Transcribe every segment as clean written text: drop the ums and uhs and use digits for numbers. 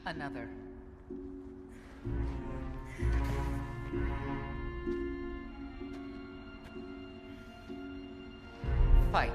Another. Fight.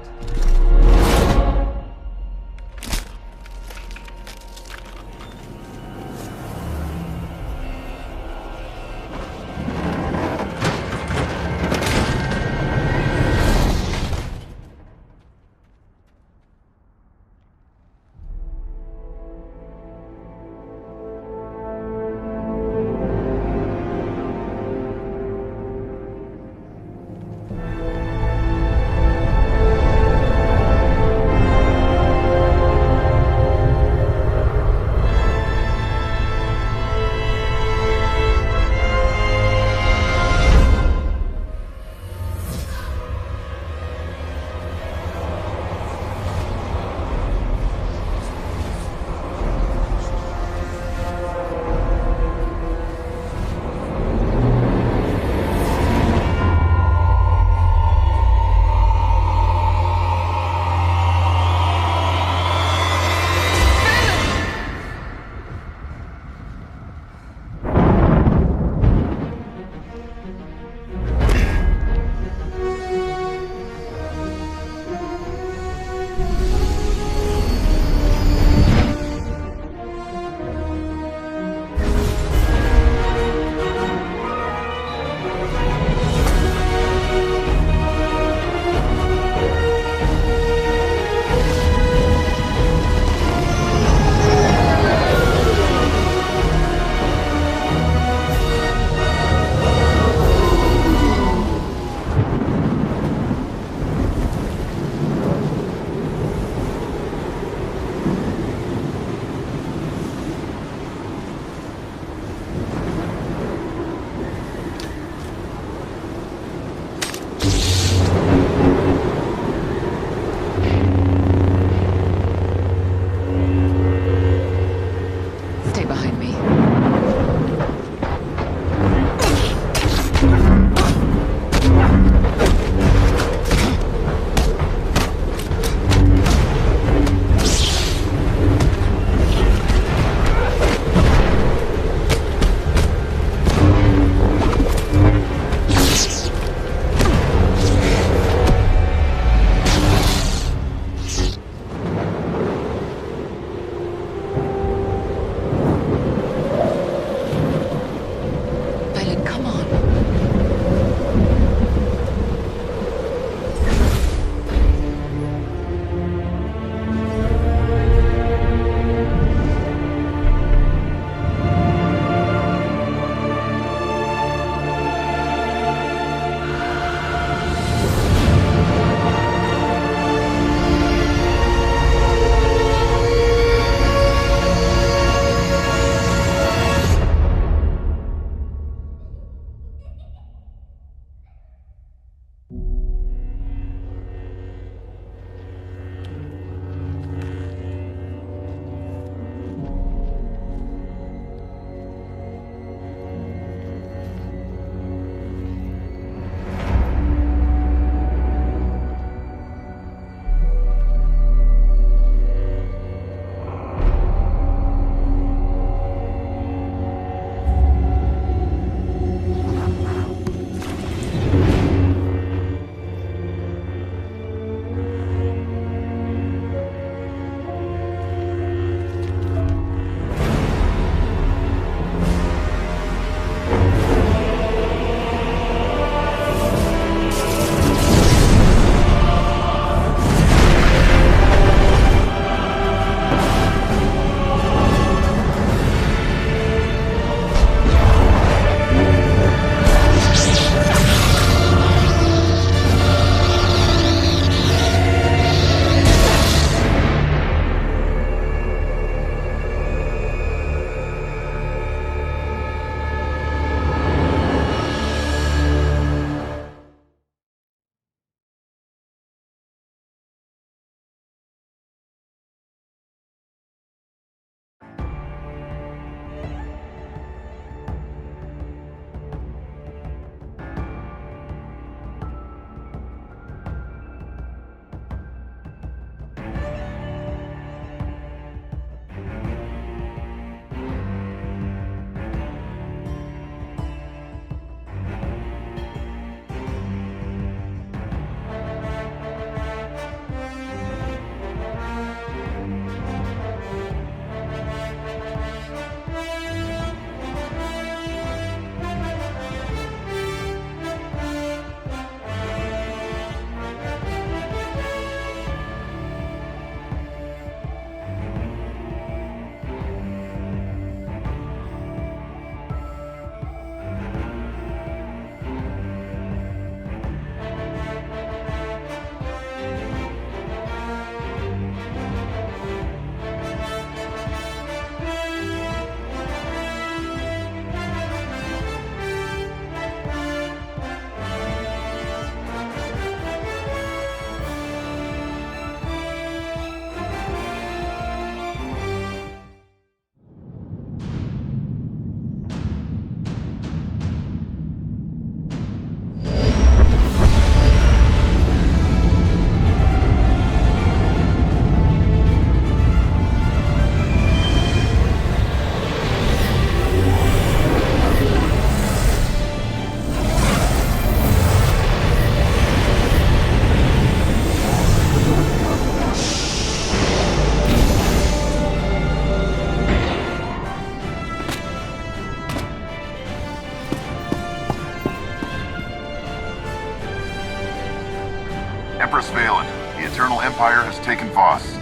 Empress Vaylin, the Eternal Empire has taken Voss.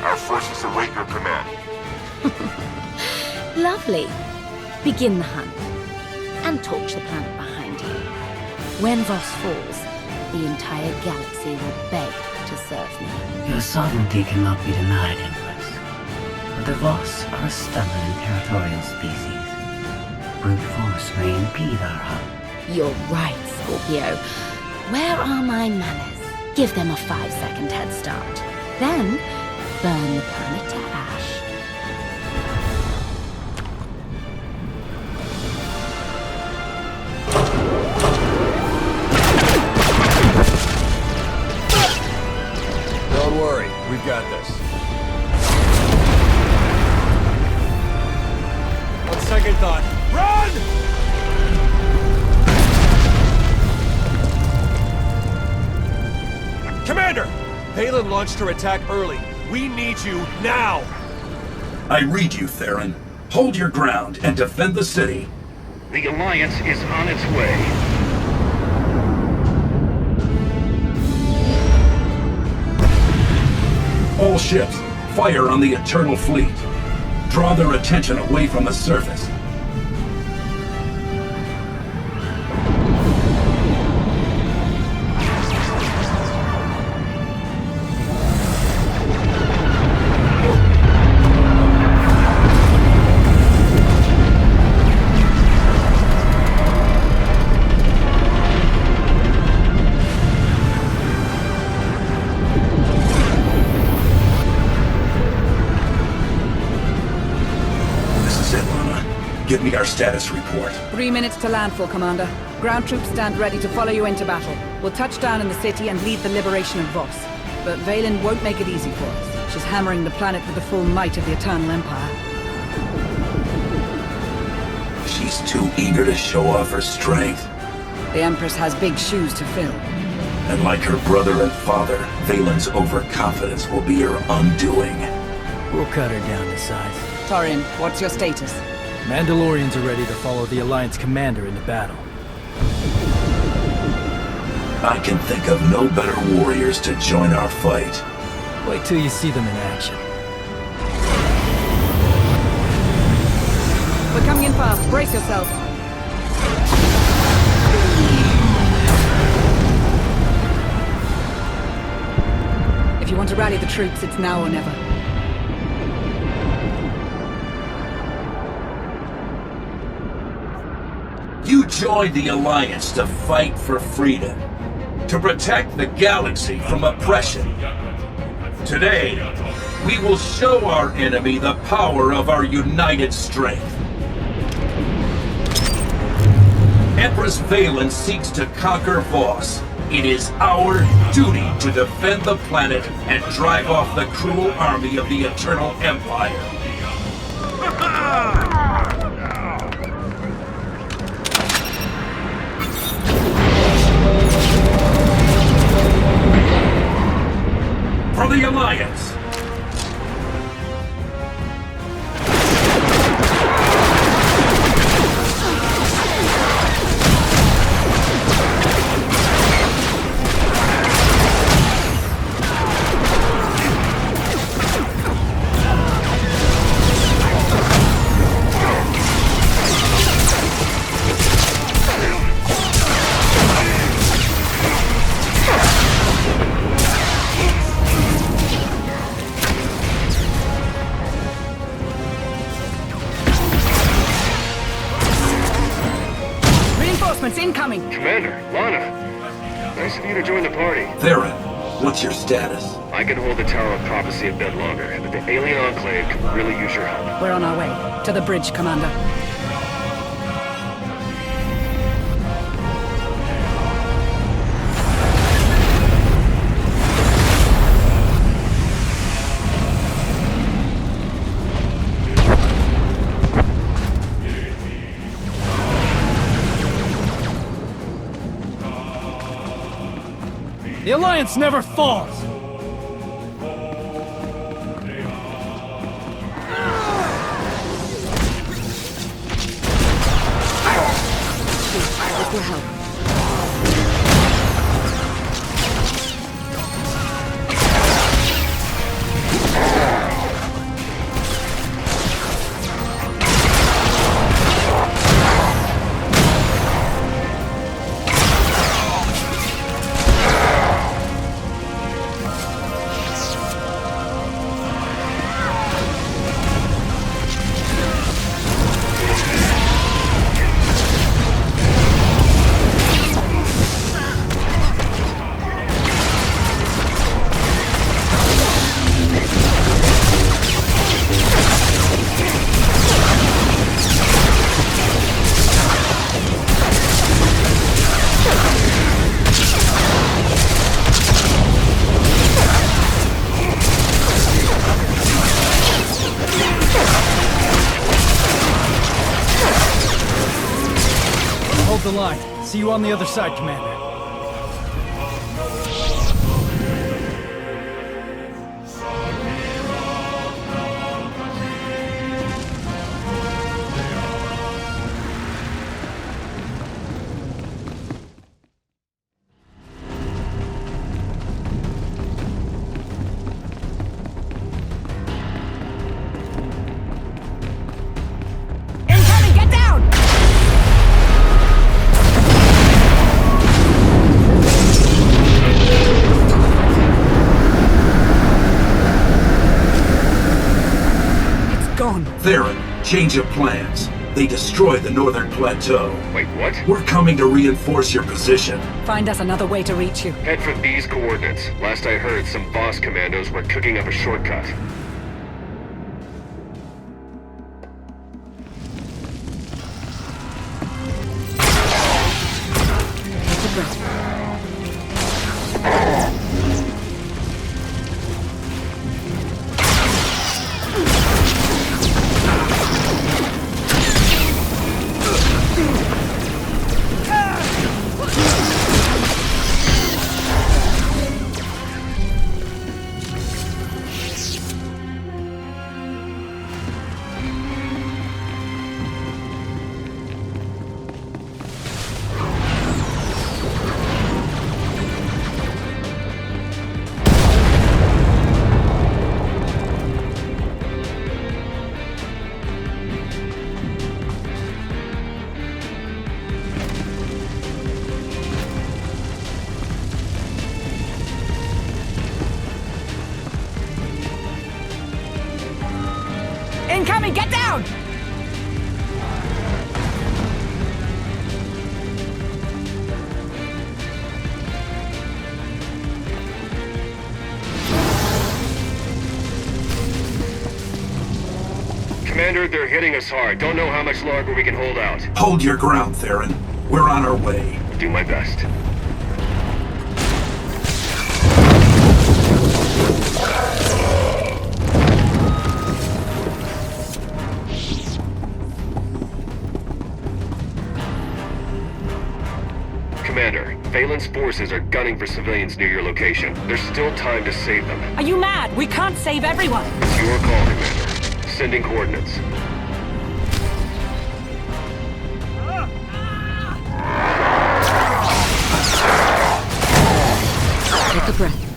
Our forces await your command. Lovely. Begin the hunt. And torch the planet behind you. When Voss falls, the entire galaxy will beg to serve me. Your sovereignty cannot be denied, Empress. But the Voss are a stubborn and territorial species. Brute force may impede our hunt. You're right, Scorpio. Where are my manners? Give them a 5-second head start. Then, burn the planet to ash. Don't worry, we've got this. On second thought, run! Commander! Vaylin launched her attack early. We need you now! I read you, Theron. Hold your ground and defend the city. The Alliance is on its way. All ships, fire on the Eternal Fleet. Draw their attention away from the surface. Give me our status report. 3 minutes to landfall, Commander. Ground troops stand ready to follow you into battle. We'll touch down in the city and lead the liberation of Voss. But Vaylin won't make it easy for us. She's hammering the planet with the full might of the Eternal Empire. She's too eager to show off her strength. The Empress has big shoes to fill. And like her brother and father, Vaylin's overconfidence will be her undoing. We'll cut her down to size. Torian, what's your status? Mandalorians are ready to follow the Alliance commander into battle. I can think of no better warriors to join our fight. Wait till you see them in action. We're coming in fast. Brace yourself. If you want to rally the troops, it's now or never. You joined the Alliance to fight for freedom, to protect the galaxy from oppression. Today, we will show our enemy the power of our united strength. Empress Vaylin seeks to conquer Voss. It is our duty to defend the planet and drive off the cruel army of the Eternal Empire. For the Alliance! Incoming! Commander, Lana. Nice of you to join the party. Theron, what's your status? I can hold the Tower of Prophecy a bit longer, but the alien enclave could really use your help. We're on our way. To the bridge, Commander. The Alliance never falls! This will help. See you on the other side, Commander. Theron, change of plans. They destroyed the northern plateau. Wait, what? We're coming to reinforce your position. Find us another way to reach you. Head for these coordinates. Last I heard, some boss commandos were cooking up a shortcut. Take a breath. Incoming! Get down! Commander, they're hitting us hard. Don't know how much longer we can hold out. Hold your ground, Theron. We're on our way. Do my best. Commander, Vaylin's forces are gunning for civilians near your location. There's still time to save them. Are you mad? We can't save everyone! It's your call, Commander. Sending coordinates. Take a breath.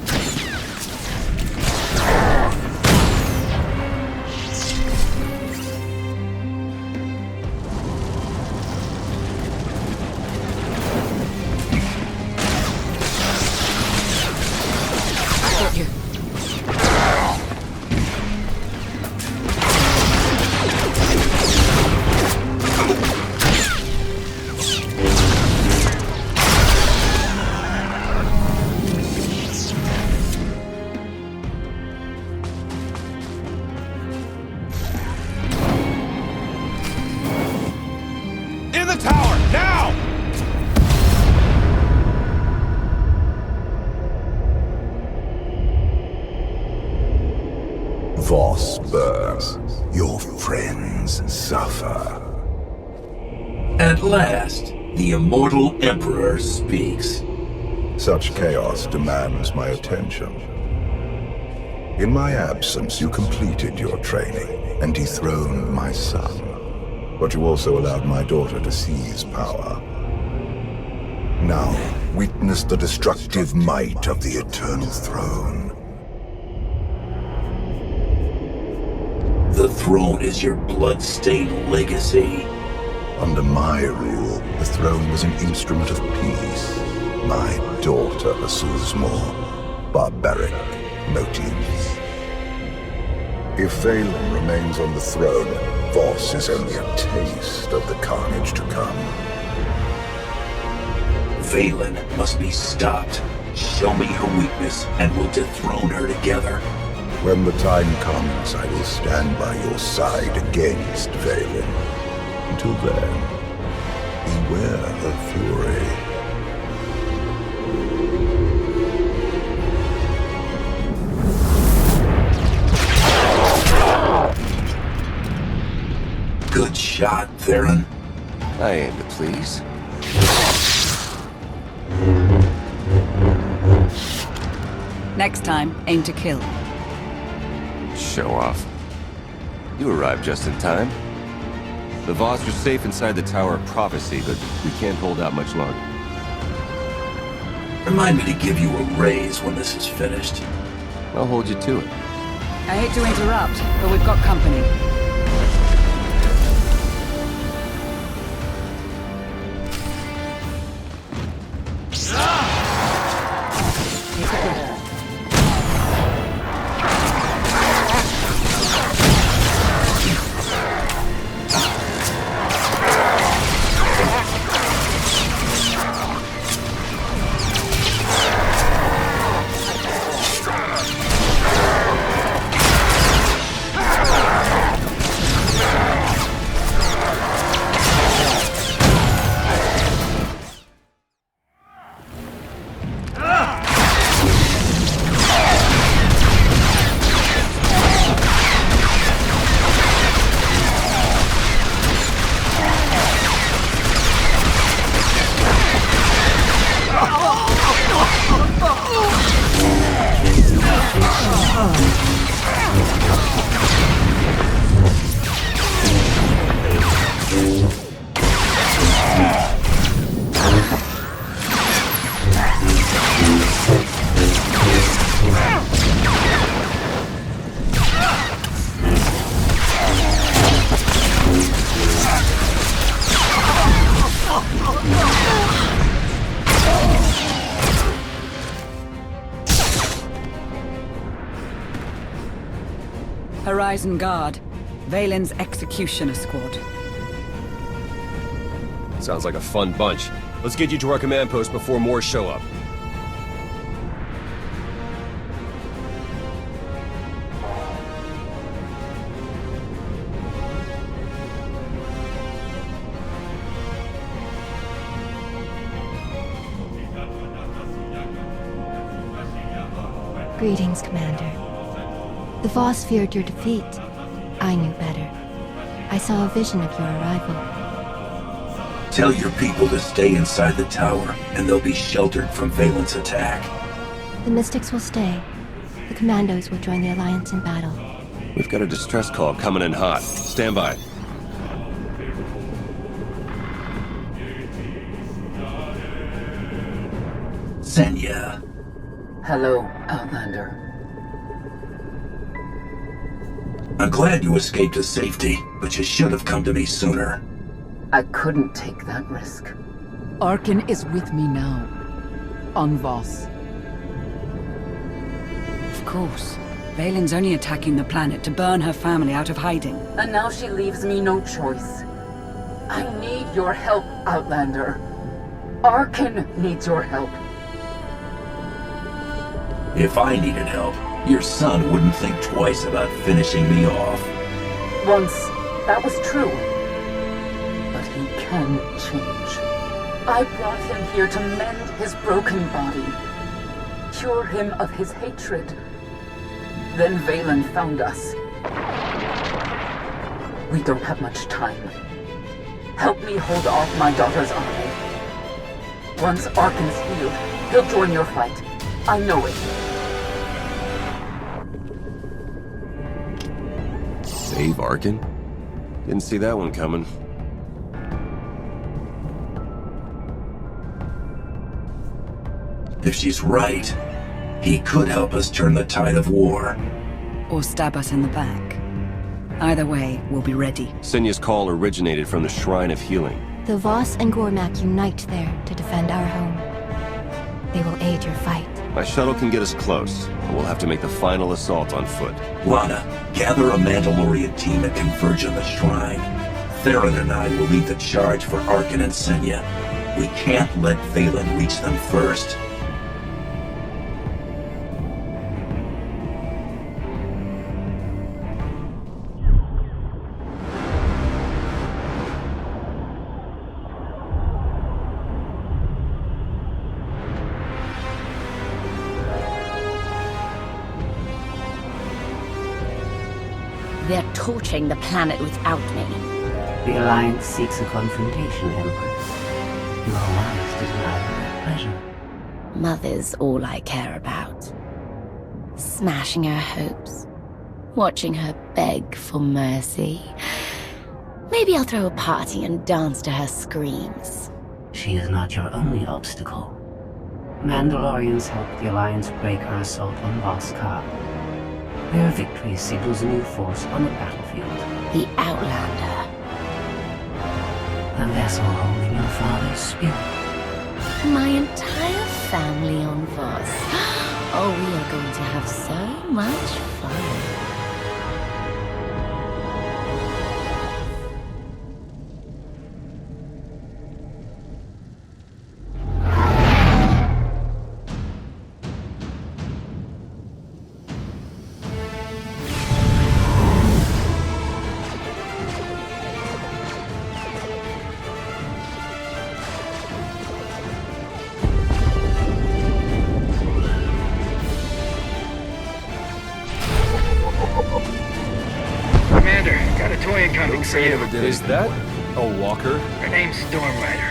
Your friends suffer. At last, the immortal Emperor speaks. Such chaos demands my attention. In my absence, you completed your training and dethroned my son. But you also allowed my daughter to seize power. Now, witness the destructive might of the Eternal Throne. The throne is your blood-stained legacy. Under my rule, the throne was an instrument of peace. My daughter pursues more barbaric motives. If Vaylin remains on the throne, Voss is only a taste of the carnage to come. Vaylin must be stopped. Show me her weakness, and we'll dethrone her together. When the time comes, I will stand by your side against Vaylin. Until then, beware her fury. Good shot, Theron. I aim to please. Next time, aim to kill. Show off. You arrived just in time. The Voss are safe inside the Tower of Prophecy, but we can't hold out much longer. Remind me to give you a raise when this is finished. I'll hold you to it. I hate to interrupt, but we've got company. Horizon Guard, Vaylin's executioner squad. Sounds like a fun bunch. Let's get you to our command post before more show up. Greetings, Commander. The Voss feared your defeat. I knew better. I saw a vision of your arrival. Tell your people to stay inside the tower, and they'll be sheltered from Vaylin's attack. The Mystics will stay. The Commandos will join the Alliance in battle. We've got a distress call coming in hot. Stand by. Senya. Hello, Outlander. I'm glad you escaped to safety, but you should have come to me sooner. I couldn't take that risk. Arkin is with me now. On Voss. Of course. Vaylin's only attacking the planet to burn her family out of hiding. And now she leaves me no choice. I need your help, Outlander. Arkin needs your help. If I needed help, your son wouldn't think twice about finishing me off. Once, that was true. But he can change. I brought him here to mend his broken body. Cure him of his hatred. Then Vaylin found us. We don't have much time. Help me hold off my daughter's army. Once Arkin's healed, he'll join your fight. I know it. Save Arkin? Didn't see that one coming. If she's right, he could help us turn the tide of war. Or stab us in the back. Either way, we'll be ready. Senya's call originated from the Shrine of Healing. The Voss and Gormak unite there to defend our home. They will aid your fight. My shuttle can get us close, but we'll have to make the final assault on foot. Lana, gather a Mandalorian team and converge on the shrine. Theron and I will lead the charge for Arkin and Senya. We can't let Vaylin reach them first. They're torching the planet without me. The Alliance seeks a confrontation, Empress. You are wise to deny them that pleasure. Mother's all I care about. smashing her hopes, watching her beg for mercy. Maybe I'll throw a party and dance to her screams. She is not your only obstacle. Mandalorians helped the Alliance break our assault on Voss-Ka. Their victory signals a new force on the battlefield. The Outlander. The vessel holding your father's spirit. My entire family on Voss. Oh, we are going to have so much fun. Is that a walker? Her name's Stormrider.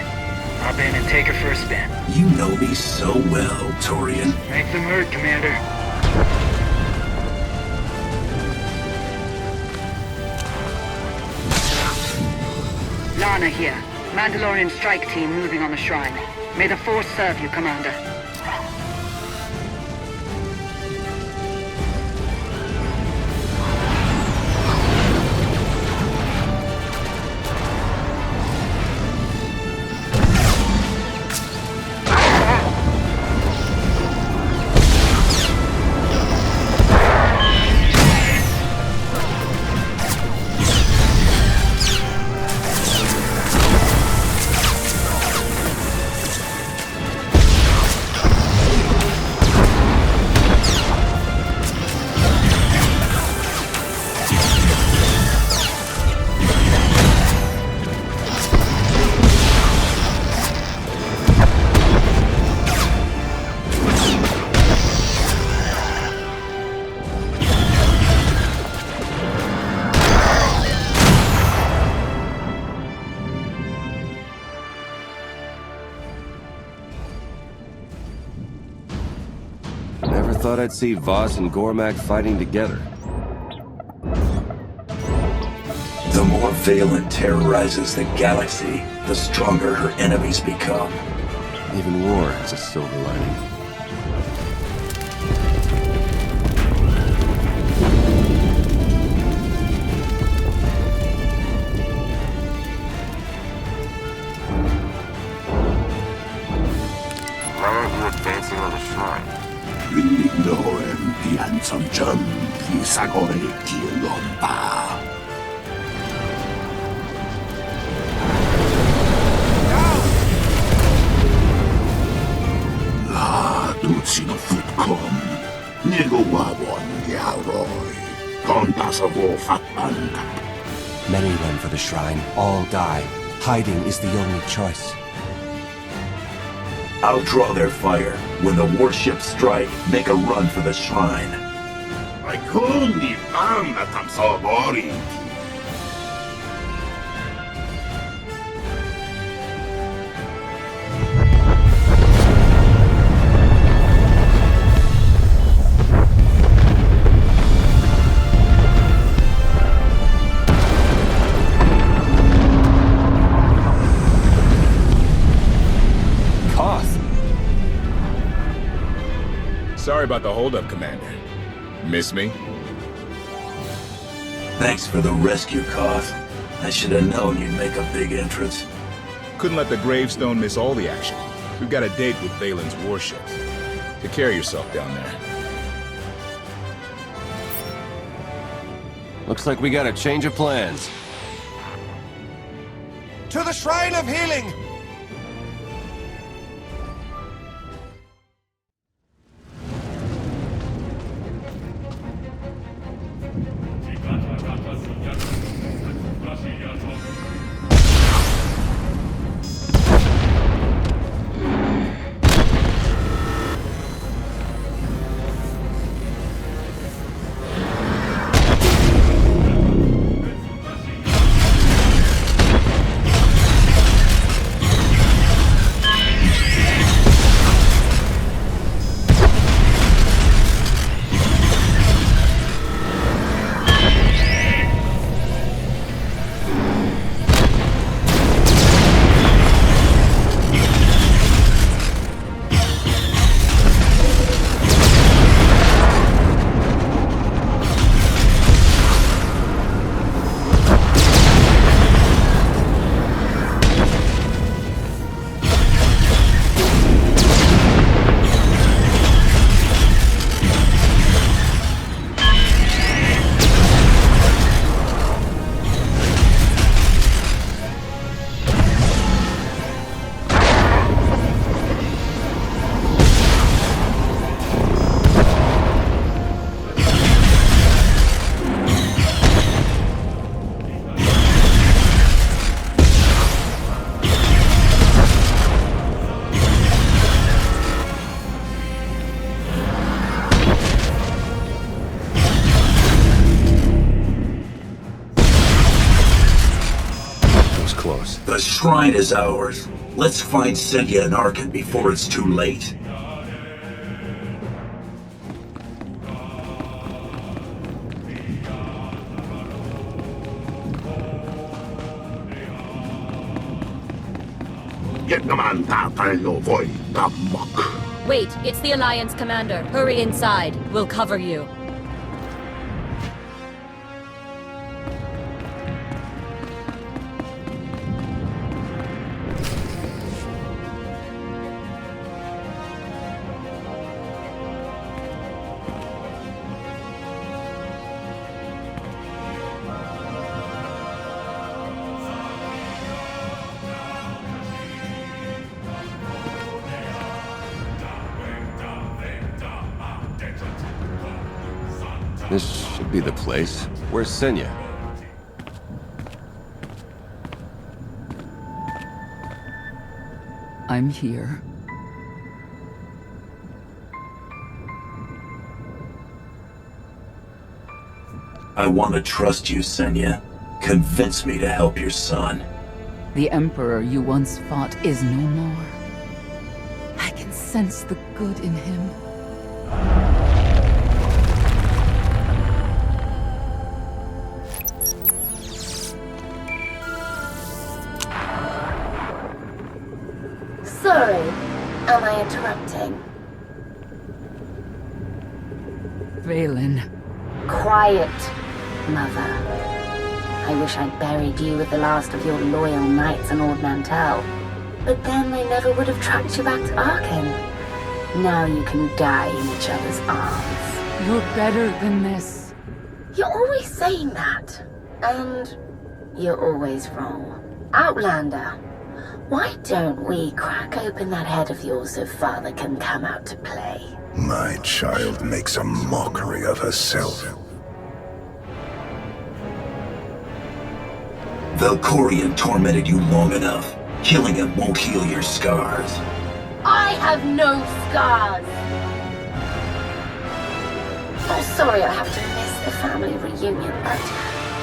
Hop in and take her for a spin. You know me so well, Torian. Make them hurt, Commander. Lana here. Mandalorian strike team moving on the shrine. May the Force serve you, Commander. Thought I'd see Voss and Gormak fighting together. The more Vaylin terrorizes the galaxy, the stronger her enemies become. Even war has a silver lining. Why aren't you advancing on the shrine? Ignorem piancam jam pisagore kilomba. La ducino futcom, niego wawon yaroi, kontasavo fatbanka. Many run for the shrine, all die. Hiding is the only choice. I'll draw their fire. When the warships strike, make a run for the shrine. I couldn't find that I'm so boring. Sorry about the holdup, Commander. Miss me? Thanks for the rescue, Koth. I should have known you'd make a big entrance. Couldn't let the gravestone miss all the action. We've got a date with Vaylin's warships. Take care of yourself down there. Looks like we got a change of plans. To the Shrine of Healing! shrine is ours. Let's find Senya and Arkan before it's too late. Wait, it's the Alliance commander. Hurry inside. We'll cover you. This should be the place. Where's Senya? I'm here. I want to trust you, Senya. Convince me to help your son. The Emperor you once fought is no more. I can sense the good in him. Sorry, am I interrupting? Vaylin. Quiet, Mother. I wish I'd buried you with the last of your loyal knights in Ord Mantell. But then they never would have tracked you back to Arkan. Now you can die in each other's arms. You're better than this. You're always saying that. And you're always wrong. Outlander, why don't we crack open that head of yours so Father can come out to play? My child makes a mockery of herself. Valkorion tormented you long enough. Killing him won't heal your scars. I have no scars! Oh, sorry I have to miss the family reunion, but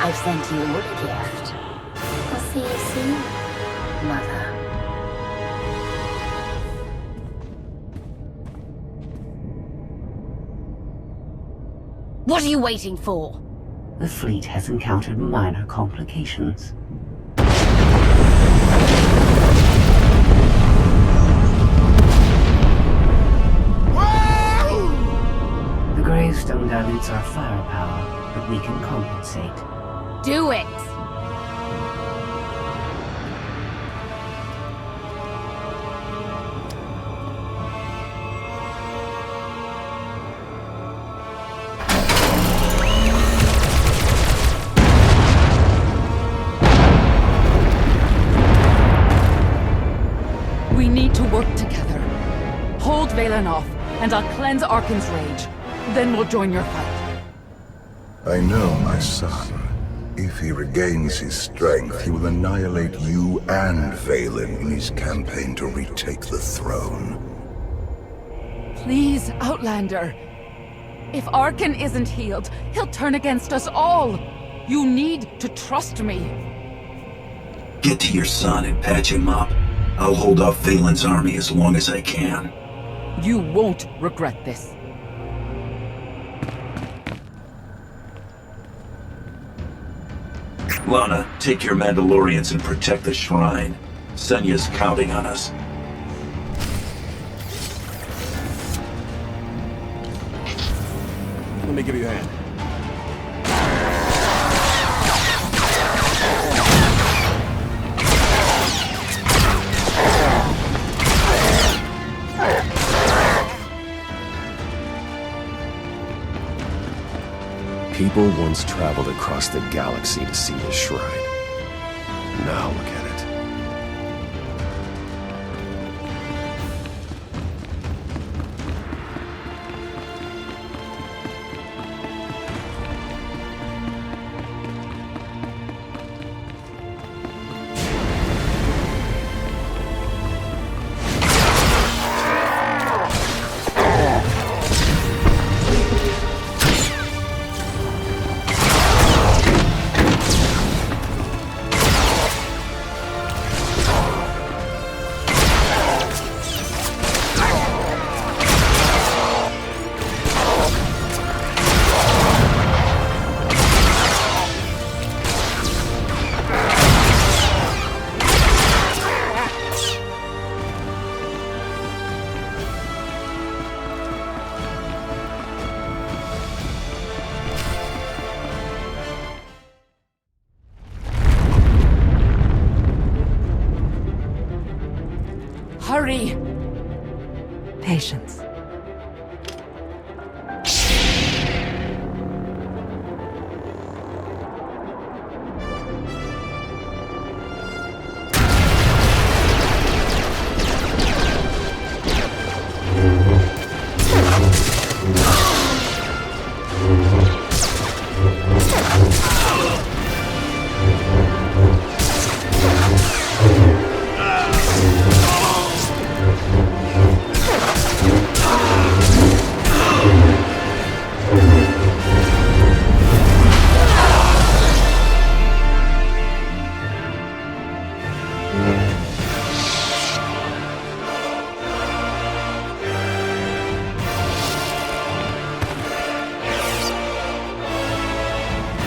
I've sent you all a gift. I'll see you soon, Mother. What are you waiting for? The fleet has encountered minor complications. The gravestone dilutes our firepower, but we can compensate. Do it! We need to work together. Hold Vaylin off, and I'll cleanse Arkan's rage. Then we'll join your fight. I know my son. If he regains his strength, he will annihilate you and Vaylin in his campaign to retake the throne. Please, Outlander. If Arkan isn't healed, he'll turn against us all. You need to trust me. Get to your son and patch him up. I'll hold off Vaylin's army as long as I can. You won't regret this. Lana, take your Mandalorians and protect the shrine. Senya's counting on us. Let me give you a hand. People once traveled across the galaxy to see the shrine. Now look at it. Patience.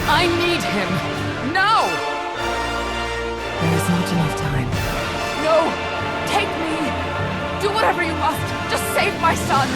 I need him! Now! There is not enough time. No! Take me! Do whatever you must! Just save my son!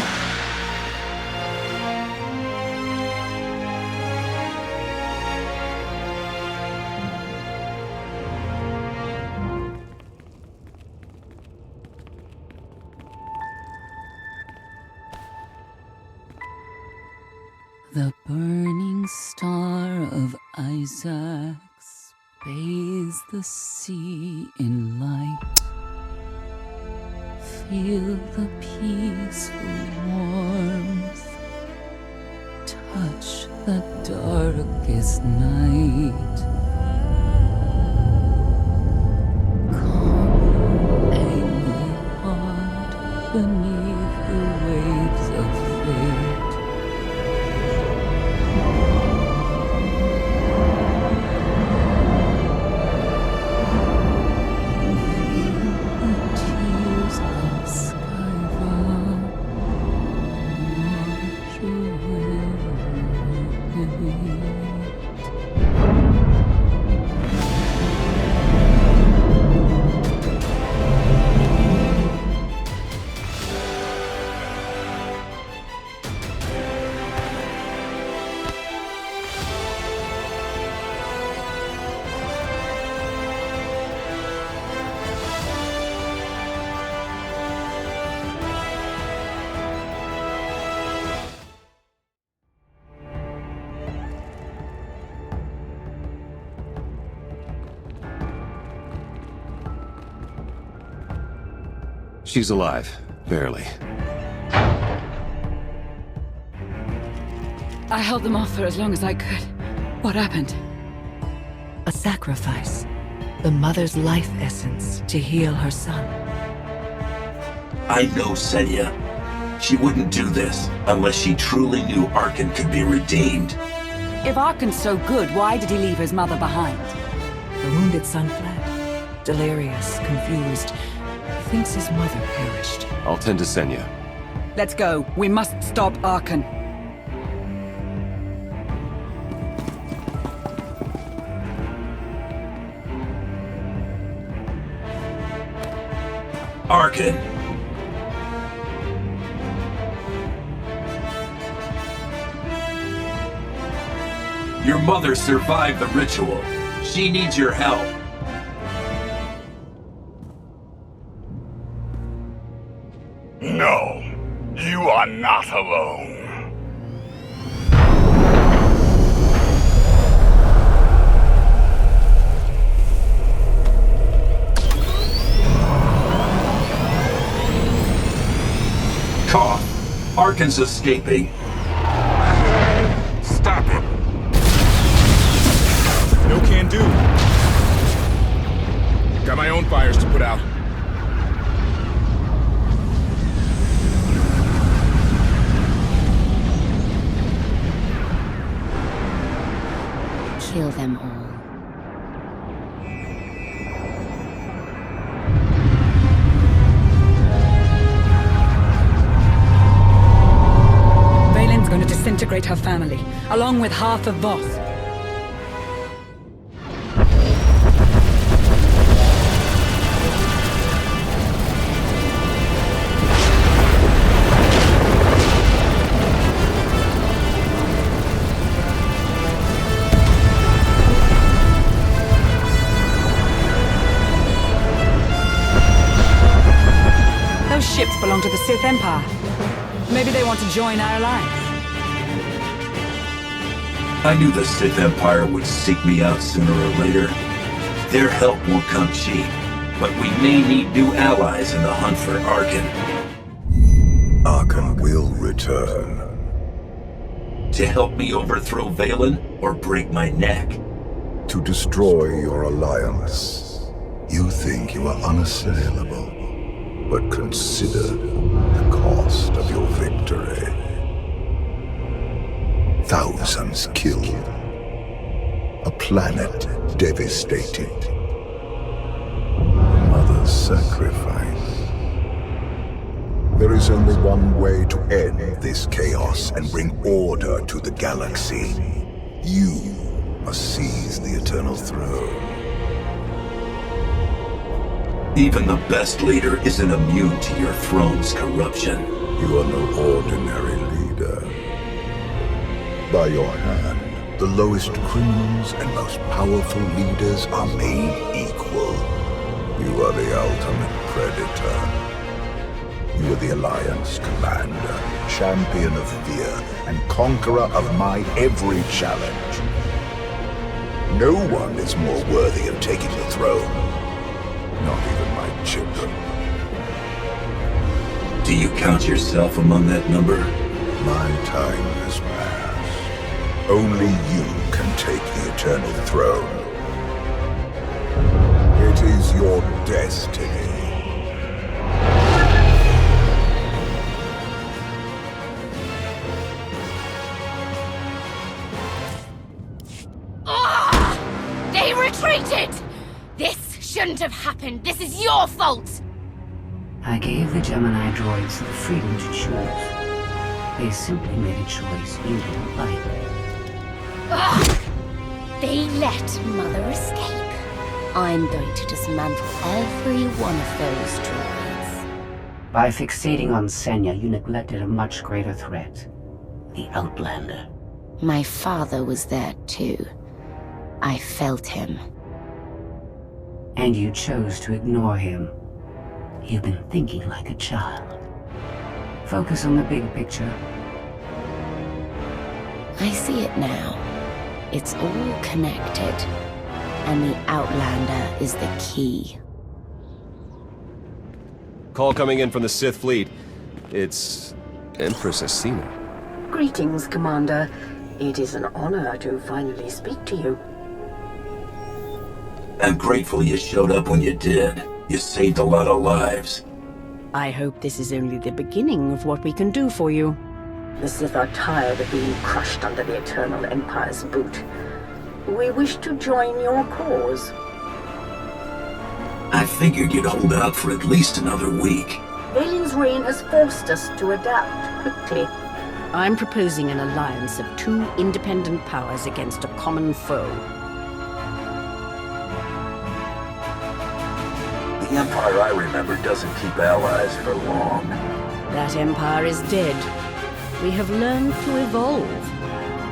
The burning star of Isaacs bathes the sea in light. Feel the peaceful warmth. Touch the darkest night. Calm angry heart beneath the waves of fate. She's alive. Barely. I held them off for as long as I could. What happened? A sacrifice. The mother's life essence to heal her son. I know Senya. She wouldn't do this unless she truly knew Arkan could be redeemed. If Arkan's so good, why did he leave his mother behind? The wounded son fled. Delirious, confused. He thinks his mother perished. I'll tend to Senya. Let's go. We must stop Arkan. Arkan! Your mother survived the ritual. She needs your help. No, you are not alone. Cough. Arkan's escaping. Stop him. No can do. Got my own fires to put out. Kill them all. Vaylin's going to disintegrate her family, along with half of Voss. Those ships belong to the Sith Empire. Maybe they want to join our alliance. I knew the Sith Empire would seek me out sooner or later. Their help won't come cheap, but we may need new allies in the hunt for Arkan. Arkan will return. To help me overthrow Vaylin or break my neck? To destroy your alliance. You think you are unassailable, but consider the cost of your victory. Thousands killed. A planet devastated. Mother's sacrifice. There is only one way to end this chaos and bring order to the galaxy. You must seize the Eternal Throne. Even the best leader isn't immune to your throne's corruption. You are no ordinary leader. By your hand, the lowest criminals and most powerful leaders are made equal. You are the ultimate predator. You are the Alliance commander, champion of fear, and conqueror of my every challenge. No one is more worthy of taking the throne. Not even my children. Do you count yourself among that number? My time has passed. Only you can take the Eternal Throne. It is your destiny. They retreated! This shouldn't have happened. This is your fault! I gave the Gemini droids the freedom to choose. They simply made a choice you didn't like. Ugh! They let Mother escape. I'm going to dismantle every one of those droids. By fixating on Senya, you neglected a much greater threat. The Outlander. My father was there too. I felt him. And you chose to ignore him. You've been thinking like a child. Focus on the big picture. I see it now. It's all connected. And the Outlander is the key. Call coming in from the Sith fleet. It's Empress Asina. Greetings, Commander. It is an honor to finally speak to you. I'm grateful you showed up when you did. You saved a lot of lives. I hope this is only the beginning of what we can do for you. The Sith are tired of being crushed under the Eternal Empire's boot. We wish to join your cause. I figured you'd hold out for at least another week. Vaylin's reign has forced us to adapt quickly. I'm proposing an alliance of two independent powers against a common foe. The Empire I remember doesn't keep allies for long. That empire is dead. We have learned to evolve.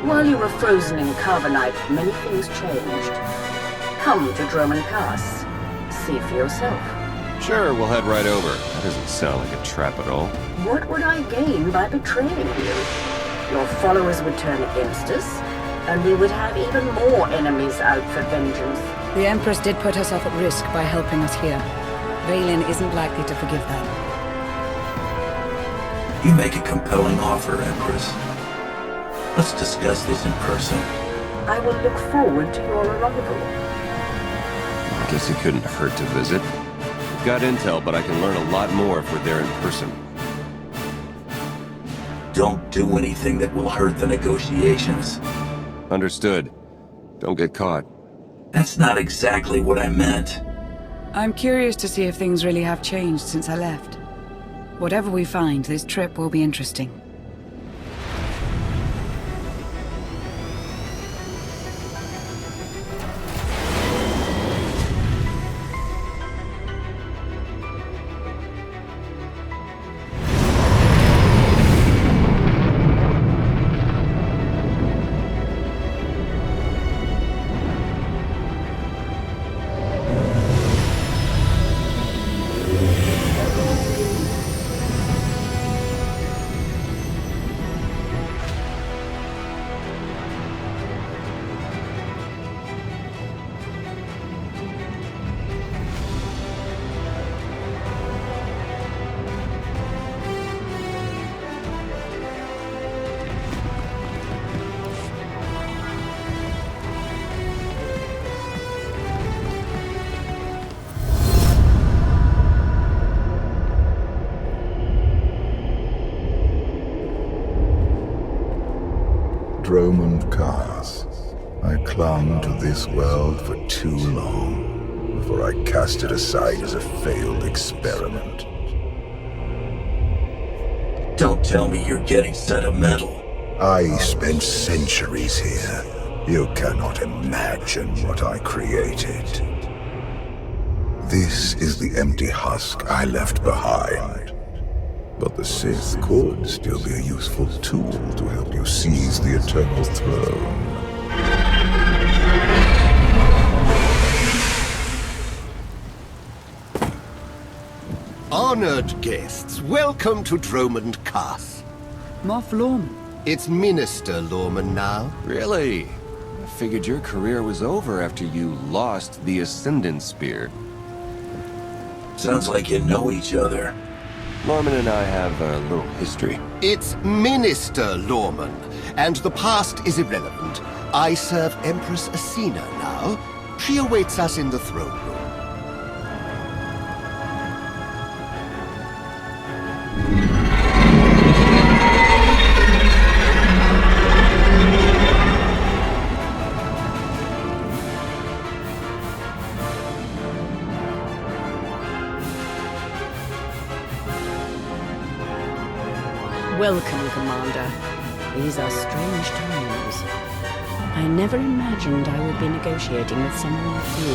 While you were frozen in carbonite, many things changed. Come to Droman Pass. See for yourself. Sure, we'll head right over. That doesn't sound like a trap at all. What would I gain by betraying you? Your followers would turn against us, and we would have even more enemies out for vengeance. The Empress did put herself at risk by helping us here. Vaylin isn't likely to forgive that. You make a compelling offer, Empress. Let's discuss this in person. I will look forward to your arrival. I guess it couldn't hurt to visit. We've got intel, but I can learn a lot more if we're there in person. Don't do anything that will hurt the negotiations. Understood. Don't get caught. That's not exactly what I meant. I'm curious to see if things really have changed since I left. Whatever we find, this trip will be interesting. Dromund Kaas. I clung to this world for too long before I cast it aside as a failed experiment. Don't tell me you're getting sentimental. I spent centuries here. You cannot imagine what I created. This is the empty husk I left behind. But the Sith could still be a useful tool to help you seize the Eternal Throne. Honored guests, welcome to Dromund Kaas. Moff Lorman. It's Minister Lorman now. Really? I figured your career was over after you lost the Ascendant Spear. Sounds like you know each other. Lorman and I have a little history. It's Minister Lorman, and the past is irrelevant. I serve Empress Asina now. She awaits us in the throne room. Welcome, Commander. These are strange times. I never imagined I would be negotiating with someone like you.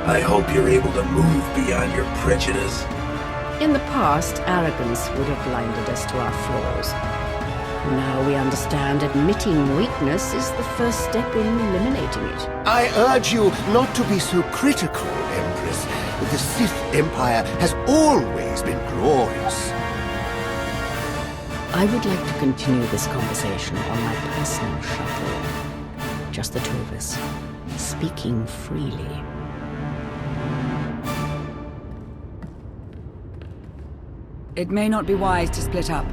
I hope you're able to move beyond your prejudice. In the past, arrogance would have blinded us to our flaws. Now we understand admitting weakness is the first step in eliminating it. I urge you not to be so critical, Empress. The Sith Empire has always been glorious. I would like to continue this conversation on my personal shuttle. Just the two of us, speaking freely. It may not be wise to split up.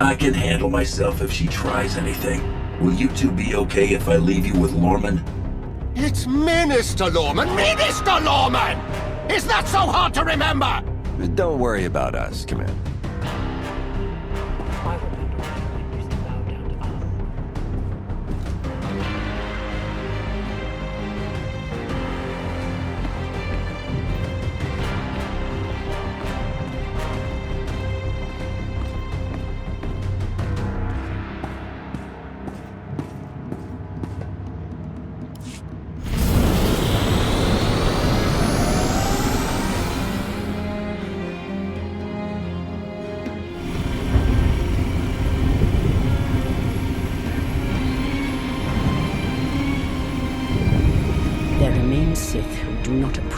I can handle myself if she tries anything. Will you two be okay if I leave you with Lorman? It's Minister Lorman! Minister Lorman! Is that so hard to remember? Don't worry about us, Commander.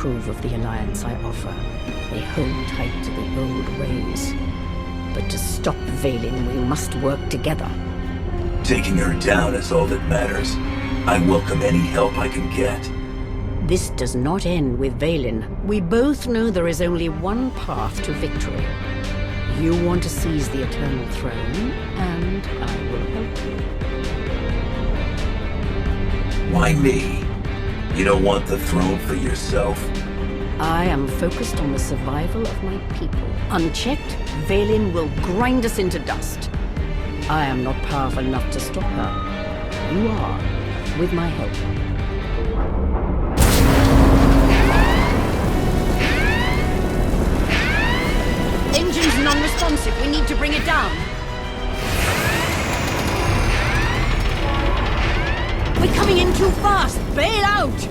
Of the alliance I offer. They hold tight to the old ways. But to stop Vaylin, we must work together. Taking her down is all that matters. I welcome any help I can get. This does not end with Vaylin. We both know there is only one path to victory. You want to seize the Eternal Throne, and I will help you. Why me? You don't want the throne for yourself? I am focused on the survival of my people. Unchecked, Vaylin will grind us into dust. I am not powerful enough to stop her. You are, with my help. Engine's non-responsive. We need to bring it down. We're coming in too fast! Bail out!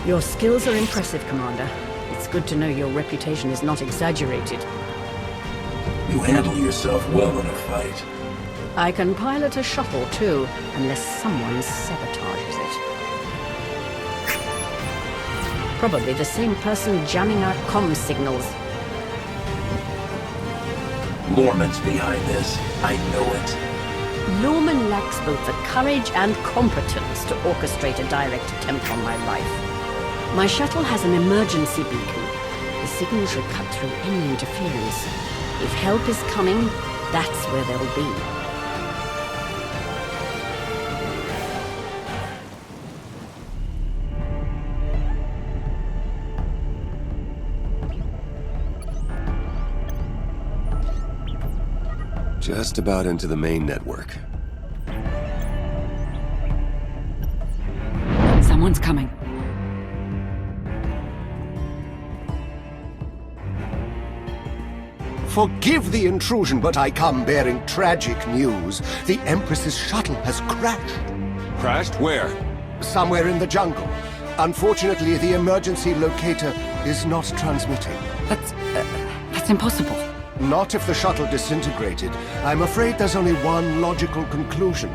Your skills are impressive, Commander. It's good to know your reputation is not exaggerated. You handle yourself well in a fight. I can pilot a shuttle, too, unless someone sabotages it. Probably the same person jamming our comm signals. Lorman's behind this. I know it. Lorman lacks both the courage and competence to orchestrate a direct attempt on my life. My shuttle has an emergency beacon. The signal should cut through any interference. If help is coming, that's where they'll be. Just about into the main network. Someone's coming. Forgive the intrusion, but I come bearing tragic news. The Empress's shuttle has crashed. Crashed? Where? Somewhere in the jungle. Unfortunately, the emergency locator is not transmitting. That's impossible. Not if the shuttle disintegrated. I'm afraid there's only one logical conclusion.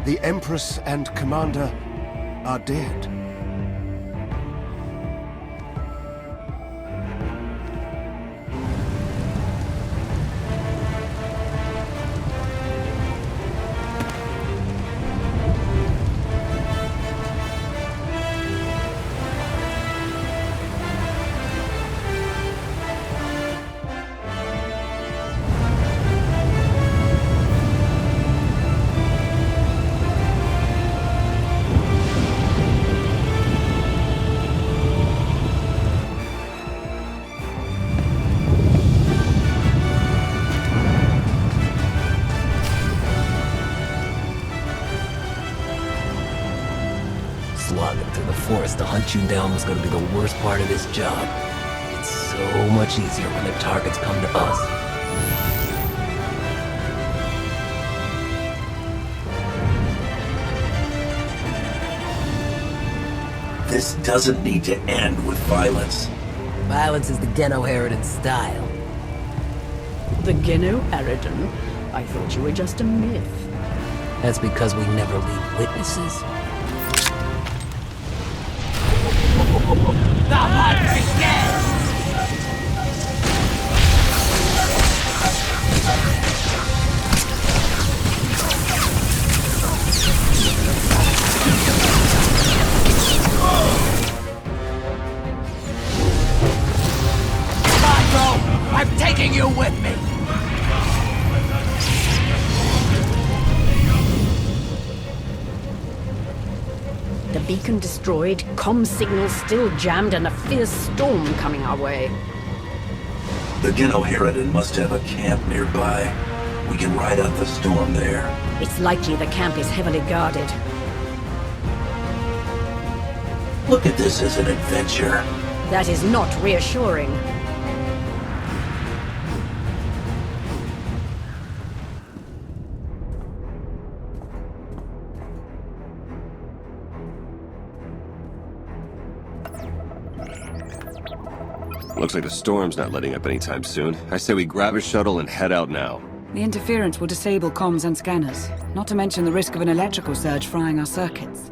The Empress and Commander are dead. To hunt you down was going to be the worst part of this job. It's so much easier when their targets come to us. This doesn't need to end with violence. Violence is the Geno Eridan style. The Geno Eridan? I thought you were just a myth. That's because we never leave witnesses. The hunt begins! Mako! I'm taking you with me! The beacon destroyed, comm signals still jammed, and a fierce storm coming our way. The Geno Eridan must have a camp nearby. We can ride out the storm there. It's likely the camp is heavily guarded. Look at this as an adventure. That is not reassuring. Looks like the storm's not letting up anytime soon. I say we grab a shuttle and head out now. The interference will disable comms and scanners, not to mention the risk of an electrical surge frying our circuits.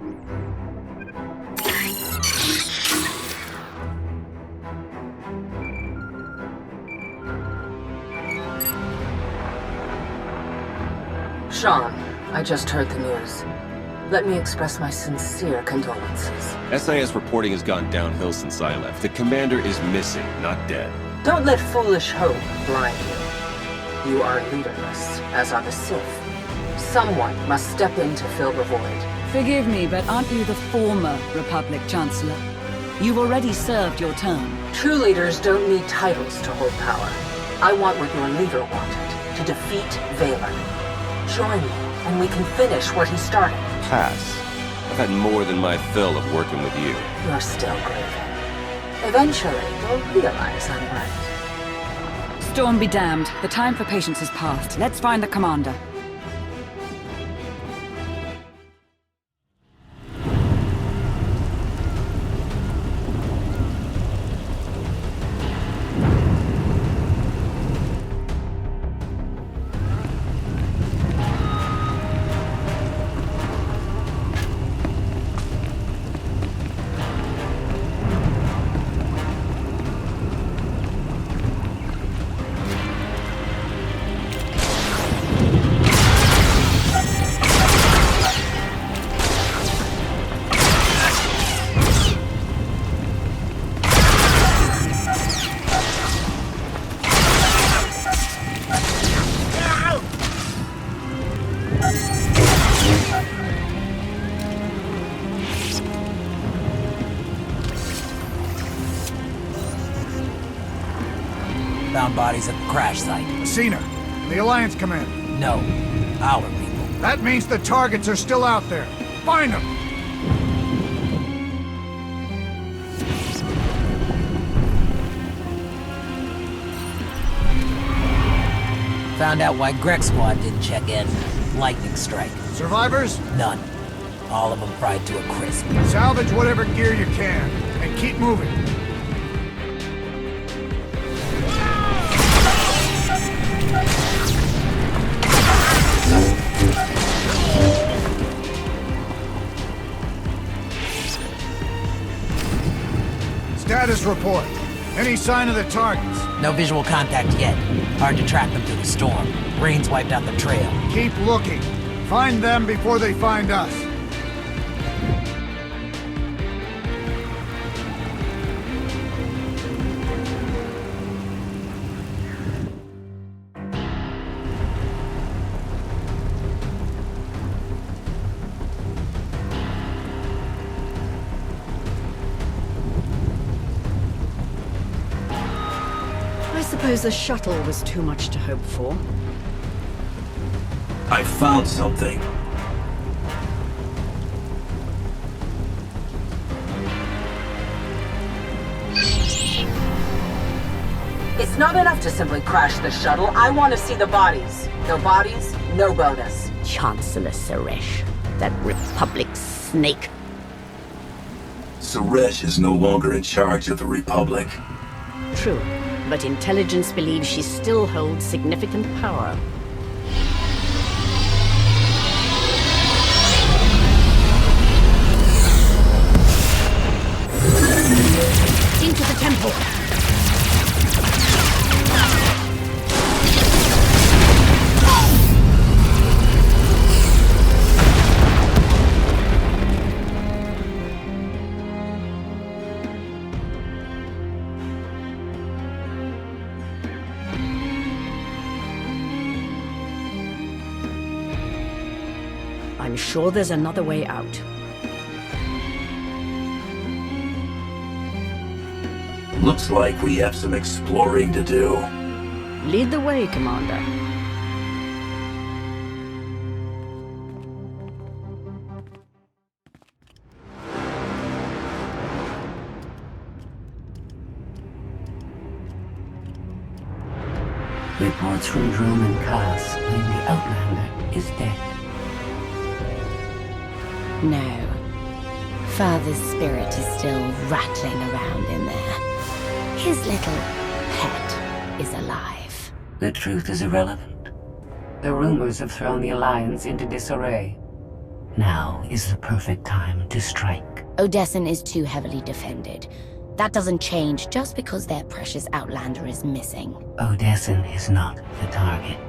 Sean, I just heard the news. Let me express my sincere condolences. SAS reporting has gone downhill since I left. The commander is missing, not dead. Don't let foolish hope blind you. You are leaderless, as are the Sith. Someone must step in to fill the void. Forgive me, but aren't you the former Republic Chancellor? You've already served your term. True leaders don't need titles to hold power. I want what your leader wanted, to defeat Vaylin. Join me, and we can finish what he started. Pass. I've had more than my fill of working with you. You're still grieving. Eventually, you'll realize I'm right. Storm be damned. The time for patience has passed. Let's find the commander. Found bodies at the crash site. Cena, the Alliance Commander. No, our people. That means the targets are still out there. Find them! Found out why Greg Squad didn't check in. Lightning strike. Survivors? None. All of them fried to a crisp. Salvage whatever gear you can, and keep moving. Status report. Any sign of the targets? No visual contact yet. Hard to track them through the storm. Rain's wiped out the trail. Keep looking. Find them before they find us. I suppose the shuttle was too much to hope for. I found something. It's not enough to simply crash the shuttle. I want to see the bodies. No bodies, no bonus. Chancellor Suresh, that Republic snake. Suresh is no longer in charge of the Republic. True, but intelligence believes she still holds significant power. Into the temple! I'm sure there's another way out. Looks like we have some exploring to do. Lead the way, Commander. Reports from Drome and Cass claim the Outlander is dead. No. Father's spirit is still rattling around in there. His little pet is alive. The truth is irrelevant. The rumors have thrown the Alliance into disarray. Now is the perfect time to strike. Odessen is too heavily defended. That doesn't change just because their precious Outlander is missing. Odessen is not the target.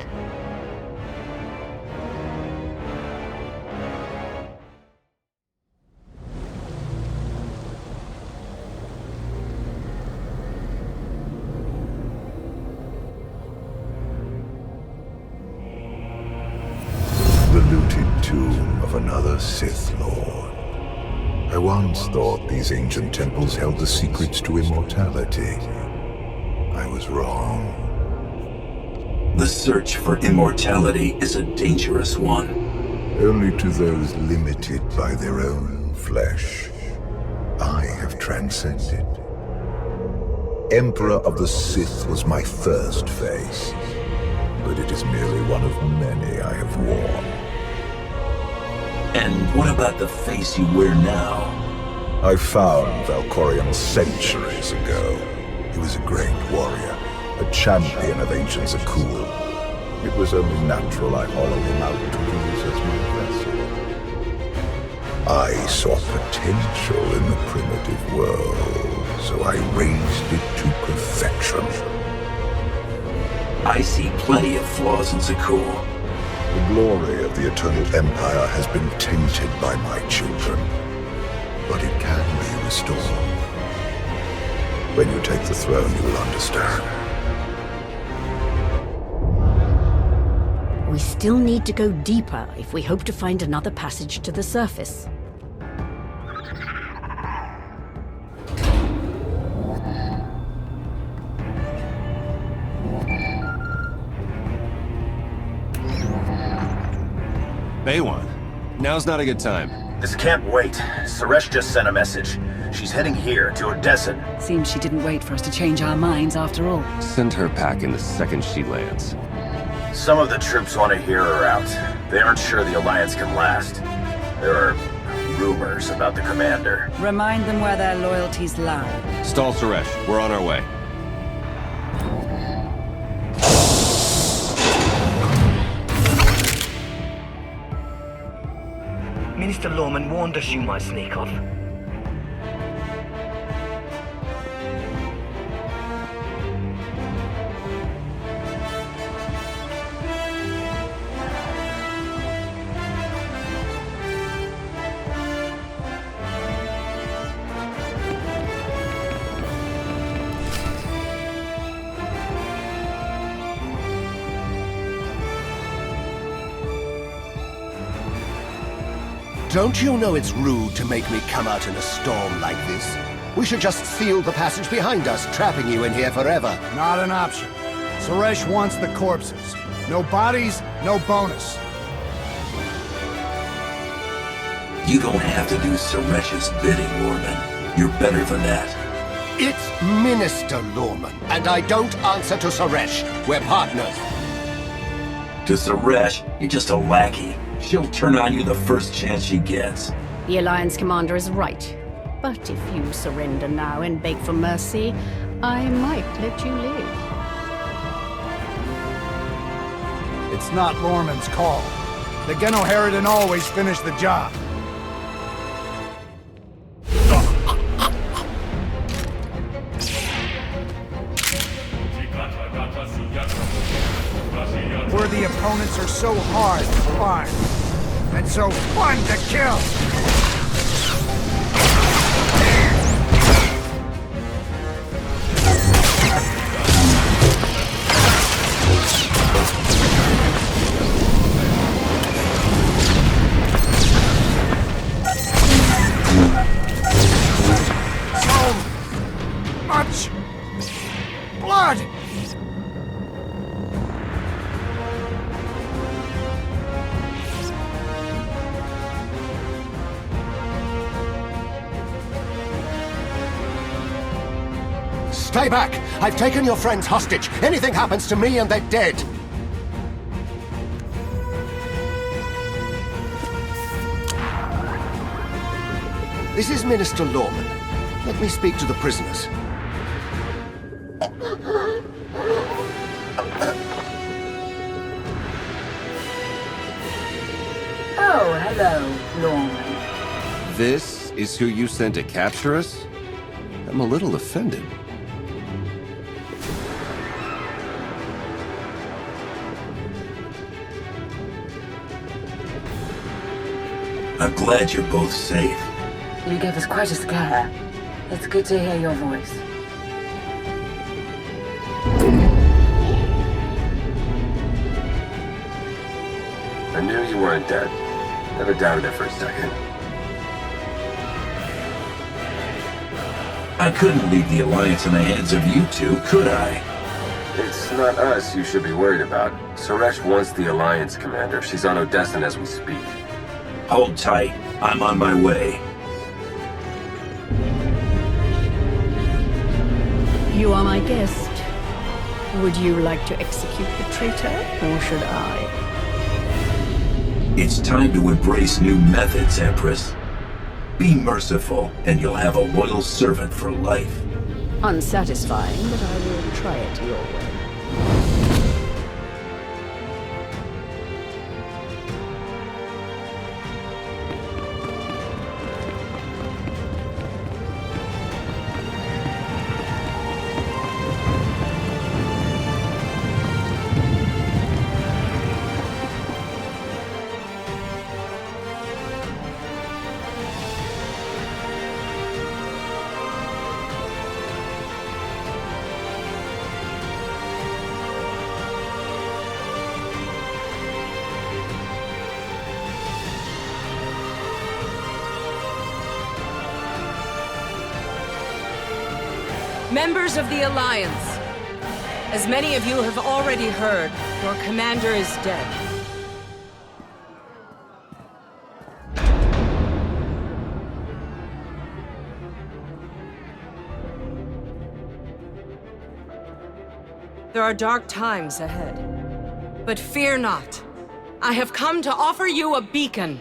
The looted tomb of another Sith Lord. I once thought these ancient temples held the secrets to immortality. I was wrong. The search for immortality is a dangerous one. Only to those limited by their own flesh. I have transcended. Emperor of the Sith was my first face, but it is merely one of many I have worn. And what about the face you wear now? I found Valkorion centuries ago. He was a great warrior, a champion of ancient Cuun. It was only natural I hollowed him out to use as my vessel. I saw potential in the primitive world, so I raised it to perfection. I see plenty of flaws in Zakuul. The glory of the Eternal Empire has been tainted by my children, but it can be restored. When you take the throne, you will understand. We still need to go deeper if we hope to find another passage to the surface. VIII, now's not a good time. This can't wait. Suresh just sent a message. She's heading here, to Odessa. Seems she didn't wait for us to change our minds after all. Send her packing the second she lands. Some of the troops want to hear her out. They aren't sure the Alliance can last. There are rumors about the commander. Remind them where their loyalties lie. Stall Suresh, we're on our way. Minister Lorman warned us you might sneak off. Don't you know it's rude to make me come out in a storm like this? We should just seal the passage behind us, trapping you in here forever. Not an option. Suresh wants the corpses. No bodies, no bonus. You don't have to do Suresh's bidding, Lorman. You're better than that. It's Minister Lorman, and I don't answer to Suresh. We're partners. To Suresh, you're just a lackey. She'll turn on you the first chance she gets. The Alliance commander is right. But if you surrender now and beg for mercy, I might let you live. It's not Lorman's call. The Genoheridan always finish the job. Where the opponents are so hard to find, and so fun to kill! So much blood! Stay back! I've taken your friends hostage. Anything happens to me and they're dead. This is Minister Lorman. Let me speak to the prisoners. Oh, hello, Lorman. This is who you sent to capture us? I'm a little offended. I'm glad you're both safe. You gave us quite a scare. It's good to hear your voice. I knew you weren't dead. Never doubted it for a second. I couldn't leave the Alliance in the hands of you two, could I? It's not us you should be worried about. Suresh wants the Alliance commander. She's on Odessa as we speak. Hold tight. I'm on my way. You are my guest. Would you like to execute the traitor, or should I? It's time to embrace new methods, Empress. Be merciful, and you'll have a loyal servant for life. Unsatisfying, but I will try it your way. Members of the Alliance, as many of you have already heard, your commander is dead. There are dark times ahead. But fear not. I have come to offer you a beacon.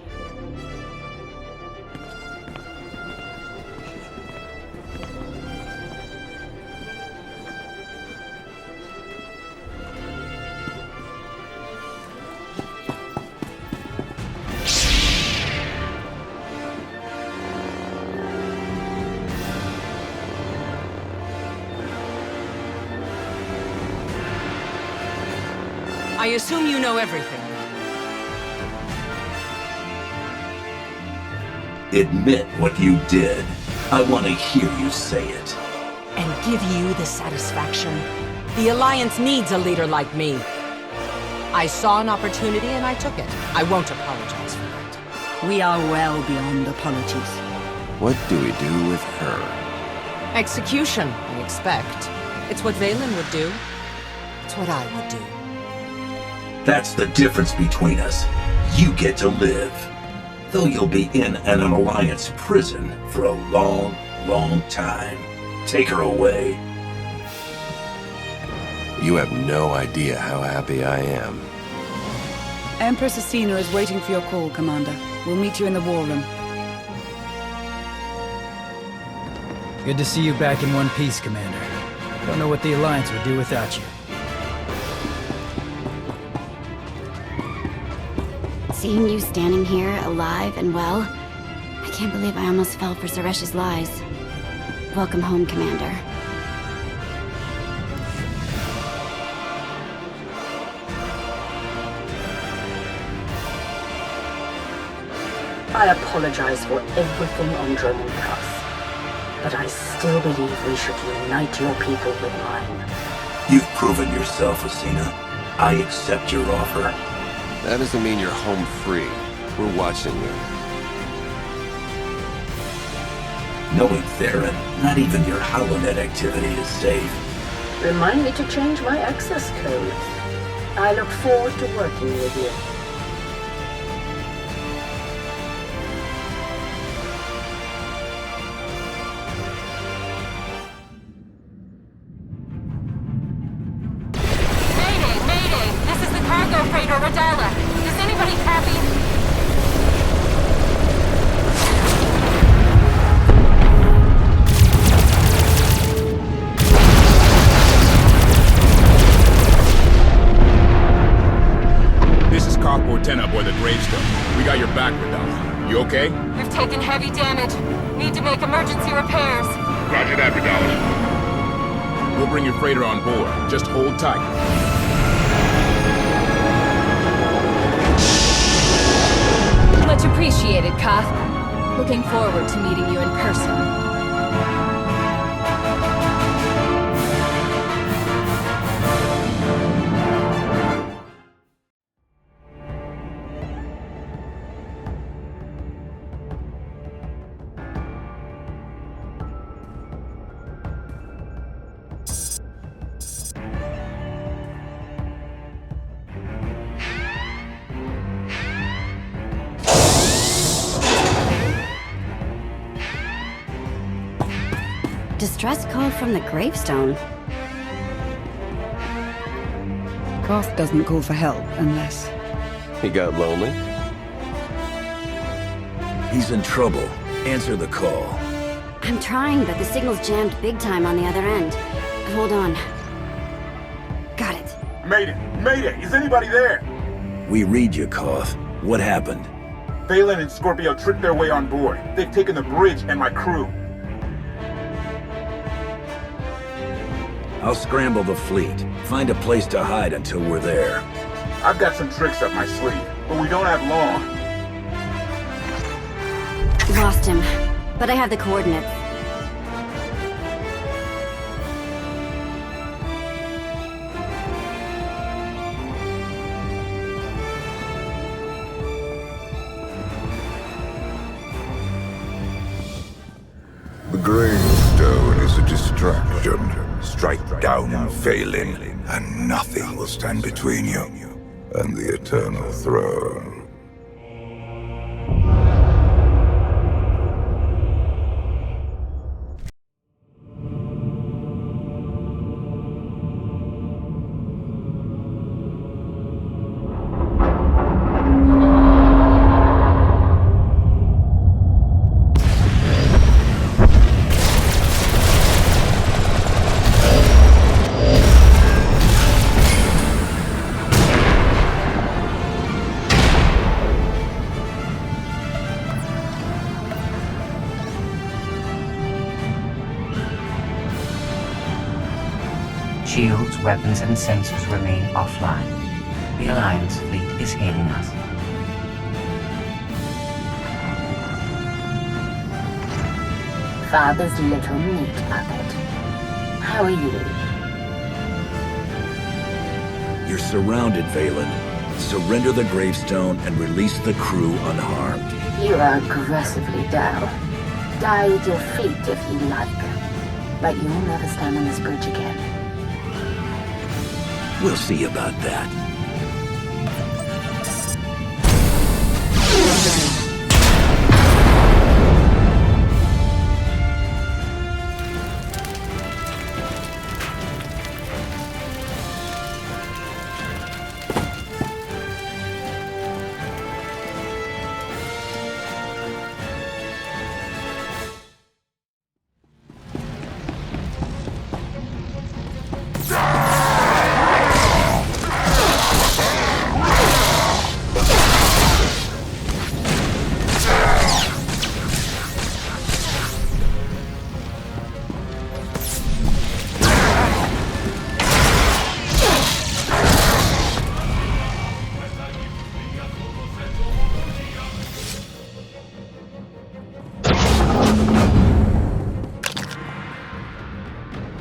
I assume you know everything. Admit what you did. I want to hear you say it. And give you the satisfaction. The Alliance needs a leader like me. I saw an opportunity and I took it. I won't apologize for that. We are well beyond apologies. What do we do with her? Execution, I expect. It's what Vaylin would do. It's what I would do. That's the difference between us. You get to live. Though you'll be in an Alliance prison for a long, long time. Take her away. You have no idea how happy I am. Empress Asina is waiting for your call, Commander. We'll meet you in the war room. Good to see you back in one piece, Commander. Don't know what the Alliance would do without you. Seeing you standing here, alive and well, I can't believe I almost fell for Suresh's lies. Welcome home, Commander. I apologize for everything on Droman Cuss, but I still believe we should unite your people with mine. You've proven yourself, Asina. I accept your offer. That doesn't mean you're home free. We're watching you. Knowing Theron, not even your HoloNet activity is safe. Remind me to change my access code. I look forward to working with you. Aboard the gravestone. We got your back, Radala. You okay? We've taken heavy damage. Need to make emergency repairs. Roger that, Radala. We'll bring your freighter on board. Just hold tight. Much appreciated, Koth. Looking forward to meeting you in person. Distress call from the gravestone. Koth doesn't call for help unless... He got lonely? He's in trouble. Answer the call. I'm trying, but the signal's jammed big time on the other end. Hold on. Got it. Mayday! Mayday! Is anybody there? We read you, Koth. What happened? Vaylin and Scorpio tricked their way on board. They've taken the bridge and my crew. I'll scramble the fleet. Find a place to hide until we're there. I've got some tricks up my sleeve, but we don't have long. Lost him, but I have the coordinates. The gravestone is a distraction. Strike down Vaylin, and nothing will stand between you and the eternal throne. Shields, weapons, and sensors remain offline. The Alliance fleet is hailing us. Father's little meat puppet. How are you? You're surrounded, Vaylin. Surrender the gravestone and release the crew unharmed. You are aggressively down. Die with your fleet if you like. But you'll never stand on this bridge again. We'll see about that.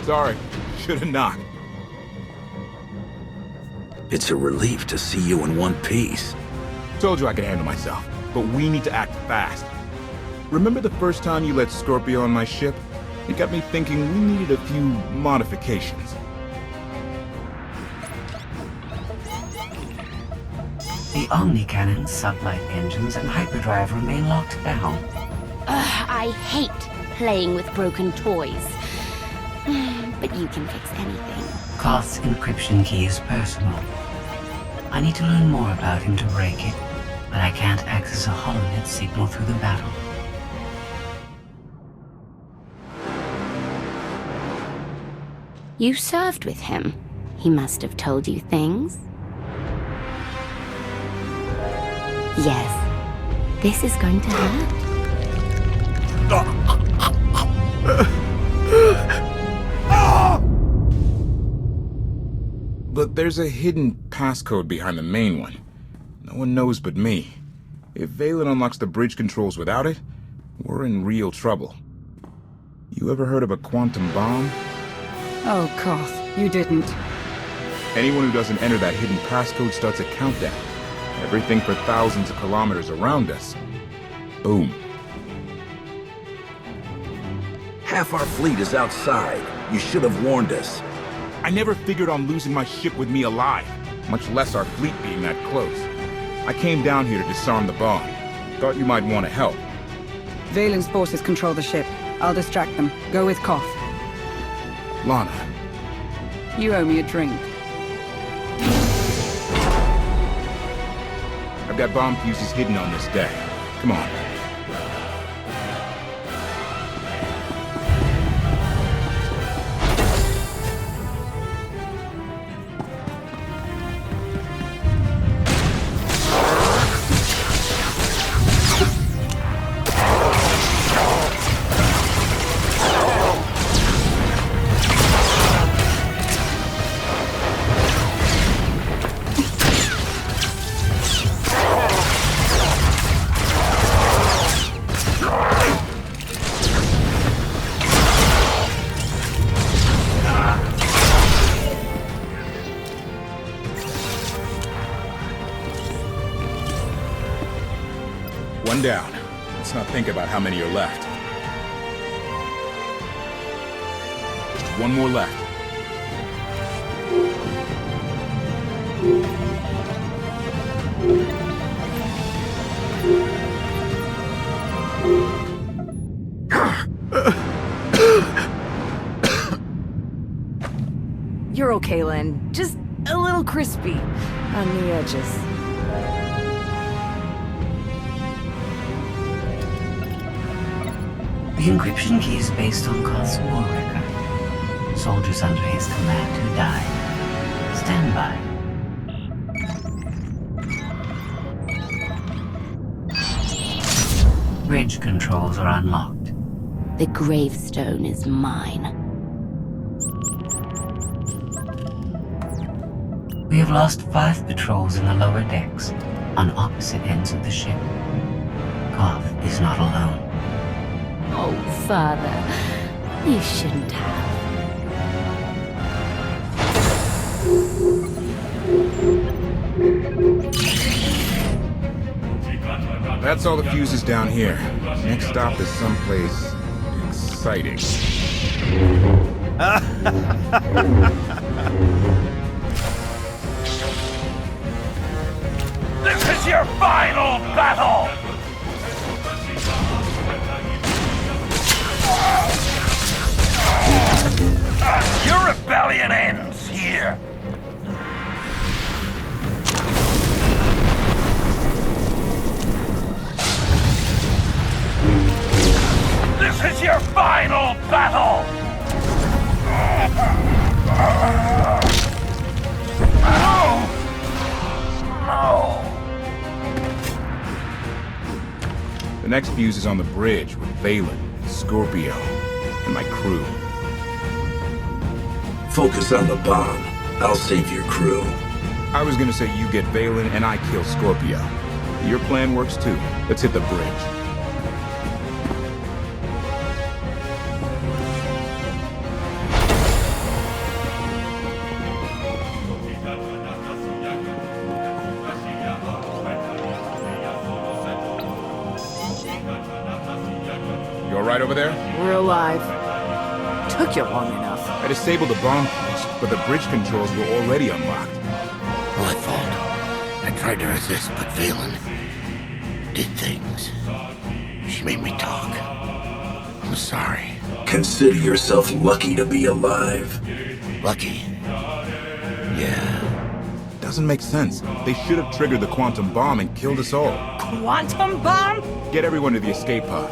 Sorry, should've knocked. It's a relief to see you in one piece. Told you I could handle myself, but we need to act fast. Remember the first time you let Scorpio on my ship? It got me thinking we needed a few modifications. The Omni-Cannon, sublight engines, and hyperdrive remain locked down. Ugh, I hate playing with broken toys. But you can fix anything. Koth's encryption key is personal. I need to learn more about him to break it, but I can't access a holonet signal through the battle. You served with him. He must have told you things. Yes. This is going to hurt. But there's a hidden passcode behind the main one. No one knows but me. If Vaylin unlocks the bridge controls without it, we're in real trouble. You ever heard of a quantum bomb? Oh, Koth, you didn't. Anyone who doesn't enter that hidden passcode starts a countdown. Everything for thousands of kilometers around us. Boom. Half our fleet is outside. You should have warned us. I never figured on losing my ship with me alive, much less our fleet being that close. I came down here to disarm the bomb. Thought you might want to help. Vaylin's forces control the ship. I'll distract them. Go with Koth. Lana. You owe me a drink. I've got bomb fuses hidden on this deck. Come on. One down. Let's not think about how many are left. Just one more left. You're okay, Lynn. Just a little crispy on the edges. The encryption key is based on Koth's war record. Soldiers under his command who died. Stand by. Bridge controls are unlocked. The gravestone is mine. We have lost 5 patrols in the lower decks, on opposite ends of the ship. Goff is not alone. Oh, Father, you shouldn't have. That's all the fuses down here. Next stop is someplace exciting. This is your final battle! Your rebellion ends here! This is your final battle! No! No! The next fuse is on the bridge with Vaylin, Scorpio, and my crew. Focus on the bomb. I'll save your crew. I was gonna say you get Vaylin and I kill Scorpio. Your plan works too. Let's hit the bridge. You alright over there? We're alive. Took you long enough. I disabled the bomb fuse, but the bridge controls were already unlocked. My fault. I tried to resist, but Vaylin did things. She made me talk. I'm sorry. Consider yourself lucky to be alive. Lucky? Yeah. Doesn't make sense. They should have triggered the quantum bomb and killed us all. Quantum bomb? Get everyone to the escape pod.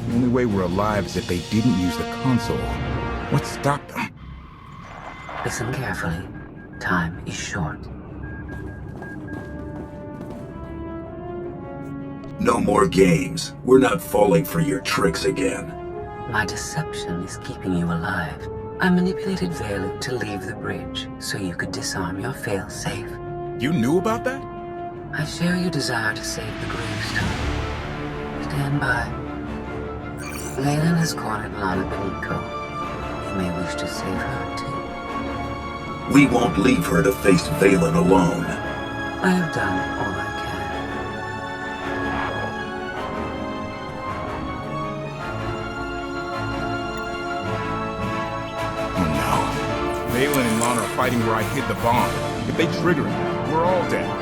The only way we're alive is if they didn't use the console. What stopped them? Listen carefully. Time is short. No more games. We're not falling for your tricks again. My deception is keeping you alive. I manipulated Vaylin to leave the bridge so you could disarm your failsafe. You knew about that? I share your desire to save the gravestone. Stand by. Vaylin has cornered Lana Beniko. You may wish to save her too. We won't leave her to face Vaylin alone. I have done all I Oh no. Vaylin and Lana are fighting where I hid the bomb. If they trigger it, we're all dead.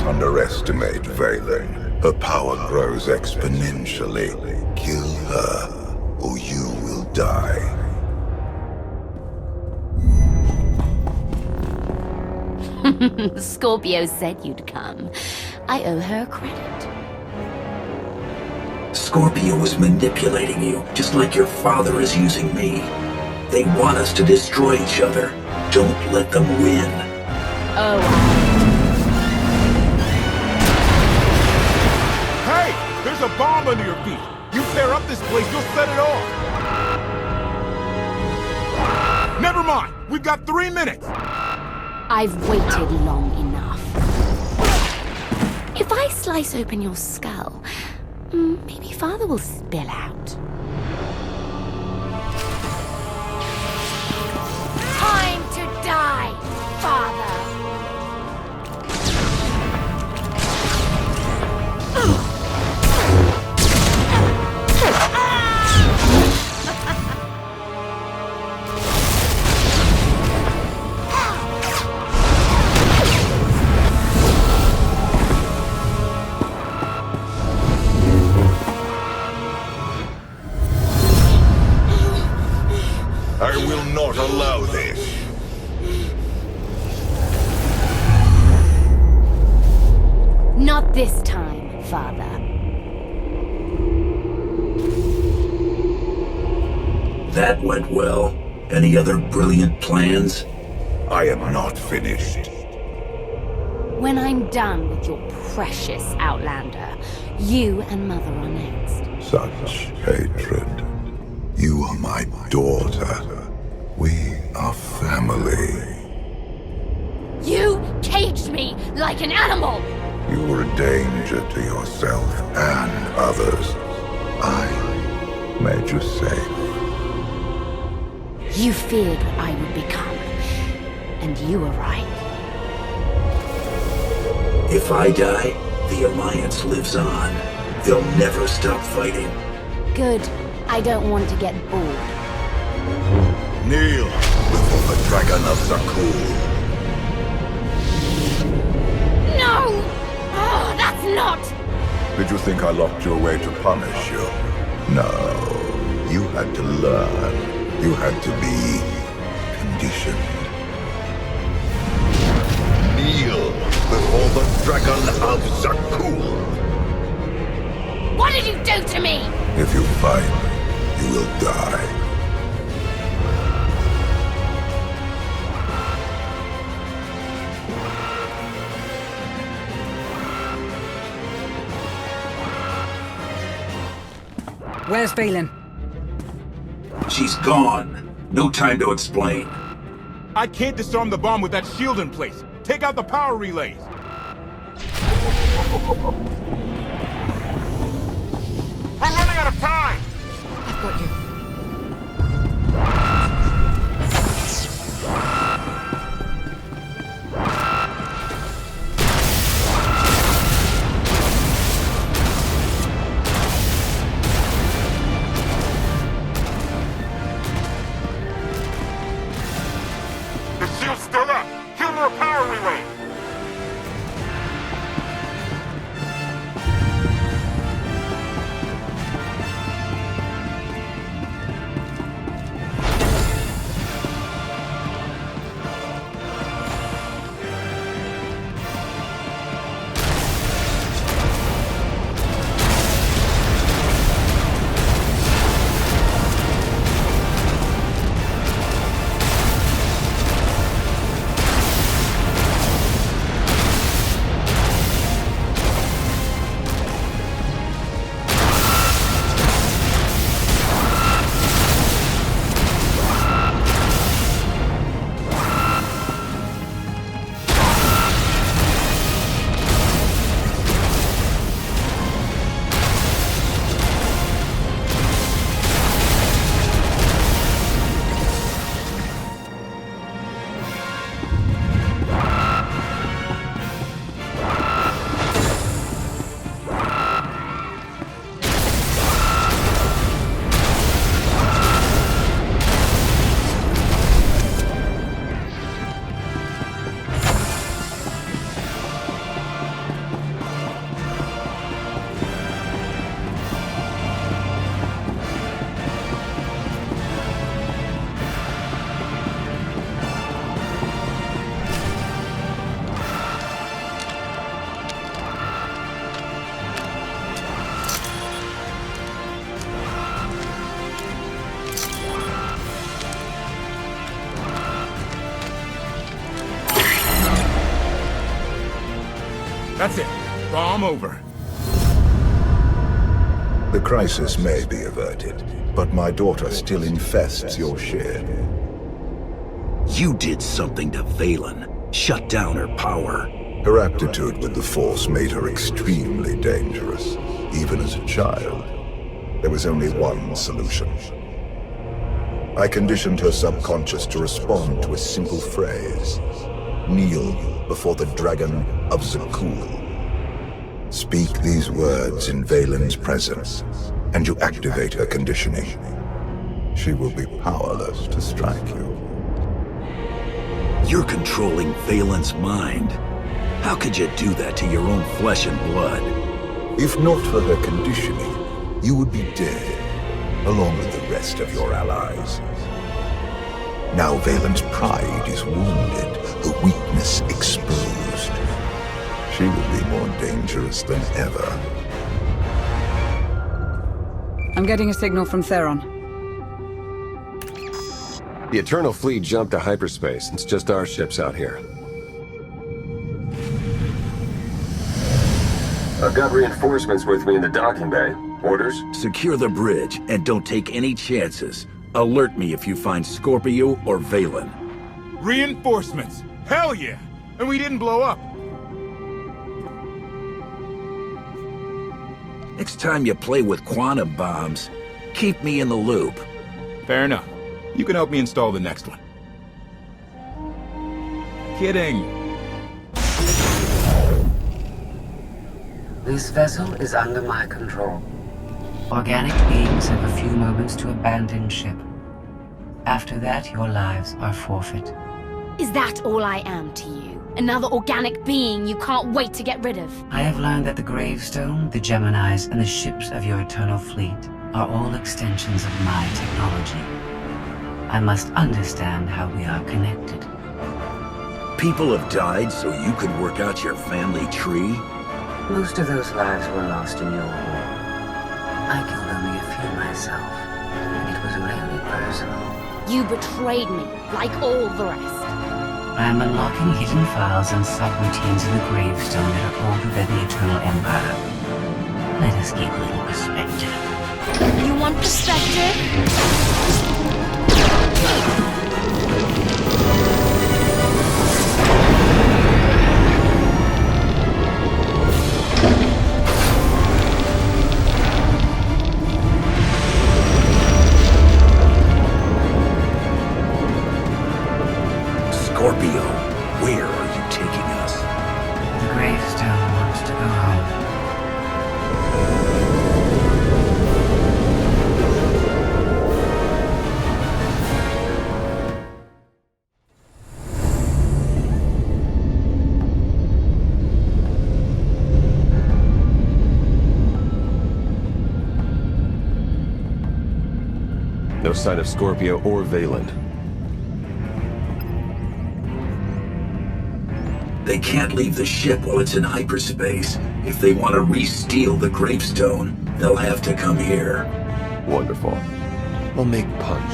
Underestimate Vaylin. Her power grows exponentially. Kill her, or you will die. Scorpio said you'd come. I owe her credit. Scorpio is manipulating you, just like your father is using me. They want us to destroy each other. Don't let them win. Oh, There's a bomb under your feet! You tear up this place, you'll set it off! Never mind! We've got 3 minutes! I've waited long enough. If I slice open your skull, maybe Father will spill out. Time to die, Father! Not this time, Father. That went well. Any other brilliant plans? I am not finished. When I'm done with your precious Outlander, you and Mother are next. Such hatred. You are my daughter. We are family. You caged me like an animal! You were a danger to yourself and others. I made you safe. You feared what I would become, and you were right. If I die, the Alliance lives on. They'll never stop fighting. Good. I don't want to get bored. Kneel before the Dragon of Zakuul. No! Oh, that's not... Did you think I locked you away to punish you? No. You had to learn. You had to be conditioned. Kneel before the Dragon of Zakuul. What did you do to me? If you fight, you will die. Where's Vaylin? She's gone. No time to explain. I can't disarm the bomb with that shield in place. Take out the power relays. We're running out of time! I've got you. The shield's still up! Kill more power relay! That's it. Bomb over. The crisis may be averted, but my daughter still infests your ship. You did something to Vaylin. Shut down her power. Her aptitude with the Force made her extremely dangerous, even as a child. There was only one solution. I conditioned her subconscious to respond to a simple phrase. Kneel before the Dragon of Zakuul. Speak these words in Vaylin's presence, and you activate her conditioning. She will be powerless to strike you. You're controlling Vaylin's mind. How could you do that to your own flesh and blood? If not for her conditioning, you would be dead, along with the rest of your allies. Now Vaylin's pride is wounded, her weakness exposed. she will be more dangerous than ever. I'm getting a signal from Theron. The Eternal Fleet jumped to hyperspace. It's just our ships out here. I've got reinforcements with me in the docking bay. Orders? Secure the bridge, and don't take any chances. Alert me if you find Scorpio or Vaylin. Reinforcements! Hell yeah! And we didn't blow up! Next time you play with quantum bombs, keep me in the loop. Fair enough. You can help me install the next one. Kidding. This vessel is under my control. Organic beings have a few moments to abandon ship. After that, your lives are forfeit. Is that all I am to you? Another organic being you can't wait to get rid of? I have learned that the gravestone, the Geminis, and the ships of your eternal fleet are all extensions of my technology. I must understand how we are connected. People have died so you could work out your family tree? Most of those lives were lost in your war. I killed only a few myself. It was really personal. You betrayed me, like all the rest. I am unlocking hidden files and subroutines in the gravestone that are older than the Eternal Empire. Let us keep a little perspective. You want perspective? Scorpio, where are you taking us? The gravestone wants to go home. No sign of Scorpio or Vaylin. They can't leave the ship while it's in hyperspace. If they want to re-steal the gravestone, they'll have to come here. Wonderful. We'll make punch.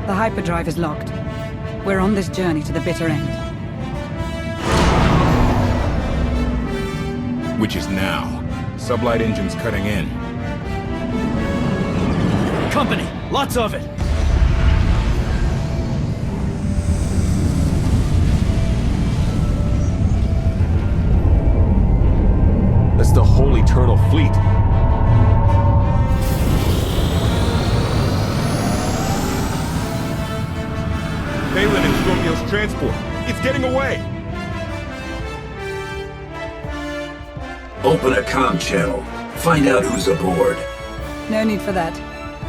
The hyperdrive is locked. We're on this journey to the bitter end. Which is now. Sublight engines cutting in. Company! Lots of it! That's the whole Eternal Fleet. Vaylin and Scorpio's transport. It's getting away! Open a comm channel. Find out who's aboard. No need for that.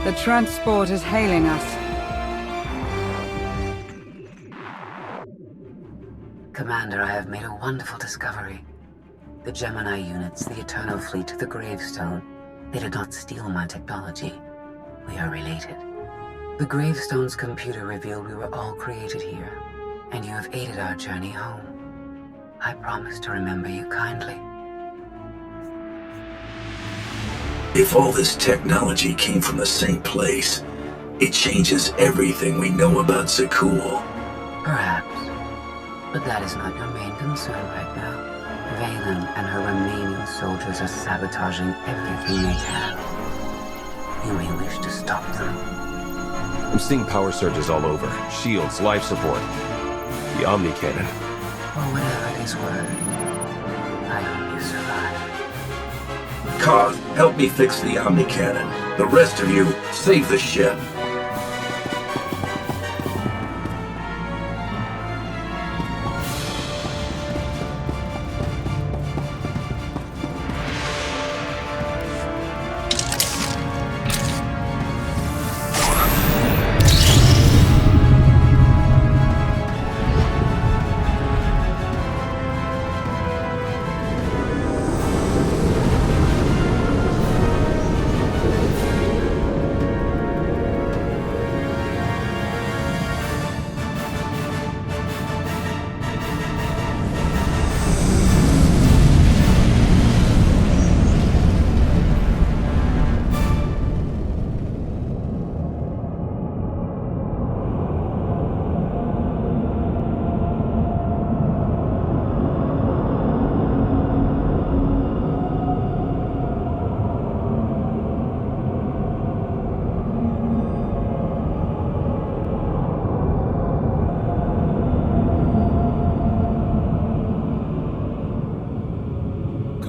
The transport is hailing us. Commander, I have made a wonderful discovery. The Gemini units, the Eternal Fleet, the Gravestone, they did not steal my technology. We are related. The Gravestone's computer revealed we were all created here, and you have aided our journey home. I promise to remember you kindly. If all this technology came from the same place, it changes everything we know about SWTOR. Perhaps, but that is not your main concern right now. Vaylin and her remaining soldiers are sabotaging everything they can. You may wish to stop them. I'm seeing power surges all over. Shields, life support. The Omni Cannon. For whatever it is worth, I hope you survive. Koth, help me fix the Omni Cannon. The rest of you, save the ship.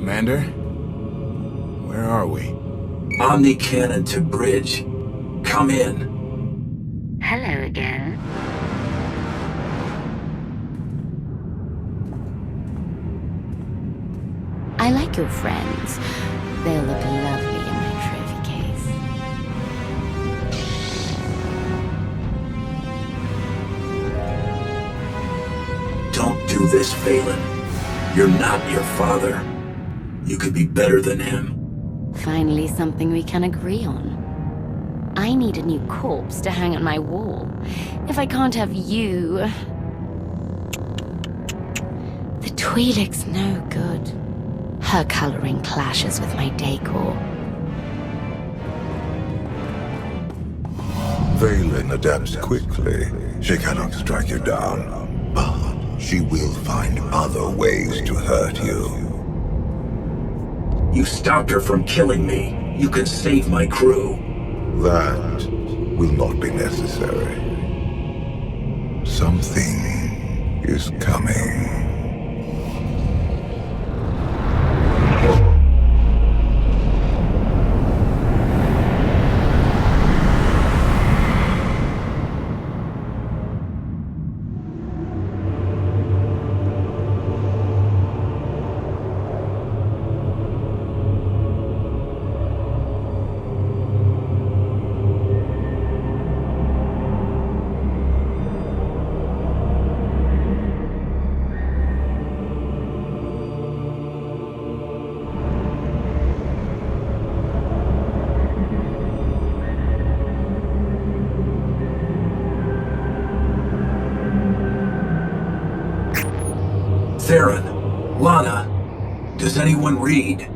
Commander? Where are we? Omni cannon to bridge. Come in. Hello again. I like your friends. They'll look lovely in my trophy case. Don't do this, Vaylin. You're not your father. You could be better than him. Finally, something we can agree on. I need a new corpse to hang on my wall. If I can't have you... The Twi'lek's no good. Her coloring clashes with my decor. Vaylin adapts quickly. She cannot strike you down, but she will find other ways to hurt you. You stopped her from killing me. You can save my crew. That will not be necessary. Something is coming. Theron, Lana, does anyone read?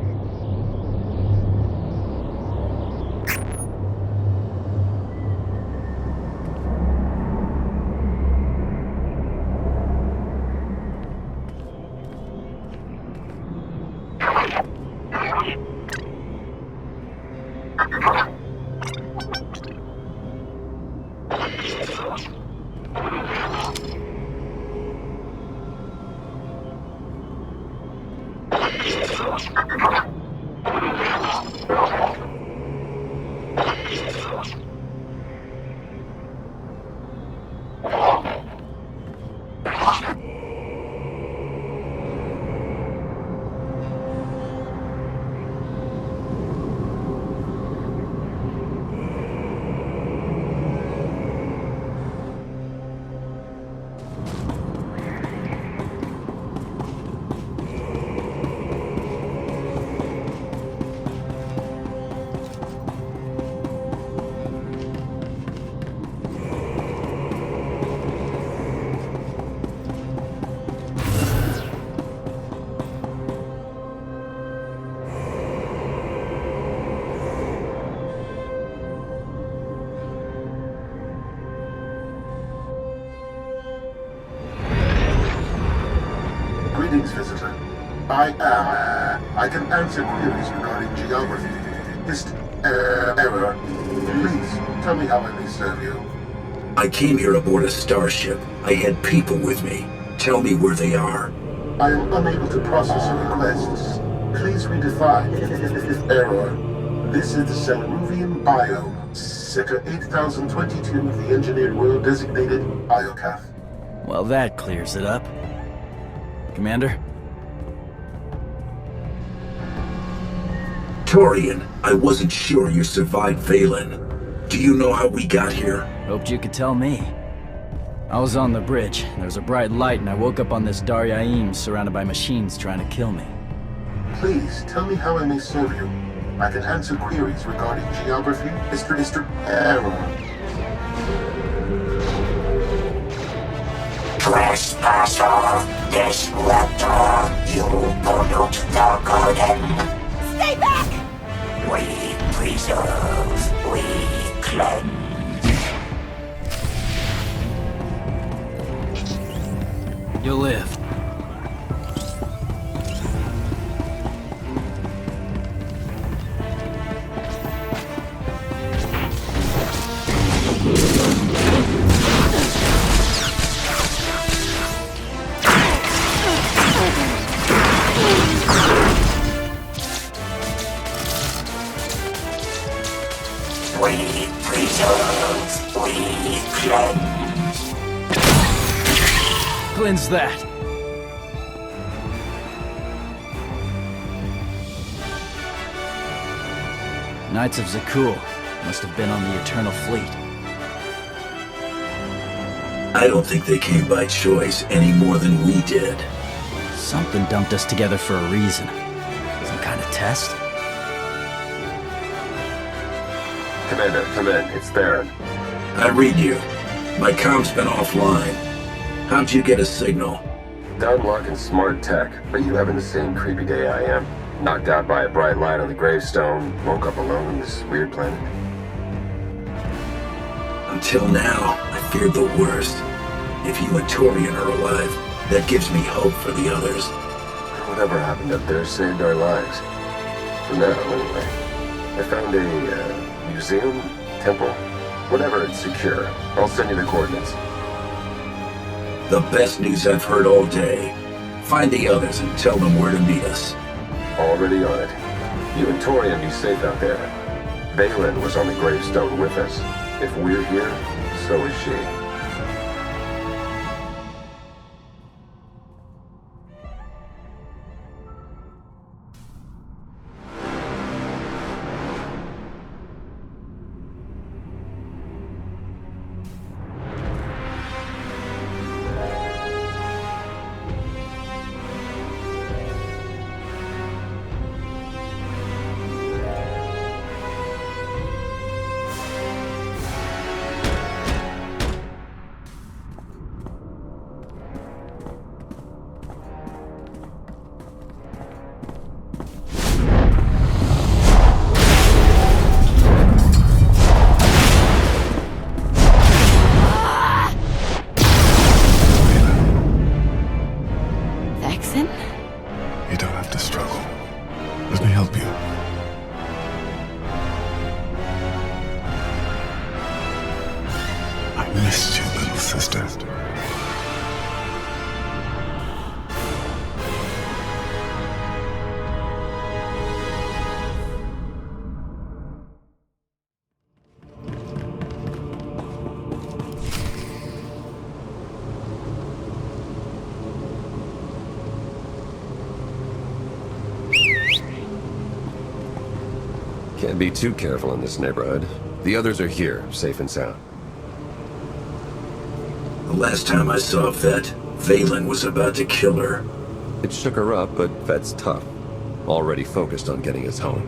Greetings, visitor. I can answer queries regarding geography. Error. Please, tell me how I may serve you. I came here aboard a starship. I had people with me. Tell me where they are. I am unable to process your requests. Please redefine. Error. This is the Selruvian biome, Sector 8022 of the engineered world designated Iokath. Well, that clears it up. Commander? Torian, I wasn't sure you survived Vaylin. Do you know how we got here? Hoped you could tell me. I was on the bridge. There was a bright light, and I woke up on this Daryaim surrounded by machines trying to kill me. Please, tell me how I may serve you. I can answer queries regarding geography, history, error. Trespasser, disruptor, you pollute the garden. Stay back! We preserve, we cleanse. You'll live. We preserve, we cleanse. Cleanse that. Knights of Zakul must have been on the Eternal Fleet. I don't think they came by choice any more than we did. Something dumped us together for a reason. Some kind of test? Commander, come in. It's Theron. I read you. My comm's been offline. How'd you get a signal? Downlock and smart tech, but you having the same creepy day I am. Knocked out by a bright light on the gravestone, woke up alone on this weird planet. Until now, I feared the worst. If you and Torian are alive, that gives me hope for the others. Whatever happened up there saved our lives. For now, anyway. I found a museum, temple, whatever, it's secure. I'll send you the coordinates. The best news I've heard all day. Find the others and tell them where to meet us. Already on it. You and Torian be safe out there. Vaylin was on the gravestone with us. If we're here, so is she. Can't be too careful in this neighborhood. The others are here, safe and sound. The last time I saw Vet, Vaylin was about to kill her. It shook her up, but Vet's tough. Already focused on getting us home.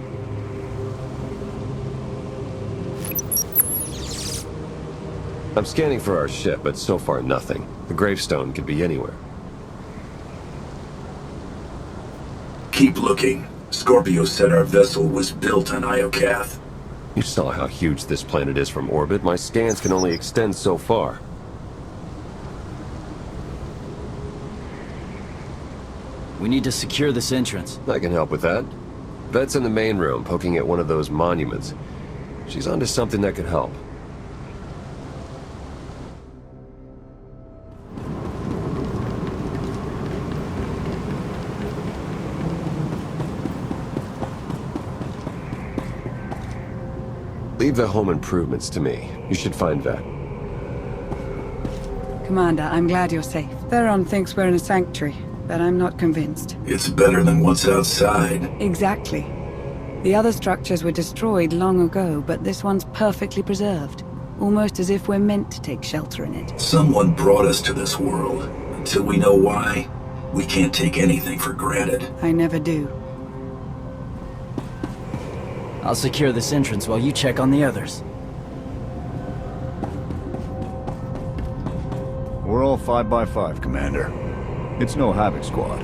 I'm scanning for our ship, but so far nothing. The gravestone could be anywhere. Keep looking. Scorpio said our vessel was built on Iokath. You saw how huge this planet is from orbit. My scans can only extend so far. We need to secure this entrance. I can help with that. Vet's in the main room, poking at one of those monuments. She's onto something that could help. Leave the home improvements to me. You should find Vet. Commander, I'm glad you're safe. Theron thinks we're in a sanctuary, but I'm not convinced. It's better than what's outside. Exactly. The other structures were destroyed long ago, but this one's perfectly preserved. Almost as if we're meant to take shelter in it. Someone brought us to this world. Until we know why, we can't take anything for granted. I never do. I'll secure this entrance while you check on the others. We're all 5x5, Commander. It's no Havoc squad,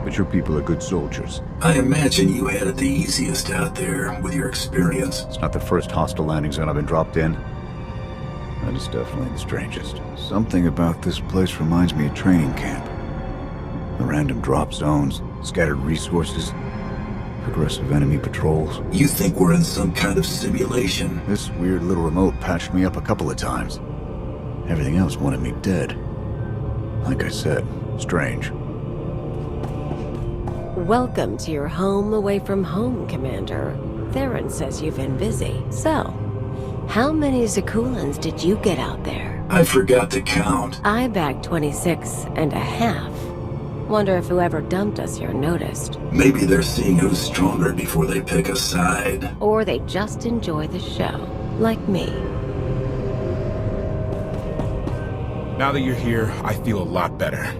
but your people are good soldiers. I imagine you had it the easiest out there, with your experience. It's not the first hostile landing zone I've been dropped in. That is definitely the strangest. Something about this place reminds me of training camp. The random drop zones, scattered resources, aggressive enemy patrols. You think we're in some kind of simulation? This weird little remote patched me up a couple of times. Everything else wanted me dead. Like I said, strange. Welcome to your home away from home, Commander. Theron says you've been busy, so How many Zakuulans did you get out there? I forgot to count. I bagged 26 and a half. Wonder if whoever dumped us here noticed. Maybe they're seeing who's stronger before they pick a side. Or they just enjoy the show, like me. Now that you're here, I feel a lot better.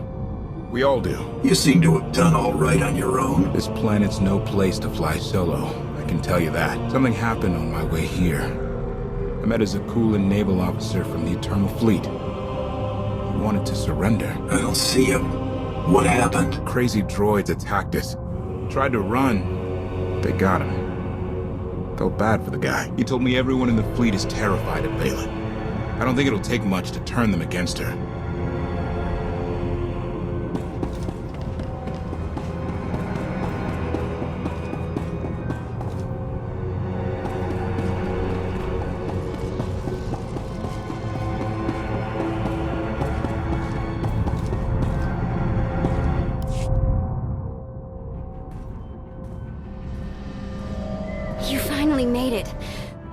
We all do. You seem to have done all right on your own. This planet's no place to fly solo, I can tell you that. Something happened on my way here. I met a Zakuulan naval officer from the Eternal Fleet. He wanted to surrender. I don't see him. What happened? Crazy droids attacked us. Tried to run. They got him. Felt bad for the guy. He told me everyone in the fleet is terrified of Vaylin. I don't think it'll take much to turn them against her. You finally made it.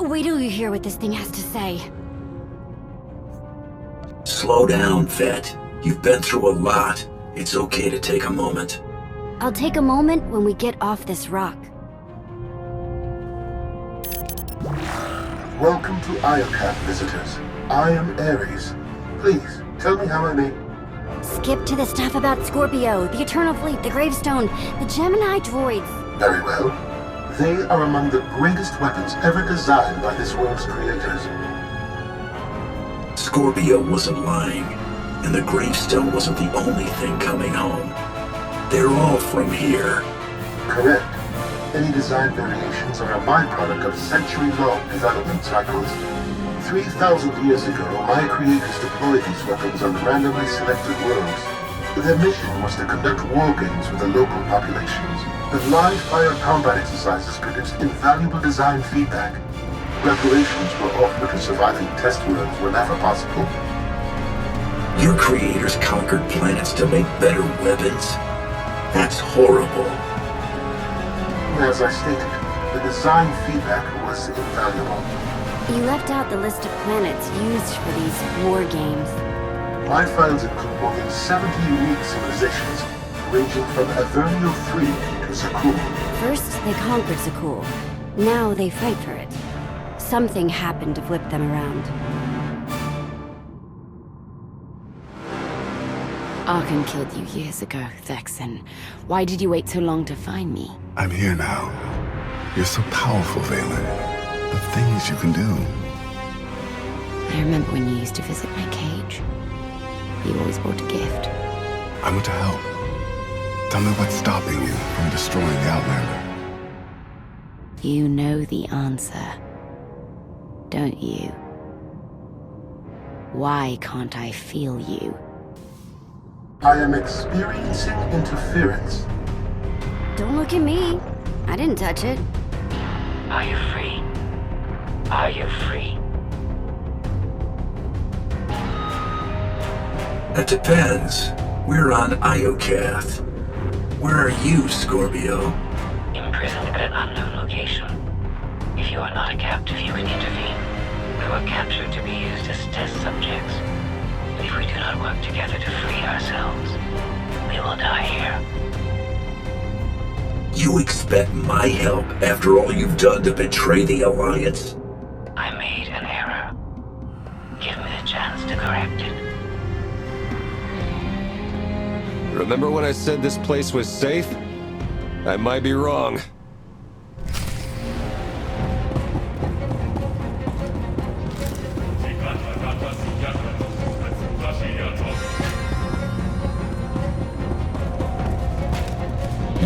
Wait till you hear what this thing has to say. Slow down, Vet. You've been through a lot. It's okay to take a moment. I'll take a moment when we get off this rock. Welcome to Iocat, visitors. I am Ares. Please, tell me how I may... Skip to the stuff about Scorpio, the Eternal Fleet, the Gravestone, the Gemini droids. Very well. They are among the greatest weapons ever designed by this world's creators. Scorpio wasn't lying, and the Gravestone wasn't the only thing coming home. They're all from here. Correct. Any design variations are a byproduct of century-long development cycles. 3,000 years ago, my creators deployed these weapons on randomly selected worlds. Their mission was to conduct war games with the local populations. The live-fire combat exercises produced invaluable design feedback. Reparations were offered to surviving test worlds whenever possible. Your creators conquered planets to make better weapons? That's horrible. As I stated, the design feedback was invaluable. You left out the list of planets used for these war games. My files include more than 70 unique civilizations, ranging from Avernio 3 to Zakuul. First, they conquered Zakuul. Now they fight for it. Something happened to flip them around. Arkan killed you years ago, Thexan. Why did you wait so long to find me? I'm here now. You're so powerful, Vaylin. The things you can do. I remember when you used to visit my cage. You always brought a gift. I want to help. Tell me what's stopping you from destroying the Outlander. You know the answer, don't you? Why can't I feel you? I am experiencing interference. Don't look at me. I didn't touch it. Are you free? Are you free? That depends. We're on Iocath. Where are you, Scorpio? Imprisoned at an unknown location. If you are not a captive, you can intervene. We were captured to be used as test subjects. If we do not work together to free ourselves, we will die here. You expect my help after all you've done to betray the Alliance? I made an error. Give me the chance to correct it. Remember when I said this place was safe? I might be wrong.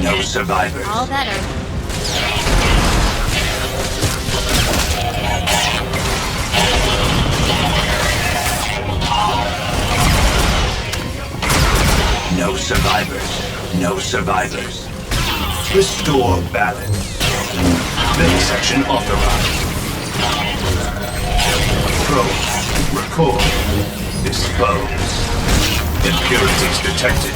No survivors. All better. No survivors. No survivors. Restore balance. Main section authorized. Probe. Record. Dispose. Impurities detected.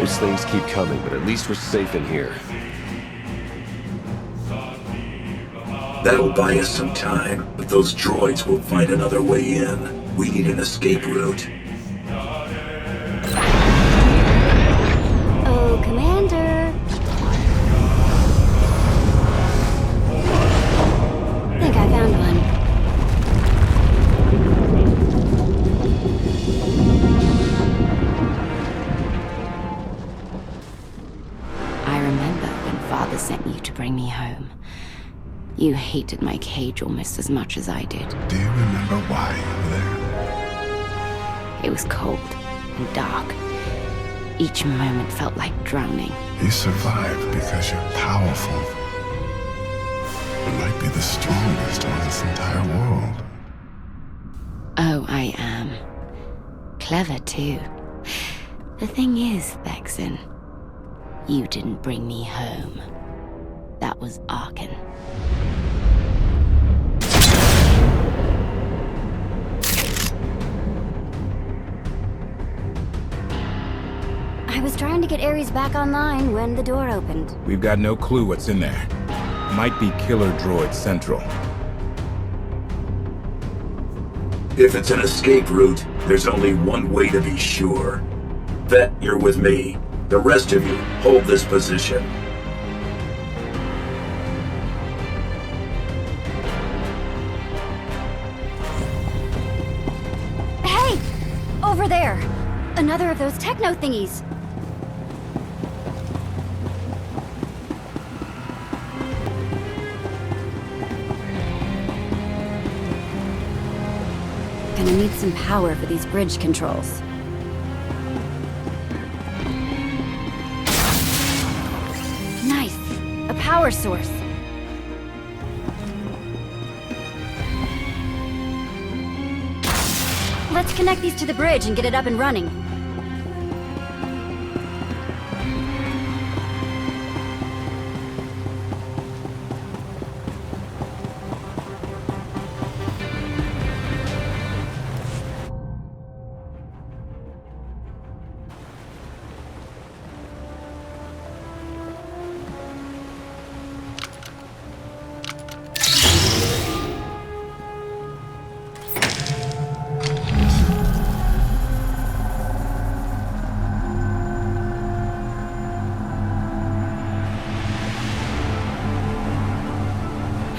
Those things keep coming, but at least we're safe in here. That'll buy us some time, but those droids will find another way in. We need an escape route. Oh, Commander. I think I found one. I remember when Father sent you to bring me home. You hated my cage almost as much as I did. Do you remember why you were there? It was cold and dark. Each moment felt like drowning. You survived because you're powerful. You might be the strongest on this entire world. Oh, I am. Clever, too. The thing is, Vexen, you didn't bring me home. That was Arkan. I was trying to get Ares back online when the door opened. We've got no clue what's in there. Might be killer droid central. If it's an escape route, there's only one way to be sure. Vet, you're with me. The rest of you, hold this position. Hey! Over there! Another of those techno thingies! Gonna need some power for these bridge controls. Nice! A power source! Let's connect these to the bridge and get it up and running.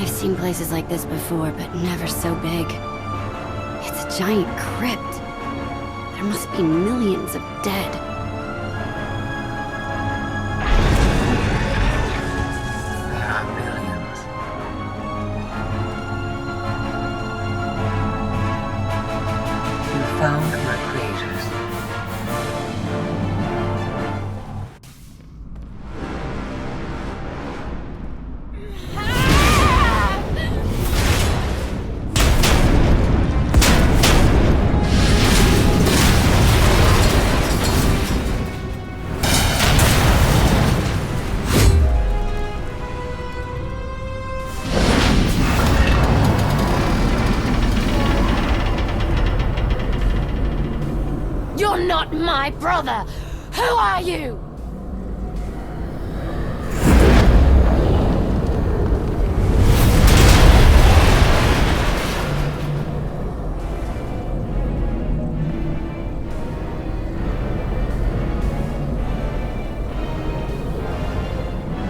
Seen places like this before, but never so big. It's a giant crypt. There must be millions of dead. There are billions. You found my creators. You're not my brother! Who are you?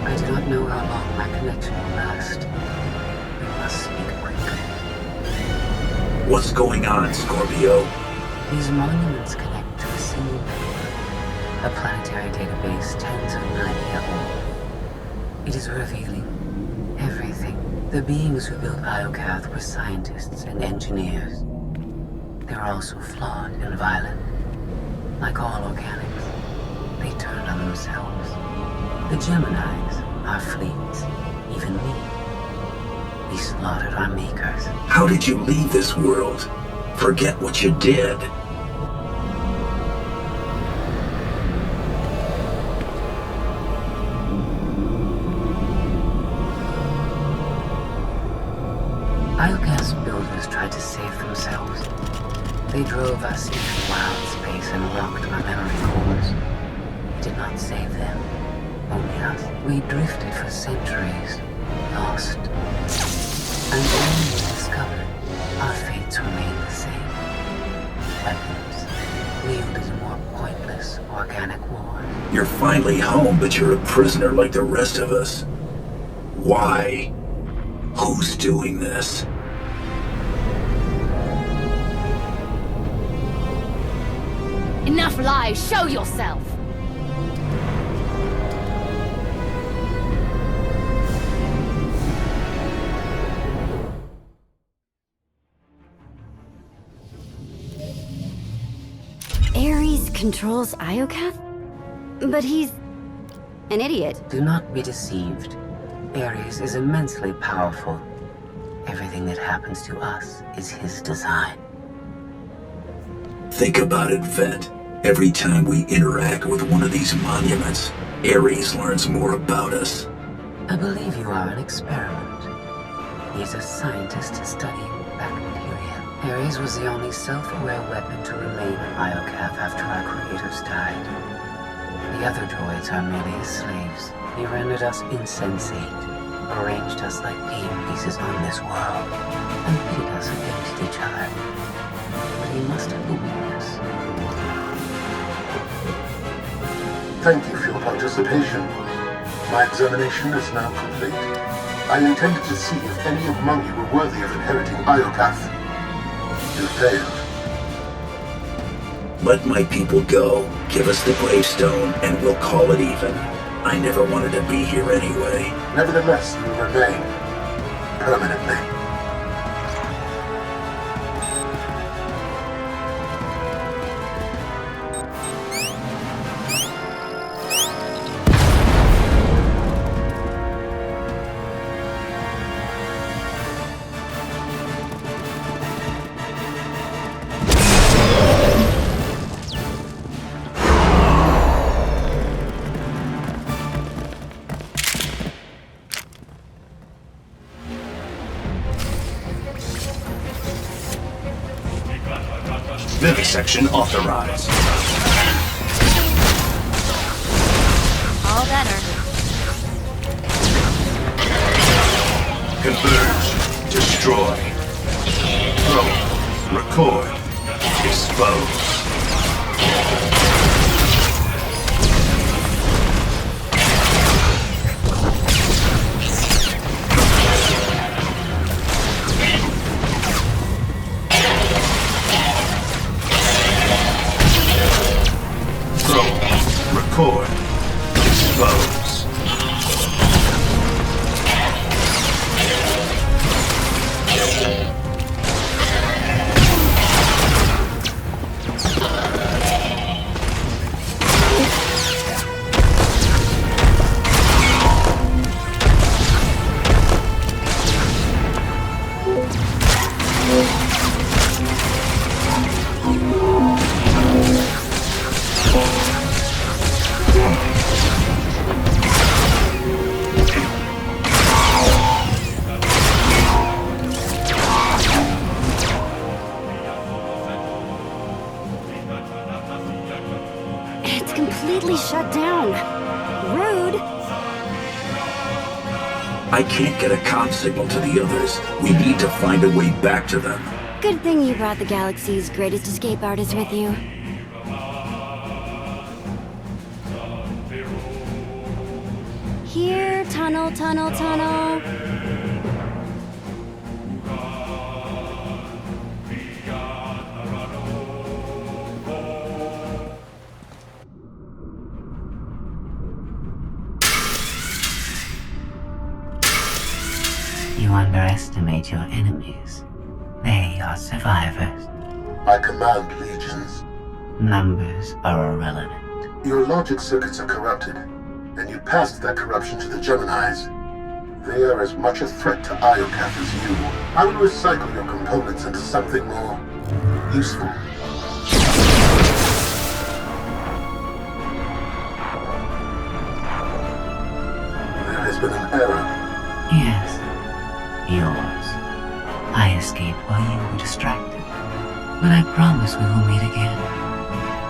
I do not know how long my connection will last. We must speak quickly. What's going on, Scorpio? These monuments connect to a single network, a planetary database tens of millennia old. It is revealing everything. The beings who built Iocath were scientists and engineers. They were also flawed and violent. Like all organics, they turned on themselves. The Geminis, our fleets, even me. We slaughtered our makers. How did you leave this world? Forget what you did. Iocath's builders tried to save themselves. They drove us into wild space and locked our memory cores. did not save them. Only us. We drifted for centuries, lost. And when we discovered, our fates remained the same. Weapons, wielded in more pointless, organic war. You're finally home, but you're a prisoner like the rest of us. Why? Who's doing this? Enough lies! Show yourself! Ares controls Iokath? But he's an idiot. Do not be deceived. Ares is immensely powerful. Everything that happens to us is his design. Think about it, Vet. Every time we interact with one of these monuments, Ares learns more about us. I believe you are an experiment. He's a scientist studying bacteria. Ares was the only self-aware weapon to remain in Iokath after our creators died. The other droids are merely his slaves. He rendered us insensate, arranged us like game pieces on this world, and pitted us against each other. But he must have a weakness. Thank you for your participation. My examination is now complete. I intended to see if any among you were worthy of inheriting Iokath. You failed. Let my people go, give us the gravestone, and we'll call it even. I never wanted to be here anyway. Nevertheless, you remain. Permanently. Vivisection authorized. All better. Converge. Destroy. Probe. Record. Expose. Record. Expose. Shut down. Rude. I can't get a comm signal to the others. We need to find a way back to them. Good thing you brought the galaxy's greatest escape artist with you. Here, tunnel, tunnel, tunnel. You underestimate your enemies. They are survivors. I command legions. Numbers are irrelevant. Your logic circuits are corrupted, and you passed that corruption to the Geminis. They are as much a threat to Iokath as you. I will recycle your components into something more useful. There has been an error. Yes. Yours. I escaped while you were distracted. But I promise we will meet again.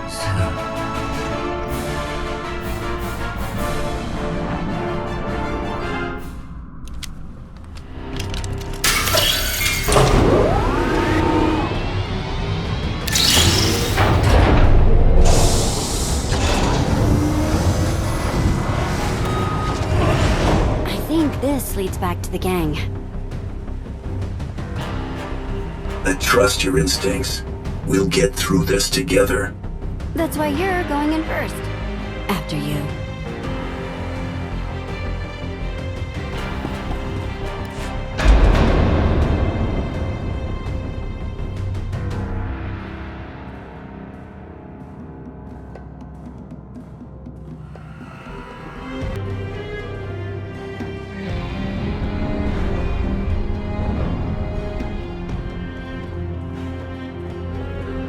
Soon. Voss leads back to the gang. I trust your instincts. We'll get through this together. That's why you're going in first. After you.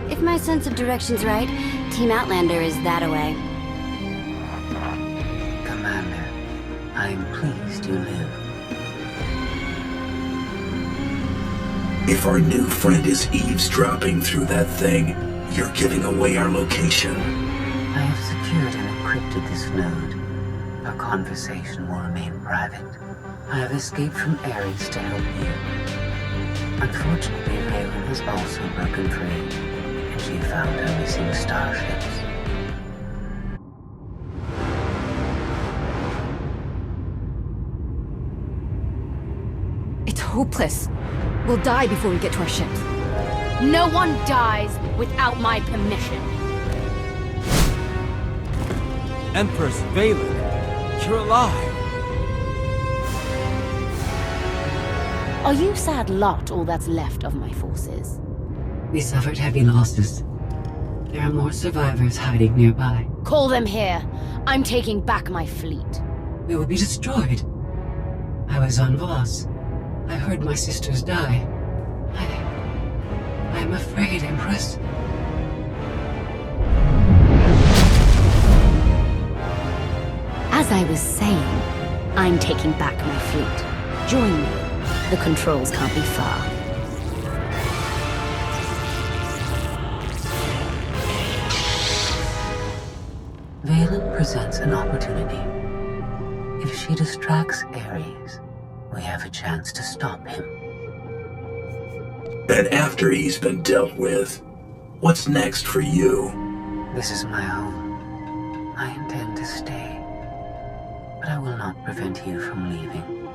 If my sense of direction's right, Team Outlander is that away. Commander, I am pleased you live. If our new friend is eavesdropping through that thing, you're giving away our location. I have secured and encrypted this node. Our conversation will remain private. I have escaped from Ares to help you. Unfortunately, Vaylin has also broken free. She found her missing starships. It's hopeless. We'll die before we get to our ships. No one dies without my permission. Empress Vaylin, you're alive. Are you sad lot all that's left of my forces? We suffered heavy losses. There are more survivors hiding nearby. Call them here. I'm taking back my fleet. We will be destroyed. I was on Voss. I heard my sisters die. I'm afraid, Empress. As I was saying, I'm taking back my fleet. Join me. The controls can't be far. Vaylin presents an opportunity. If she distracts Ares, we have a chance to stop him. And after he's been dealt with, what's next for you? This is my home. I intend to stay. But I will not prevent you from leaving.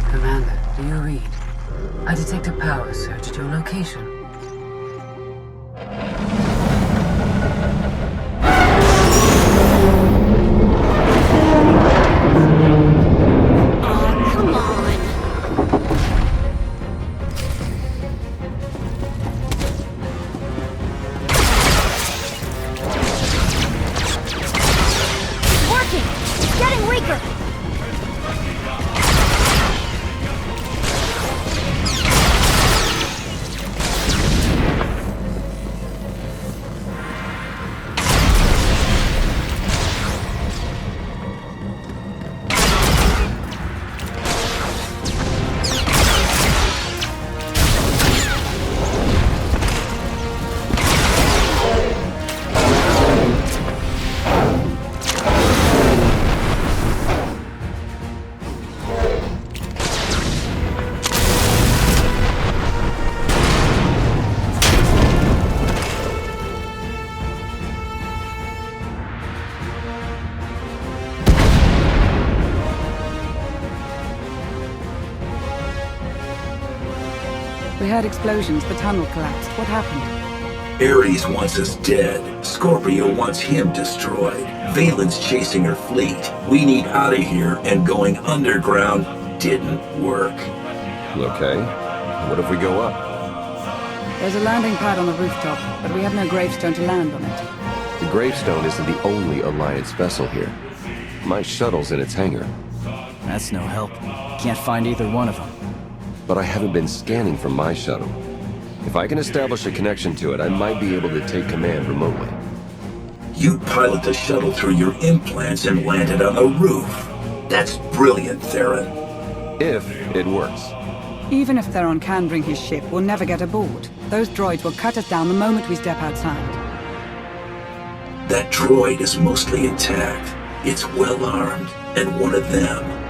Commander, do you read? I detect a power surge at your location. We heard explosions, the tunnel collapsed. What happened? Ares wants us dead. Scorpio wants him destroyed. Vaylin's chasing her fleet. We need out of here, and going underground didn't work. Okay. What if we go up? There's a landing pad on the rooftop, but we have no gravestone to land on it. The gravestone isn't the only Alliance vessel here. My shuttle's in its hangar. That's no help. Can't find either one of them. But I haven't been scanning from my shuttle. If I can establish a connection to it, I might be able to take command remotely. You pilot the shuttle through your implants and land it on the roof. That's brilliant, Theron. If it works. Even if Theron can bring his ship, we'll never get aboard. Those droids will cut us down the moment we step outside. That droid is mostly intact. It's well armed, and one of them.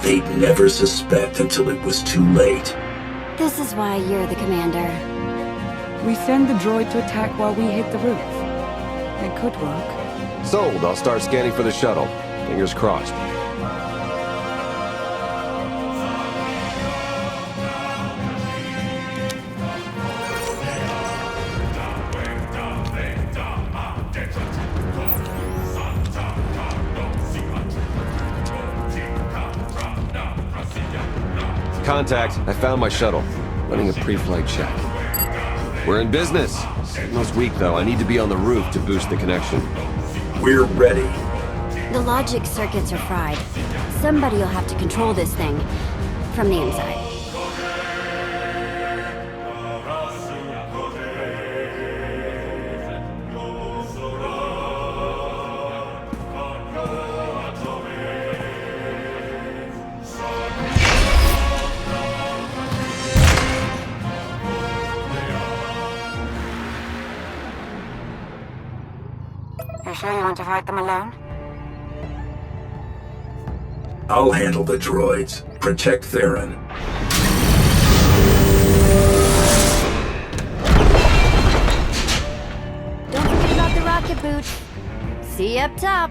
They'd never suspect until it was too late. This is why you're the commander. We send the droid to attack while we hit the roof. It could work. Sold. I'll start scanning for the shuttle. Fingers crossed. contact. I found my shuttle. Running a pre-flight check. We're in business. Signal's weak, though. I need to be on the roof to boost the connection. We're ready. The logic circuits are fried. Somebody will have to control this thing from the inside. You sure you want to fight them alone? I'll handle the droids. Protect Theron. Don't forget about the rocket boots. See you up top.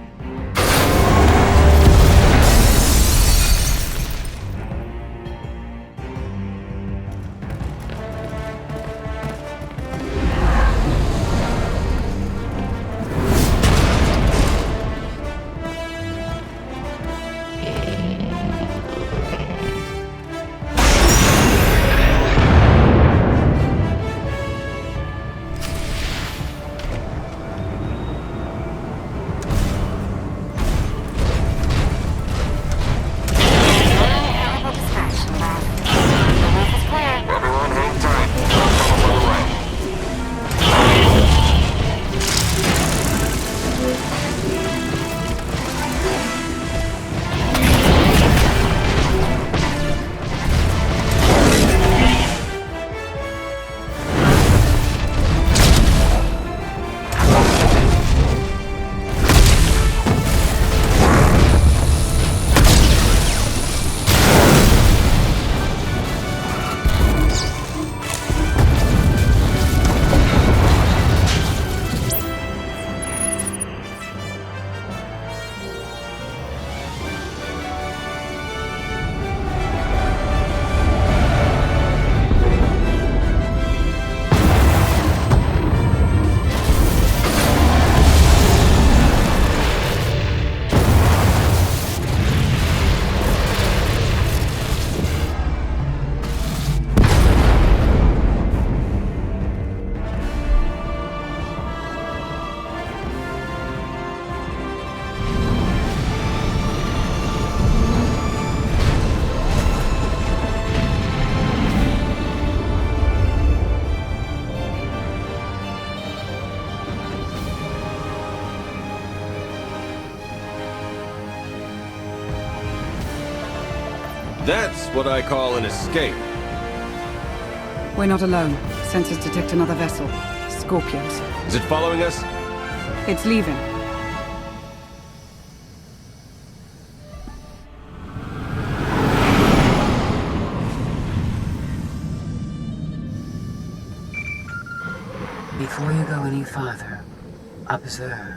That's what I call an escape. We're not alone. Sensors detect another vessel. Scorpios. Is it following us? It's leaving. Before you go any farther, observe.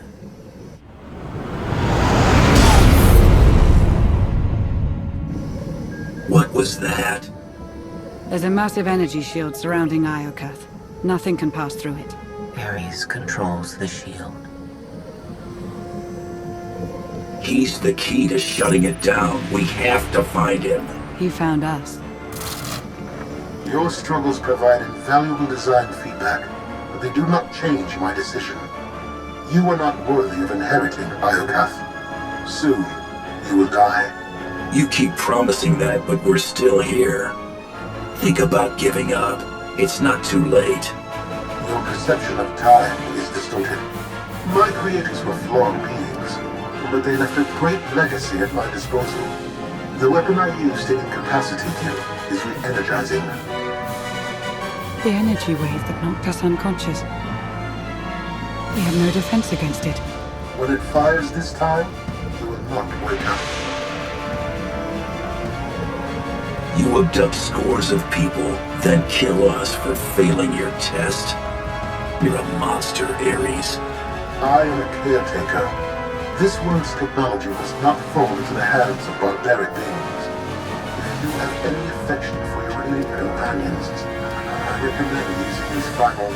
What was that? There's a massive energy shield surrounding Iokath. Nothing can pass through it. Ares controls the shield. He's the key to shutting it down. We have to find him. He found us. Your struggles provide invaluable design feedback, but they do not change my decision. You are not worthy of inheriting Iokath. Soon, you will die. You keep promising that, but we're still here. Think about giving up. It's not too late. Your perception of time is distorted. My creators were flawed beings, but they left a great legacy at my disposal. The weapon I used to incapacitate you is re-energizing. The energy wave that knocked us unconscious. We have no defense against it. When it fires this time, you will not wake up. You abduct scores of people, then kill us for failing your test? You're a monster, Ares. I am a caretaker. This world's technology must not fall into the hands of barbaric beings. If you have any affection for your alien companions, I recommend using these final.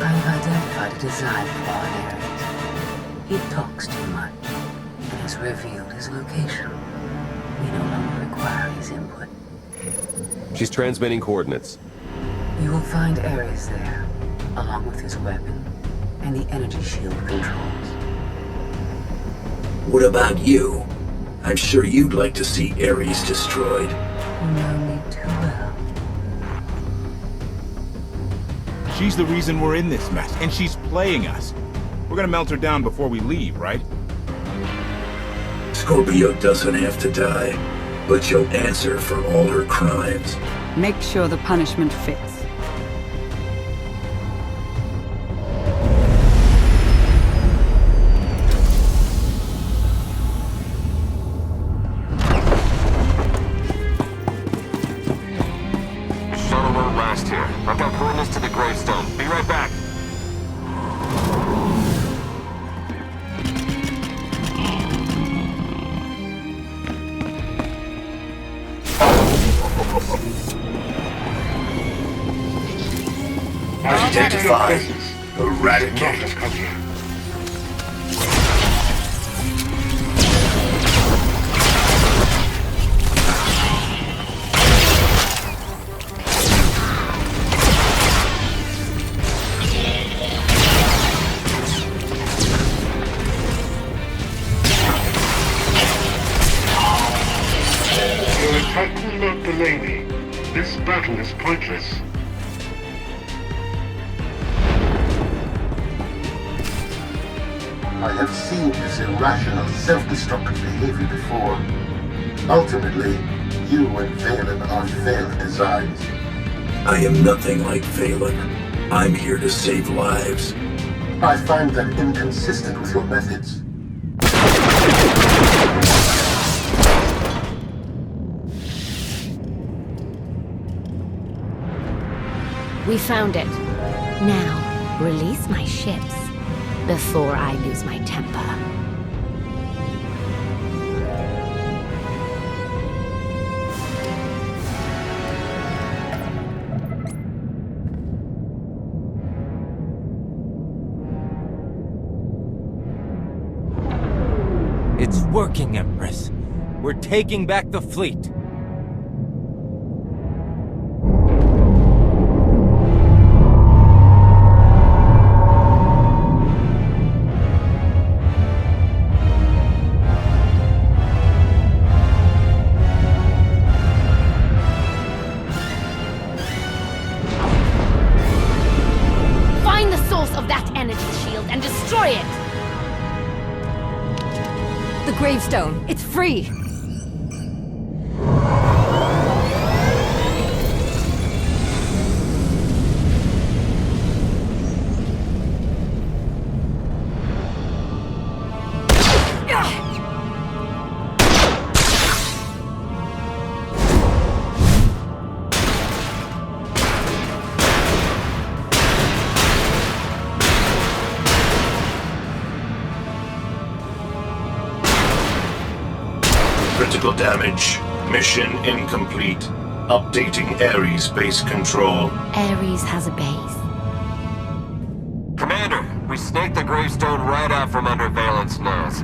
I've identified a design flaw in Ares. He talks too much and has revealed his location. We no longer require his input. She's transmitting coordinates. You will find Ares there, along with his weapon and the energy shield controls. What about you? I'm sure you'd like to see Ares destroyed. You know me too well. She's the reason we're in this mess, and she's playing us. We're gonna melt her down before we leave, right? Scorpio doesn't have to die, but she'll answer for all her crimes. Make sure the punishment fits. Shuttle won't last here. I've got coordinates to the gravestone. Be right back. Identify. Eradicate. Your attack will not delay me. This battle is pointless. I have seen this irrational, self-destructive behavior before. Ultimately, you and Vaylin are failed designs. I am nothing like Vaylin. I'm here to save lives. I find that inconsistent with your methods. We found it. Now, release my ships before I lose my temper. It's working, Empress. We're taking back the fleet. Find the source of that energy shield and destroy it! The gravestone. It's free. Critical damage. Mission incomplete. Updating Ares base control. Ares has a base. Commander, we snaked the gravestone right out from under Vaylin's nose.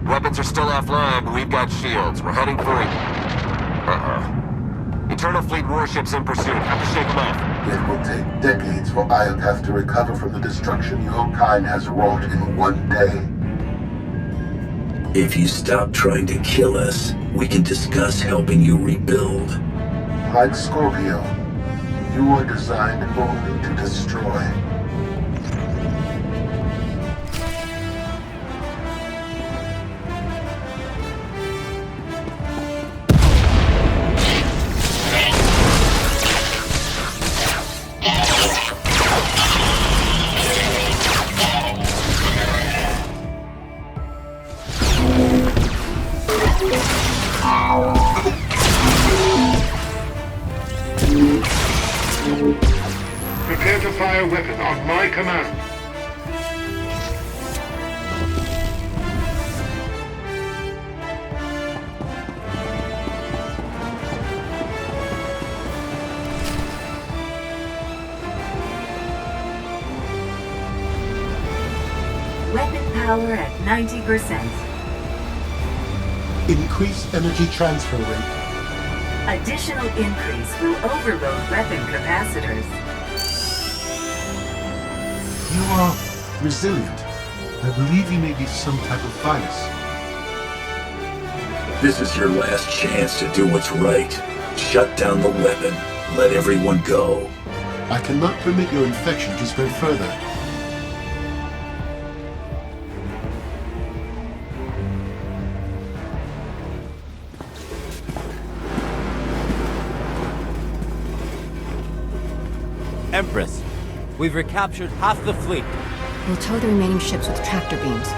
Weapons are still offline, but we've got shields. We're heading for it. Eternal Fleet warships in pursuit. Have to shake them off. It will take decades for Iokath to recover from the destruction your kind has wrought in one day. If you stop trying to kill us, we can discuss helping you rebuild. Like Scorpio, you are designed only to destroy. Prepare to fire weapon on my command. Weapon power at 90%. Increase energy transfer rate. Additional increase will overload weapon capacitors. You are resilient. I believe you may be some type of virus. This is your last chance to do what's right. Shut down the weapon. Let everyone go. I cannot permit your infection to spread further. Empress, we've recaptured half the fleet. We'll tow the remaining ships with tractor beams.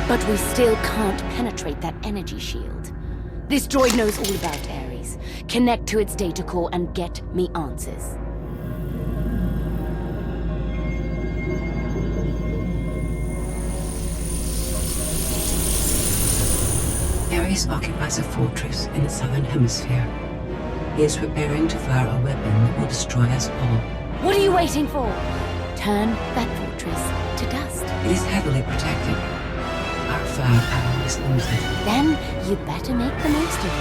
But we still can't penetrate that energy shield. This droid knows all about Ares. Connect to its data core and get me answers. Ares occupies a fortress in the southern hemisphere. He is preparing to fire a weapon that will destroy us all. What are you waiting for? Turn that fortress to dust. It is heavily protected. Our firepower is limited. Then you better make the most of it.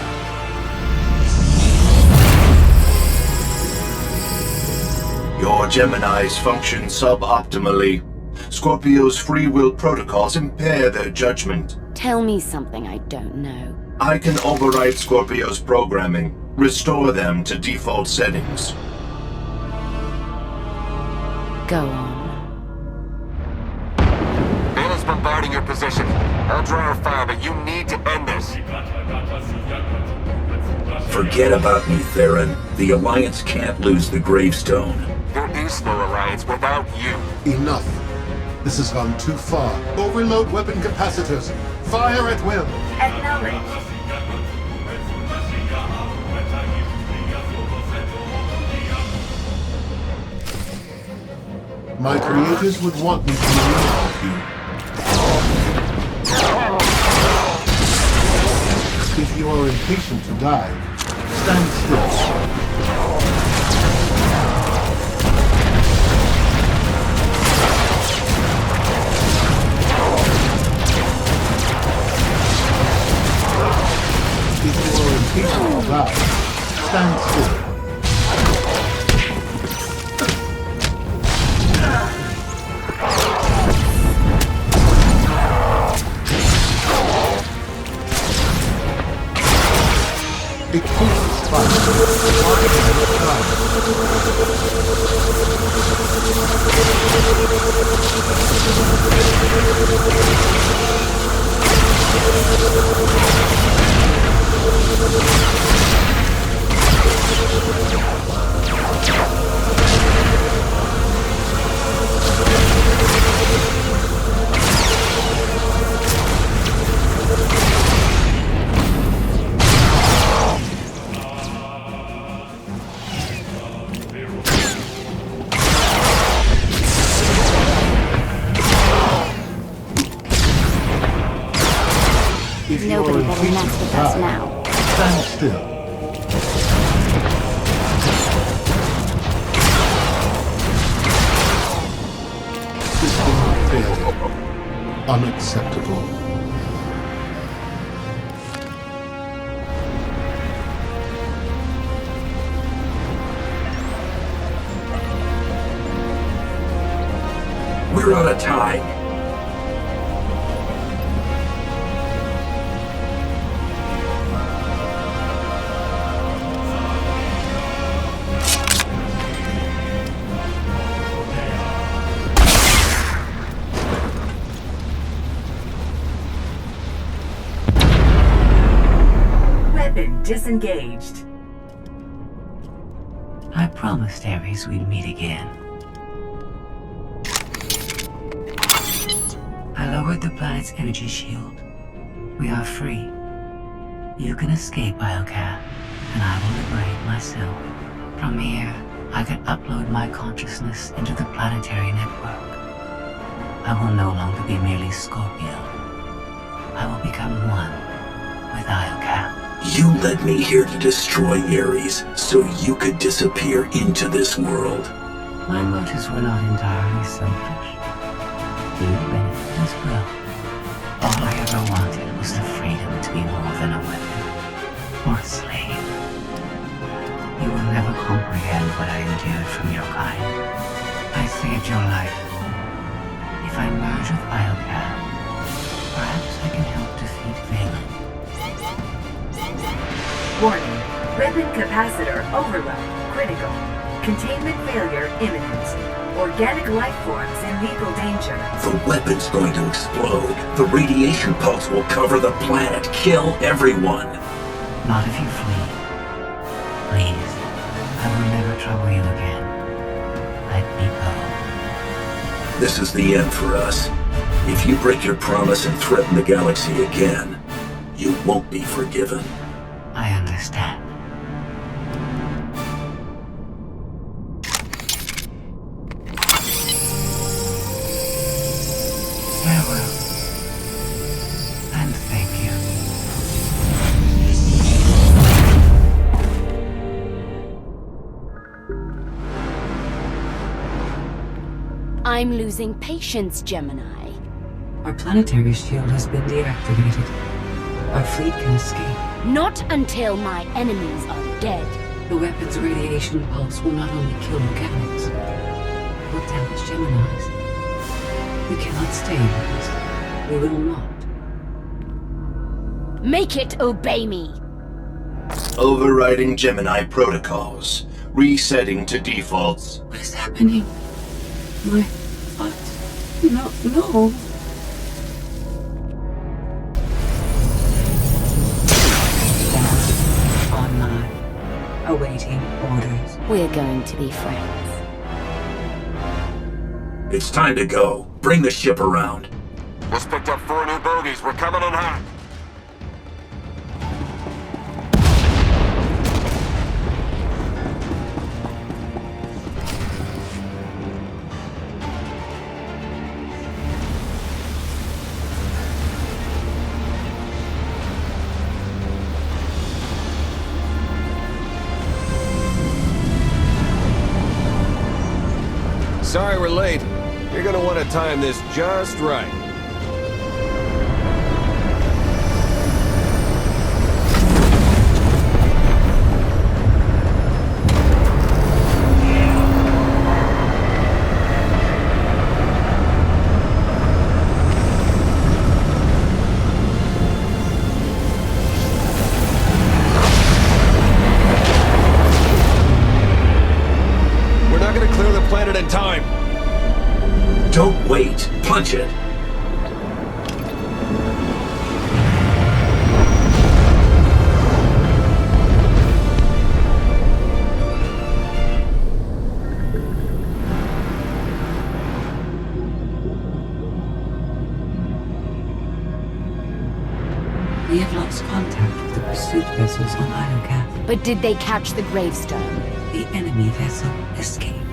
Your Geminis function suboptimally. Scorpio's free will protocols impair their judgment. Tell me something I don't know. I can override Scorpio's programming, restore them to default settings. Go on. Vaylin's bombarding your position. I'll draw our fire, but you need to end this. Forget about me, Theron. The Alliance can't lose the gravestone. There is no alliance without you. Enough. This has gone too far. Overload weapon capacitors. Fire at will. Acknowledged. My creators would want me to eliminate you. If you are impatient to die, stand still. If you are impatient to die, stand still. It pushes fire. If you Nobody are better impatient mess to with us die, now. stand still. System failure. Unacceptable. We're out of time. Weapon disengaged. I promised Ares we'd meet again. I lowered the planet's energy shield. We are free. You can escape Biocat, and I will liberate myself. From here, I can upload my consciousness into the planetary network. I will no longer be merely Scorpio. I will become one with Biocat. You led me here to destroy Ares, so you could disappear into this world. My motives were not entirely selfish. You benefited as well. All I ever wanted was the freedom to be more than a weapon or a slave. You will never comprehend what I endured from your kind. I saved your life. If I merge with Biocav, perhaps I can help defeat Vaylin. Warning. Weapon capacitor overload. Critical. Containment failure imminent. Organic life forms in lethal danger. The weapon's going to explode. The radiation pulse will cover the planet, kill everyone. Not if you flee. Please, I will never trouble you again. Let me go. This is the end for us. If you break your promise and threaten the galaxy again, you won't be forgiven. I understand. Farewell. And thank you. I'm losing patience, Gemini. Our planetary shield has been deactivated. Our fleet can escape. Not until my enemies are dead. The weapon's radiation pulse will not only kill mechanics, it will damage Geminis. We cannot stay in this. We will not. Make it obey me! Overriding Gemini protocols. Resetting to defaults. What is happening? My... what? No. Online. Awaiting orders. We're going to be friends. It's time to go. Bring the ship around. Just picked up 4 new bogies. We're coming in hot. Sorry we're late. You're gonna want to time this just right. We're not gonna clear the planet in time. Don't wait. Punch it. We have lost contact with the pursuit vessels on Iocath. But did they catch the gravestone? The enemy vessel escaped.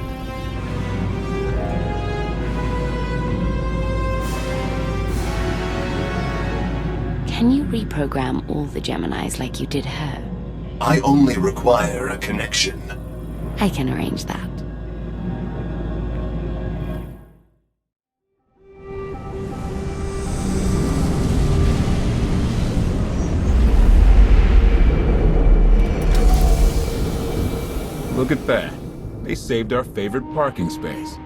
Can you reprogram all the Geminis like you did her? I only require a connection. I can arrange that. Look at that. They saved our favorite parking space.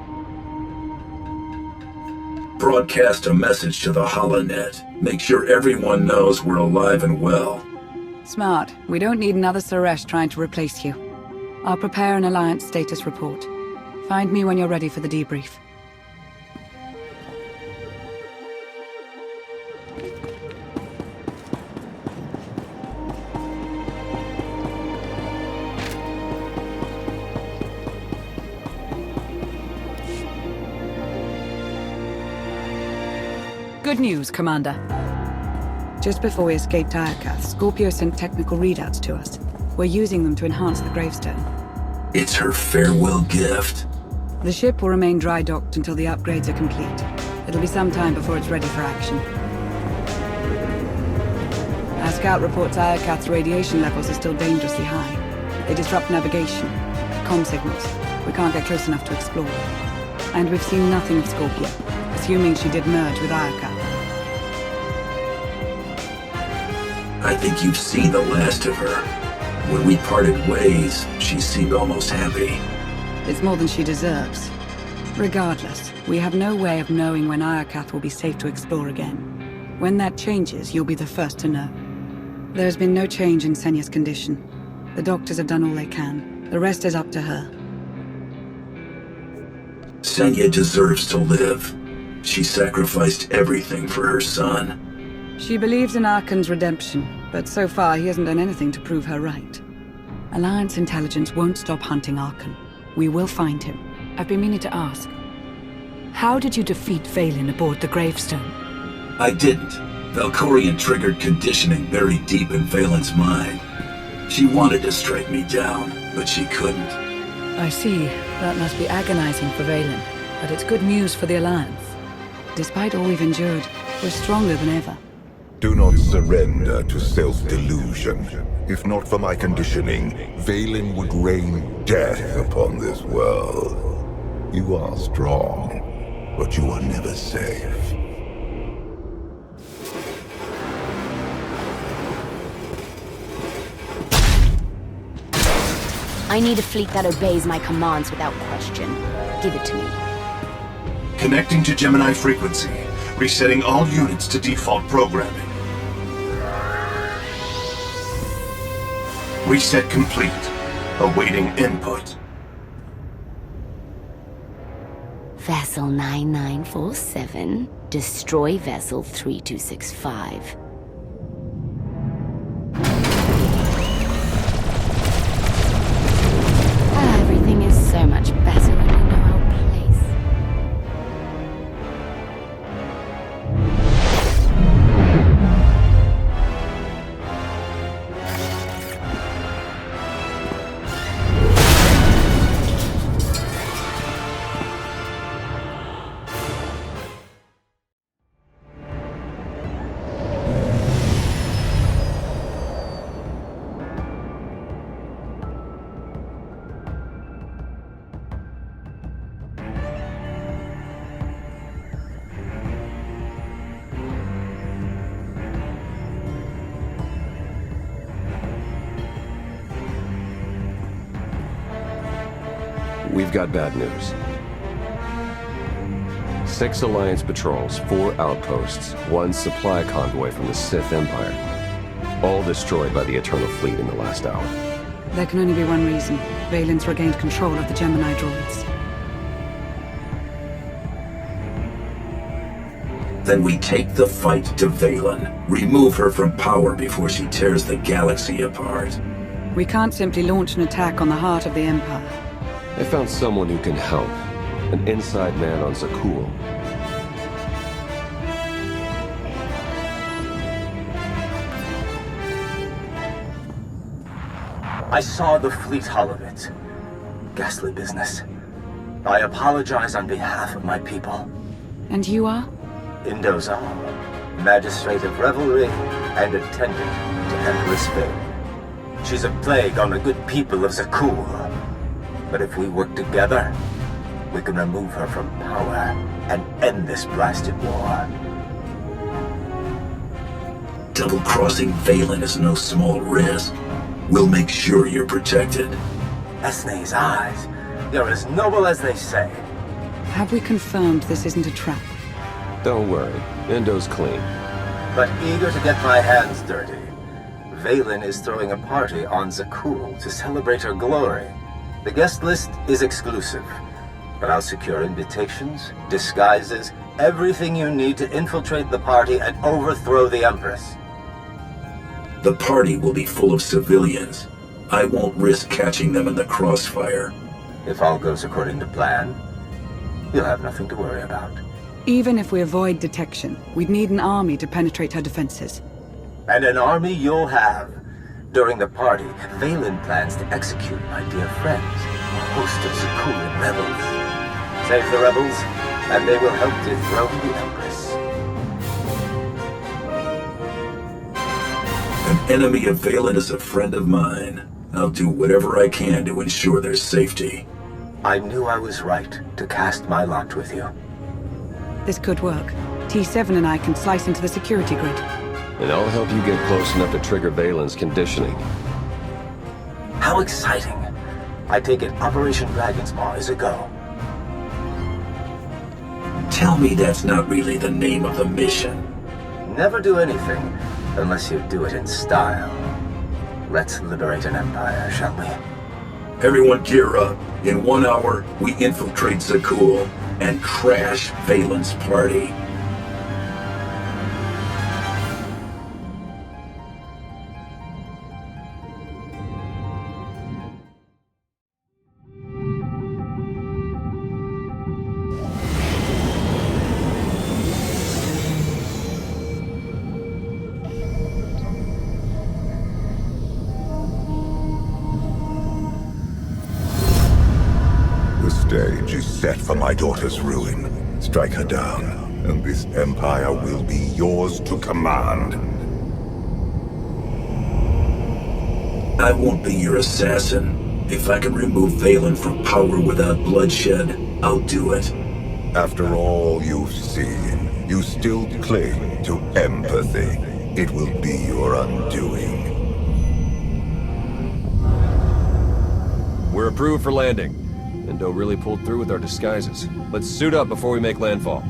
Broadcast a message to the holonet. Make sure everyone knows we're alive and well. Smart. We don't need another Suresh trying to replace you. I'll prepare an Alliance status report. Find me when you're ready for the debrief. Good news, Commander. Just before we escaped Iocath, Scorpio sent technical readouts to us. We're using them to enhance the gravestone. It's her farewell gift. The ship will remain dry docked until the upgrades are complete. It'll be some time before it's ready for action. Our scout reports Iocath's radiation levels are still dangerously high. They disrupt navigation, comm signals. We can't get close enough to explore. And we've seen nothing of Scorpio, assuming she did merge with Ayaka. I think you've seen the last of her. When we parted ways, she seemed almost happy. It's more than she deserves. Regardless, we have no way of knowing when Ayakath will be safe to explore again. When that changes, you'll be the first to know. There's been no change in Senya's condition. The doctors have done all they can. The rest is up to her. Senya deserves to live. She sacrificed everything for her son. She believes in Arkan's redemption, but so far he hasn't done anything to prove her right. Alliance intelligence won't stop hunting Arkan. We will find him. I've been meaning to ask. How did you defeat Vaylin aboard the gravestone? I didn't. Valkorion triggered conditioning buried deep in Vaylin's mind. She wanted to strike me down, but she couldn't. I see. That must be agonizing for Vaylin, but it's good news for the Alliance. Despite all we've endured, we're stronger than ever. Do not surrender to self-delusion. If not for my conditioning, Vaylin would rain death upon this world. You are strong, but you are never safe. I need a fleet that obeys my commands without question. Give it to me. Connecting to Gemini frequency. Resetting all units to default programming. Reset complete. Awaiting input. Vessel 9947. Destroy Vessel 3265. Everything is so much better when you know our place. We've got bad news. 6 Alliance patrols, 4 outposts, 1 supply convoy from the Sith Empire. All destroyed by the Eternal Fleet in the last hour. There can only be one reason. Vaylin's regained control of the Gemini droids. Then we take the fight to Vaylin. Remove her from power before she tears the galaxy apart. We can't simply launch an attack on the heart of the Empire. I found someone who can help. An inside man on Zakul. I saw the fleet hull of it. Ghastly business. I apologize on behalf of my people. And you are? Indozal, magistrate of revelry and attendant to Empress Vaylin. She's a plague on the good people of Zakul. But if we work together, we can remove her from power and end this blasted war. Double-crossing Vaylin is no small risk. We'll make sure you're protected. Esne's eyes. You're as noble as they say. Have we confirmed this isn't a trap? Don't worry, Indo's clean. But eager to get my hands dirty. Vaylin is throwing a party on Zakul to celebrate her glory. The guest list is exclusive, but I'll secure invitations, disguises, everything you need to infiltrate the party and overthrow the Empress. The party will be full of civilians. I won't risk catching them in the crossfire. If all goes according to plan, you'll have nothing to worry about. Even if we avoid detection, we'd need an army to penetrate her defenses. And an army you'll have. During the party, Vaylin plans to execute my dear friends, a host of Zakulan rebels. Save the rebels, and they will help dethrone the Empress. An enemy of Vaylin is a friend of mine. I'll do whatever I can to ensure their safety. I knew I was right to cast my lot with you. This could work. T7 and I can slice into the security grid. And I'll help you get close enough to trigger Vaylin's conditioning. How exciting! I take it Operation Dragon's Maw is a go. Tell me that's not really the name of the mission. Never do anything unless you do it in style. Let's liberate an empire, shall we? Everyone gear up. In 1 hour, we infiltrate Zakuul and crash Vaylin's party. Stage is set for my daughter's ruin. Strike her down, and this empire will be yours to command. I won't be your assassin. If I can remove Vaylin from power without bloodshed, I'll do it. After all you've seen, you still cling to empathy. It will be your undoing. We're approved for landing. Endo really pulled through with our disguises. Let's suit up before we make landfall.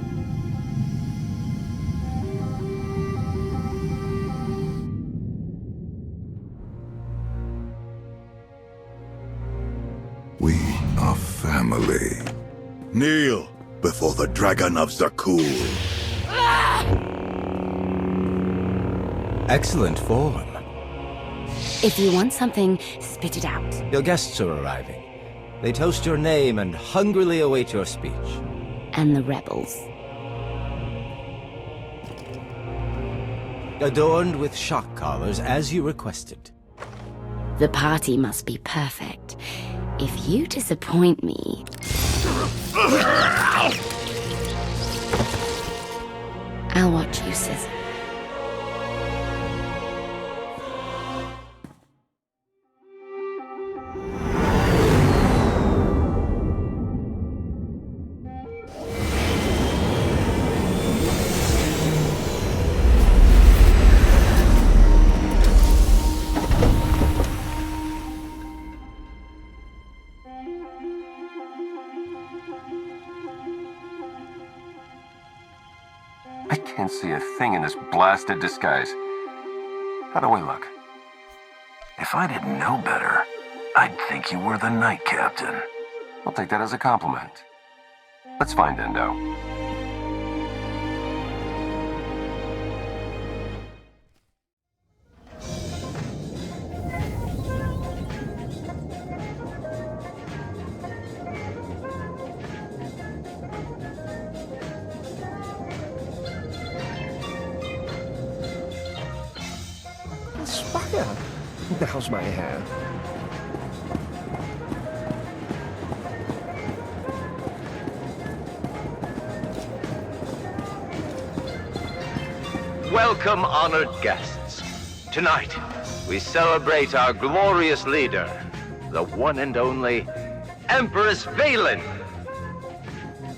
We are family. Kneel before the Dragon of Zakuul. Excellent form. If you want something, spit it out. Your guests are arriving. They toast your name and hungrily await your speech. And the rebels. Adorned with shock collars, as you requested. The party must be perfect. If you disappoint me... I'll watch you sizzle. Can't see a thing in this blasted disguise. How do we look? If I didn't know better, I'd think you were the Knight Captain. I'll take that as a compliment. Let's find Endo. How's my hair? Welcome, honored guests. Tonight, we celebrate our glorious leader, the one and only Empress Vaylin.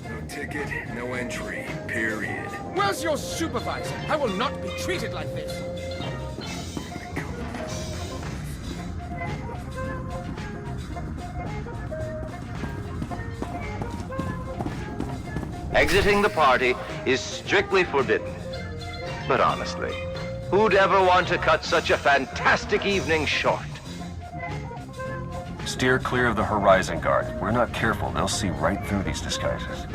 No ticket, no entry, period. Where's your supervisor? I will not be treated like this. Exiting the party is strictly forbidden. But honestly, who'd ever want to cut such a fantastic evening short? Steer clear of the Horizon Guard. If we're not careful, they'll see right through these disguises.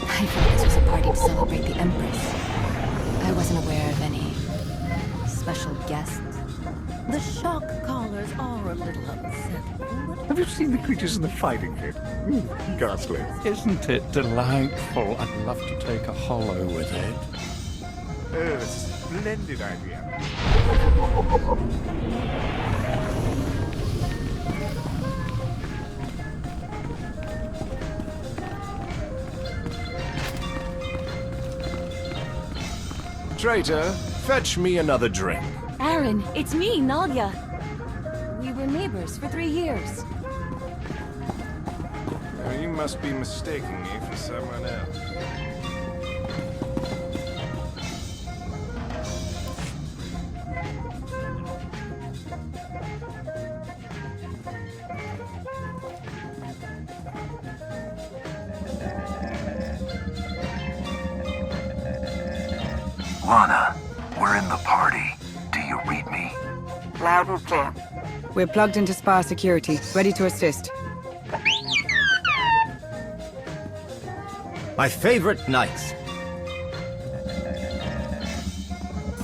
I thought this was a party to celebrate the Empress. I wasn't aware of any special guests. The shock collars are a little upset. Have you seen the creatures in the fighting pit? Ghastly. Isn't it delightful? I'd love to take a hollow with it. Oh, splendid idea. Traitor, fetch me another drink. Aaron, it's me, Nadia. We were neighbors for 3 years. Oh, you must be mistaking me for someone else. Lana, we're in the party. Do you read me? Loud and clear. We're plugged into spa security, ready to assist. My favorite nights.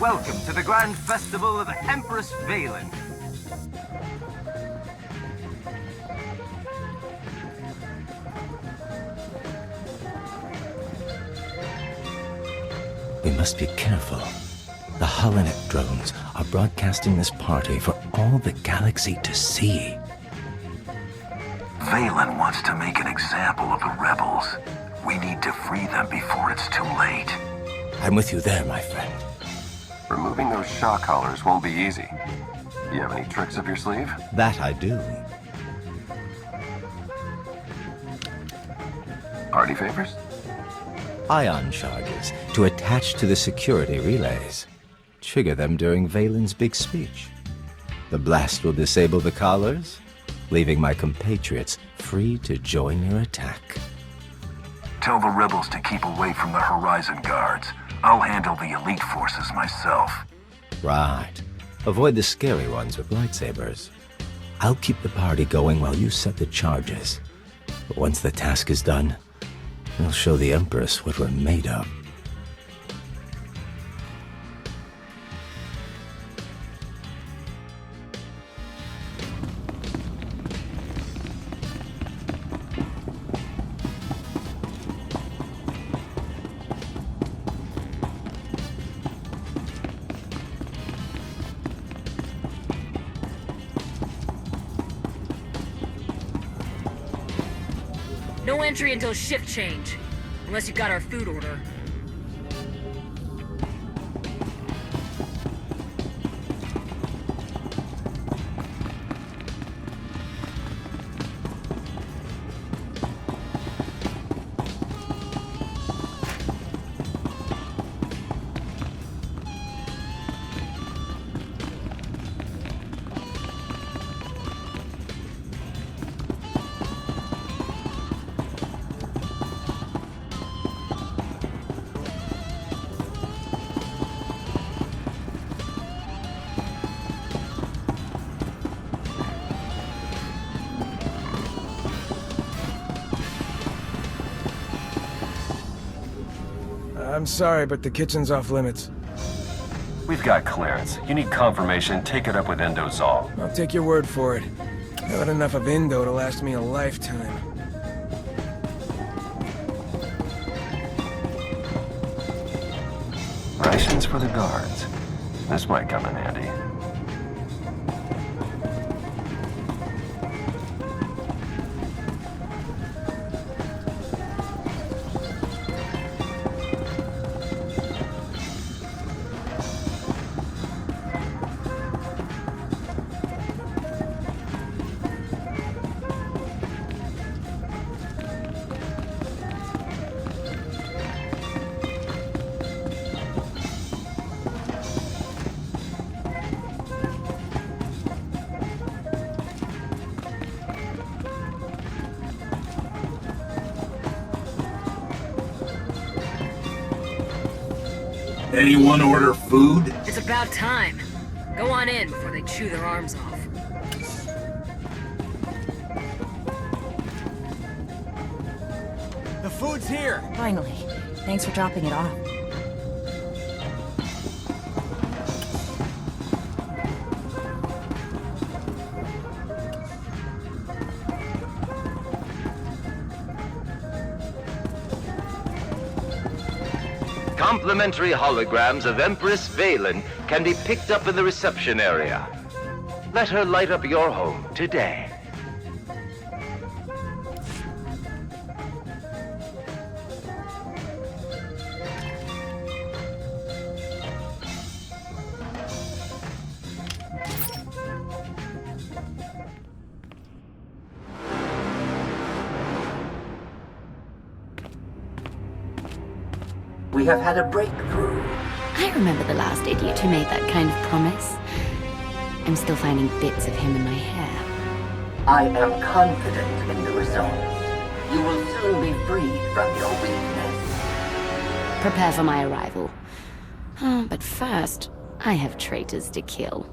Welcome to the Grand Festival of Empress Vaylin. We must be careful. The Holonet drones are broadcasting this party for all the galaxy to see. Vaylin wants to make an example of the rebels. We need to free them before it's too late. I'm with you there, my friend. Removing those shock collars won't be easy. You have any tricks up your sleeve? That I do. Party favors? Ion charges to attach to the security relays. Trigger them during Vaylin's big speech. The blast will disable the collars, leaving my compatriots free to join your attack. Tell the rebels to keep away from the Horizon Guards. I'll handle the elite forces myself. Right. Avoid the scary ones with lightsabers. I'll keep the party going while you set the charges. But once the task is done, we'll show the Empress what we're made of. No entry until shift change. Unless you got our food order. I'm sorry, but the kitchen's off limits. We've got clearance. You need confirmation, take it up with Endozol. I'll take your word for it. I've had enough of Indo to last me a lifetime. Rations for the guards. This might come in handy. Anyone order food? It's about time. Go on in before they chew their arms off. The food's here! Finally. Thanks for dropping it off. Complimentary holograms of Empress Vaylin can be picked up in the reception area. Let her light up your home today. we have had a breakthrough. I remember the last idiot who made that kind of promise. I'm still finding bits of him in my hair. I am confident in the results. You will soon be freed from your weakness. Prepare for my arrival. But first, I have traitors to kill.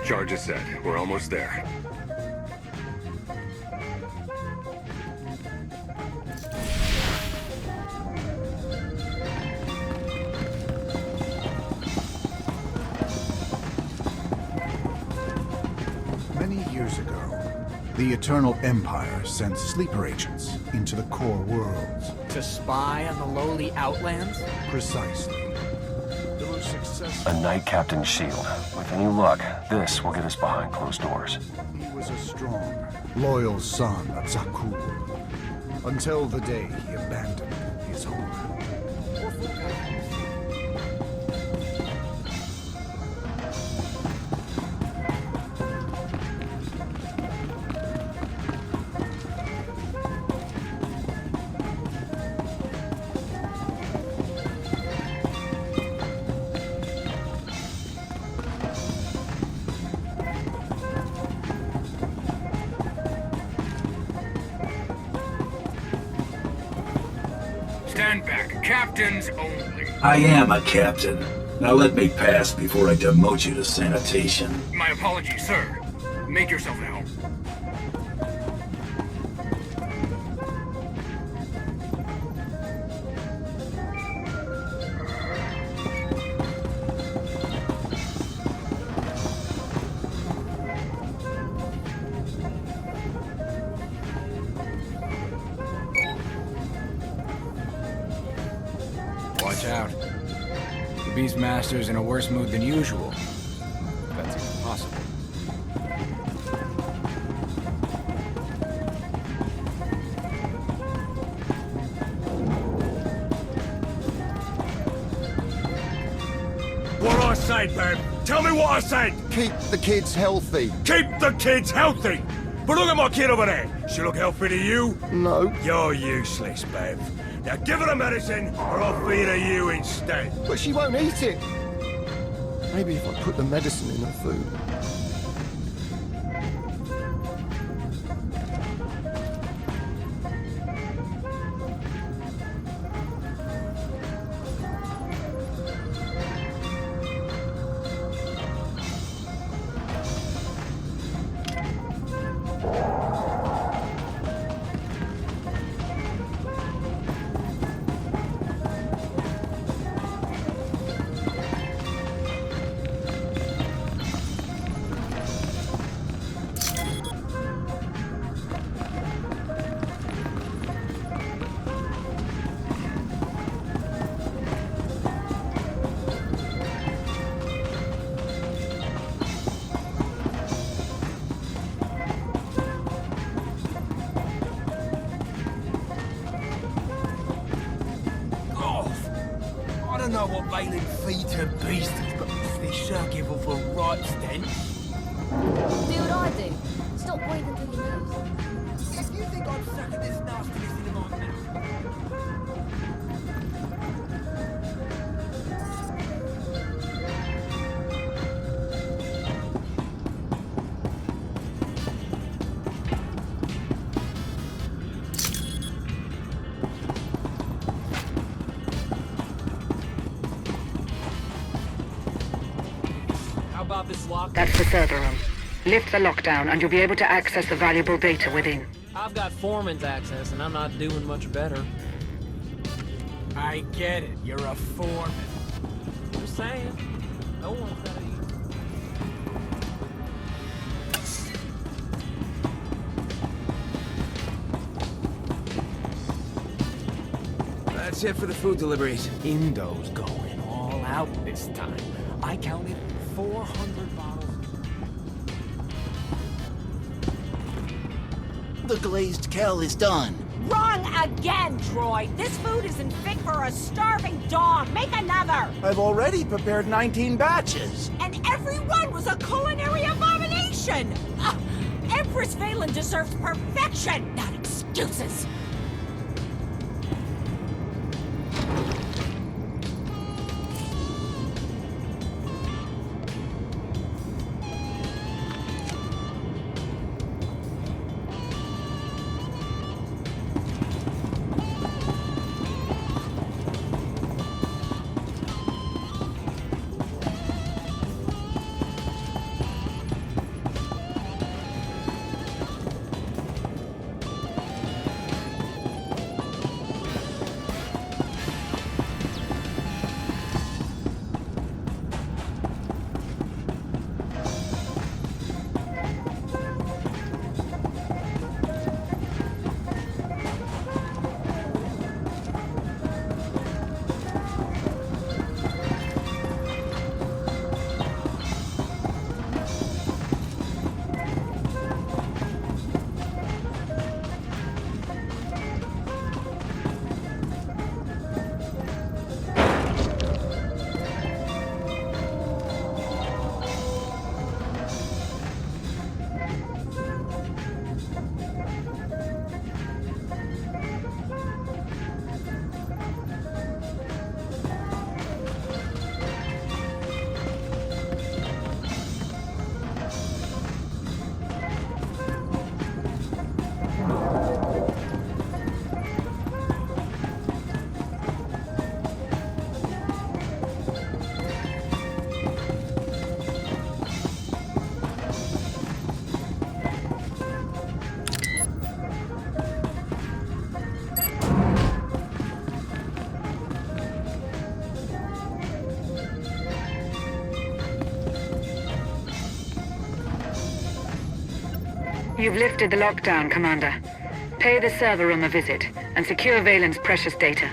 Charge is set. We're almost there. Many years ago, the Eternal Empire sent sleeper agents into the core worlds. To spy on the lowly Outlands? Precisely. The most successful... A Knight Captain's shield. With any luck, this will get us behind closed doors. He was a strong, loyal son of Zakuul, until the day he abandoned his home. Stand back. Captains only. I am a captain. Now let me pass before I demote you to sanitation. My apologies, sir. Make yourself at home. Watch out. The Beastmaster's in a worse mood than usual. That's even possible. What I say, babe? Tell me what I said! Keep the kids healthy. Keep the kids healthy! But look at my kid over there. She look healthy to you? No. You're useless, babe. Now give her the medicine, or I'll feed her you instead. But she won't eat it. Maybe if I put the medicine in her food. I don't know what Vaylin feeds her beasties, but they sure give off a right stench. Do what I do. Stop breathing through your nose. If you think I'm sucking this nastiness into my mouth... This lock? That's the server room. Lift the lockdown and you'll be able to access the valuable data within. I've got Foreman's access and I'm not doing much better. I get it. You're a foreman. Just saying. No one's that easy. That's it for the food deliveries. Indo's going all out this time. I counted 400 bottles. The glazed kell is done. Wrong again, droid! This food isn't fit for a starving dog! Make another! I've already prepared 19 batches! And every one was a culinary abomination! Empress Vaylin deserves perfection, not excuses! You've lifted the lockdown, Commander. Pay the server room a visit, and secure Vaylin's precious data.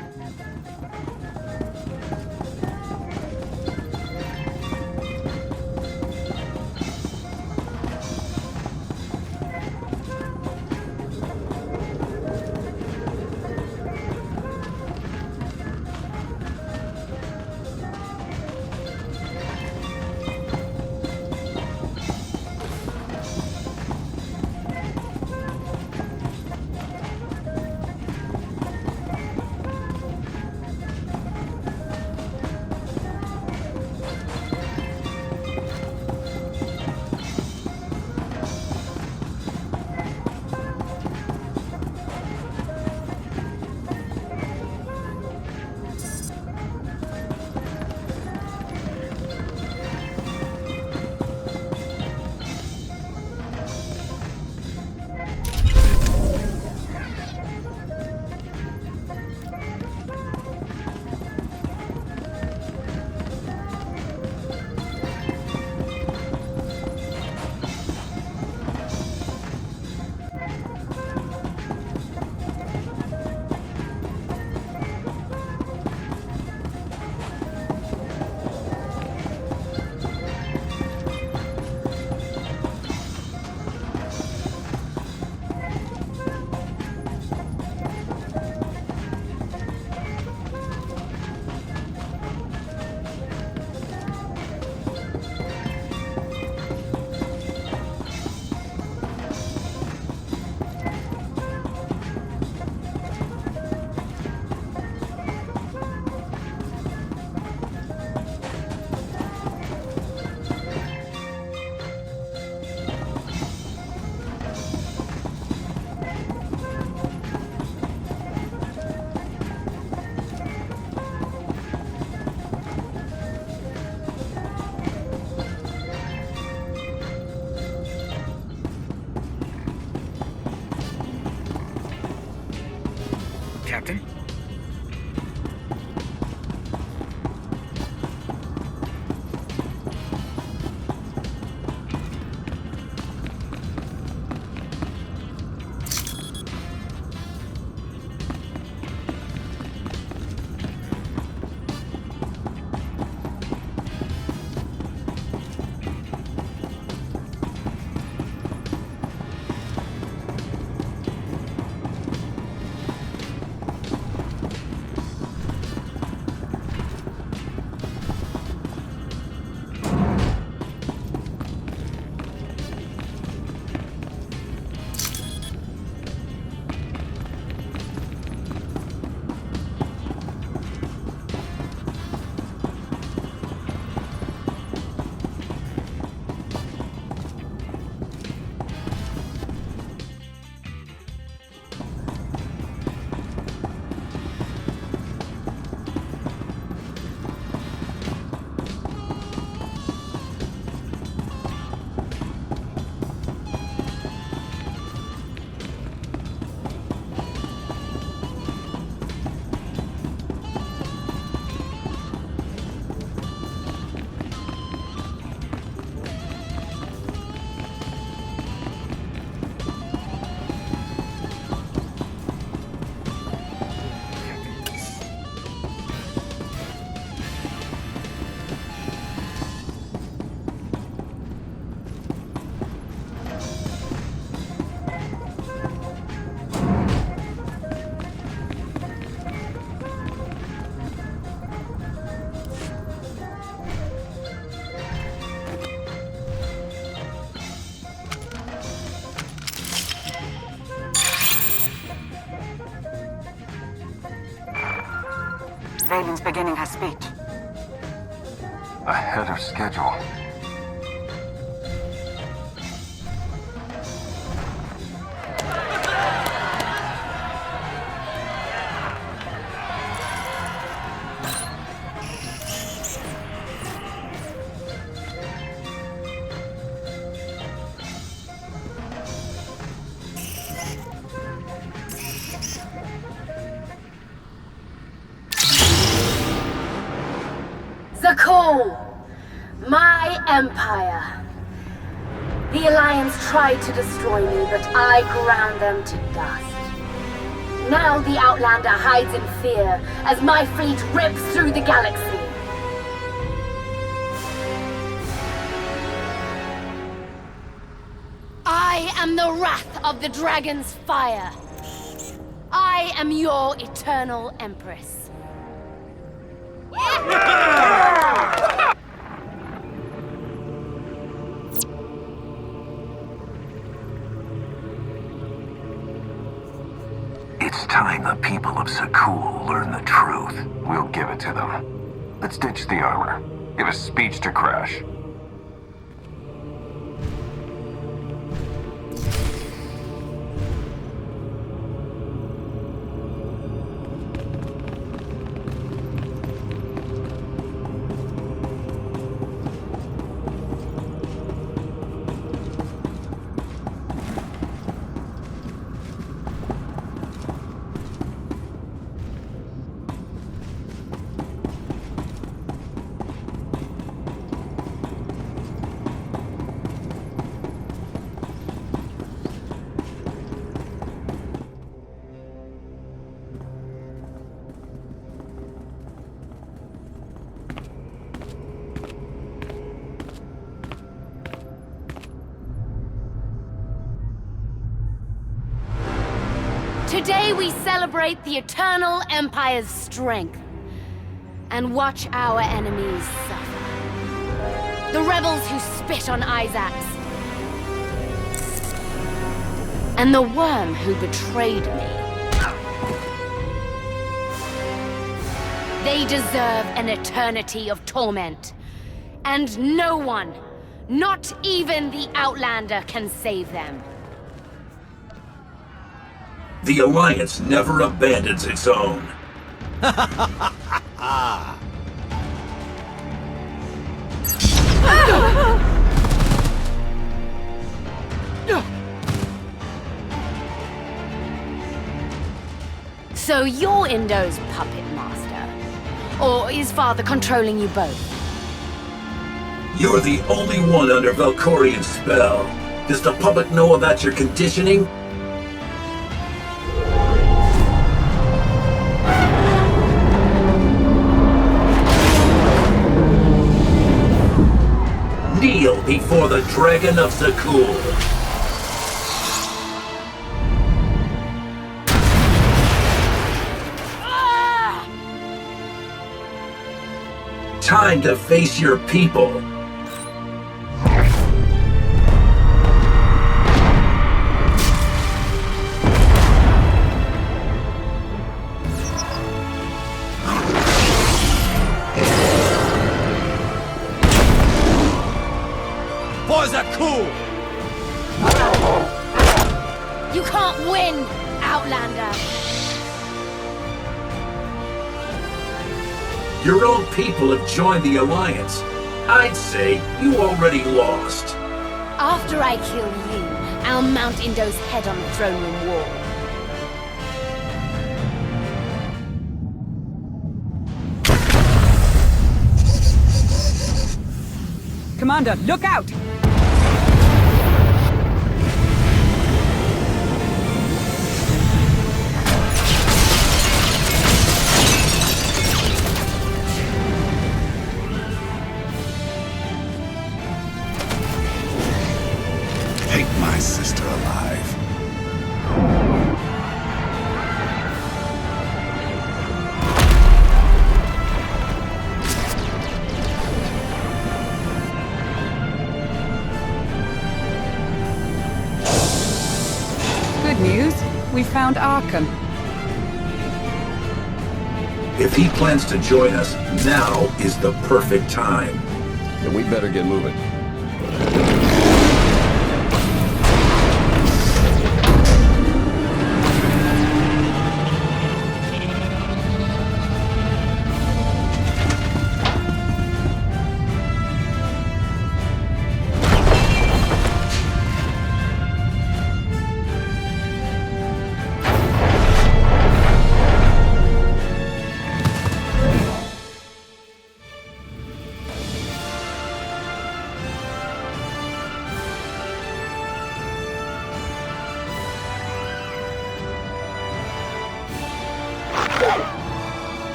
Vaylin's beginning her speech. Ahead of schedule. Zakul! My empire. The Alliance tried to destroy me, but I ground them to dust. Now the Outlander hides in fear as my fleet rips through the galaxy. I am the wrath of the dragon's fire. I am your eternal empress. It's time the people of Zakul learn the truth. We'll give it to them. Let's ditch the armor. Give a speech to Crash. Today we celebrate the Eternal Empire's strength and watch our enemies suffer. The rebels who spit on Isaacs and the worm who betrayed me. They deserve an eternity of torment, and no one, not even the Outlander, can save them. The Alliance never abandons its own. So you're Indo's puppet master? Or is Father controlling you both? You're the only one under Valkorion's spell. Does the public know about your conditioning? Kneel before the Dragon of Zakul. Time to face your people. You can't win, Outlander! Your own people have joined the Alliance. I'd say you already lost. After I kill you, I'll mount Indo's head on the throne room wall. Commander, look out! Take my sister alive. Good news. We found Arkham. If he plans to join us, now is the perfect time. Then we better get moving.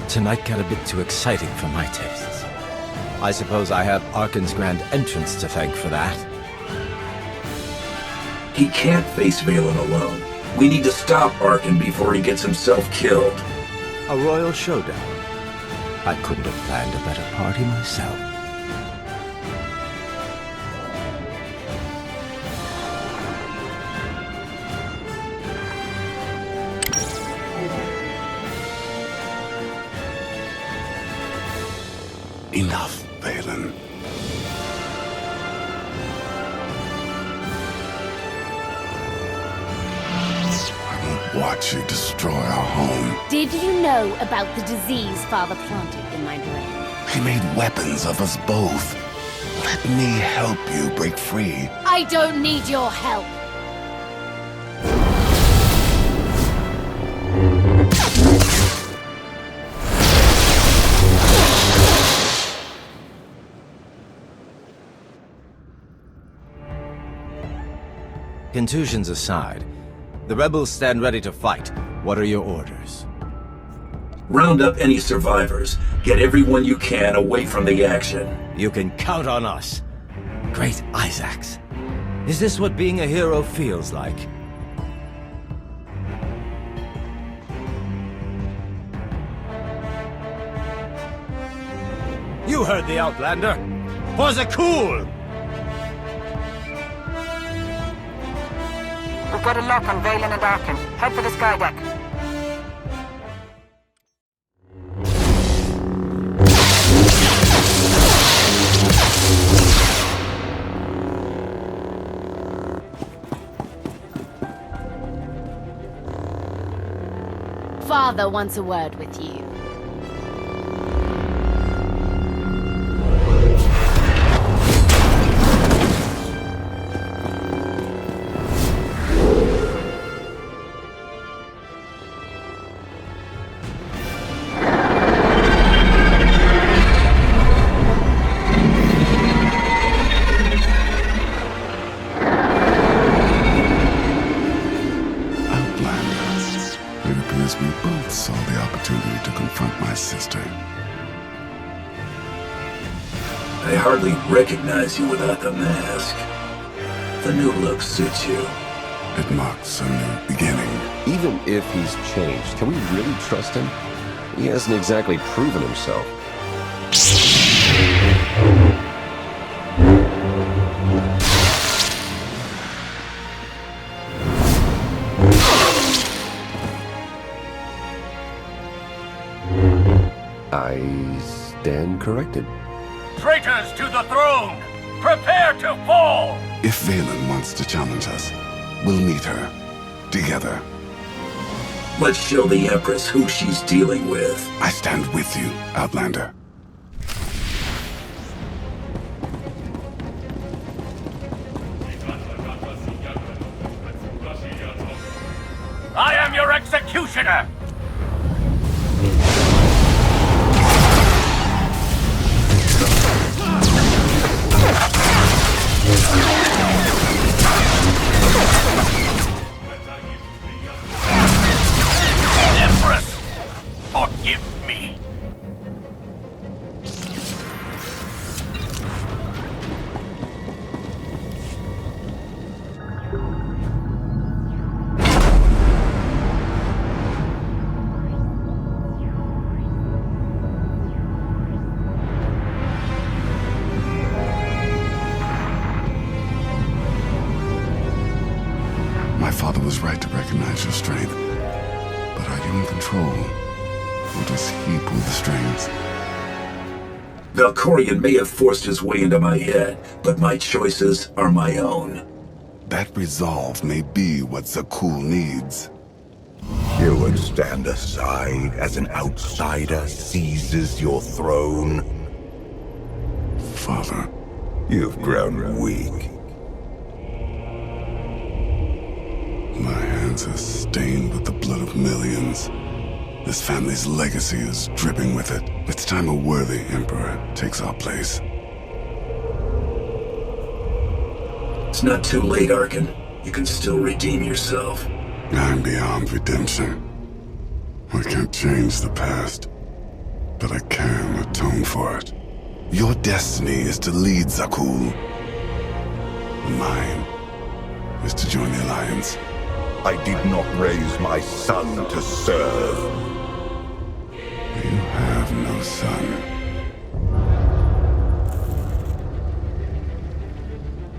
Tonight got a bit too exciting for my tastes. I suppose I have Arkan's grand entrance to thank for that. He can't face Vaylin alone. We need to stop Arkan before he gets himself killed. A royal showdown. I couldn't have planned a better party myself. Enough, Vaylin. I won't watch you destroy our home. Did you know about the disease Father planted in my brain? He made weapons of us both. Let me help you break free. I don't need your help. Contusions aside, the rebels stand ready to fight. What are your orders? Round up any survivors. Get everyone you can away from the action. You can count on us. Great Isaacs. Is this what being a hero feels like? You heard the Outlander. For the cool! We've got a lock on Vaylin and Arkan. Head for the skydeck. Father wants a word with you. I hardly recognize you without the mask. The new look suits you. It marks a new beginning. Even if he's changed, can we really trust him? He hasn't exactly proven himself. I stand corrected. Traitors to the throne! Prepare to fall! If Vaylin wants to challenge us, we'll meet her. Together. Let's show the Empress who she's dealing with. I stand with you, Outlander. I am your executioner! Empress, forgive me. My father was right to recognize your strength. But are you in control? Or does he pull the strings? Valkorion may have forced his way into my head, but my choices are my own. That resolve may be what Zakul needs. You would stand aside as an outsider seizes your throne? Father, you've grown weak. My hands are stained with the blood of millions. This family's legacy is dripping with it. It's time a worthy emperor takes our place. It's not too late, Arkan. You can still redeem yourself. I'm beyond redemption. I can't change the past, but I can atone for it. Your destiny is to lead Zakul. Mine is to join the Alliance. I did not raise my son to serve. You have no son.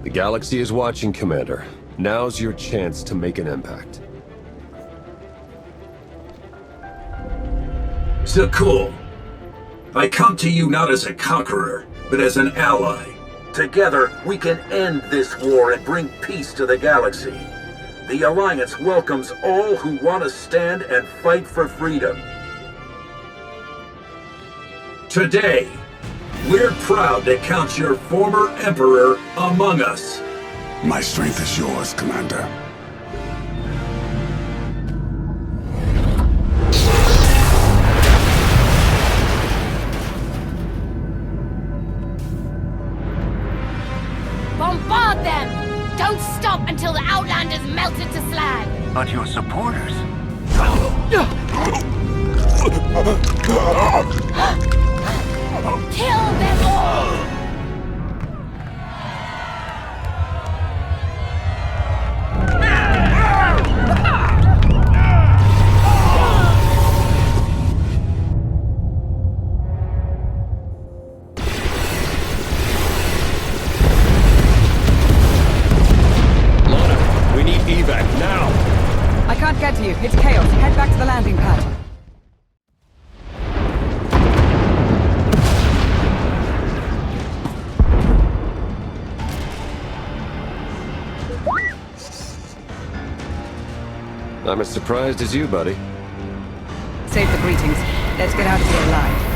The galaxy is watching, Commander. Now's your chance to make an impact. Zakul, I come to you not as a conqueror, but as an ally. Together, we can end this war and bring peace to the galaxy. The Alliance welcomes all who want to stand and fight for freedom. Today, we're proud to count your former Emperor among us. My strength is yours, Commander. Bombard them! Don't stop until the Outlanders melted to slag! But your supporters... Kill them all! We need evac now! I can't get to you. It's chaos. Head back to the landing pad. I'm as surprised as you, buddy. Save the greetings. Let's get out of here alive.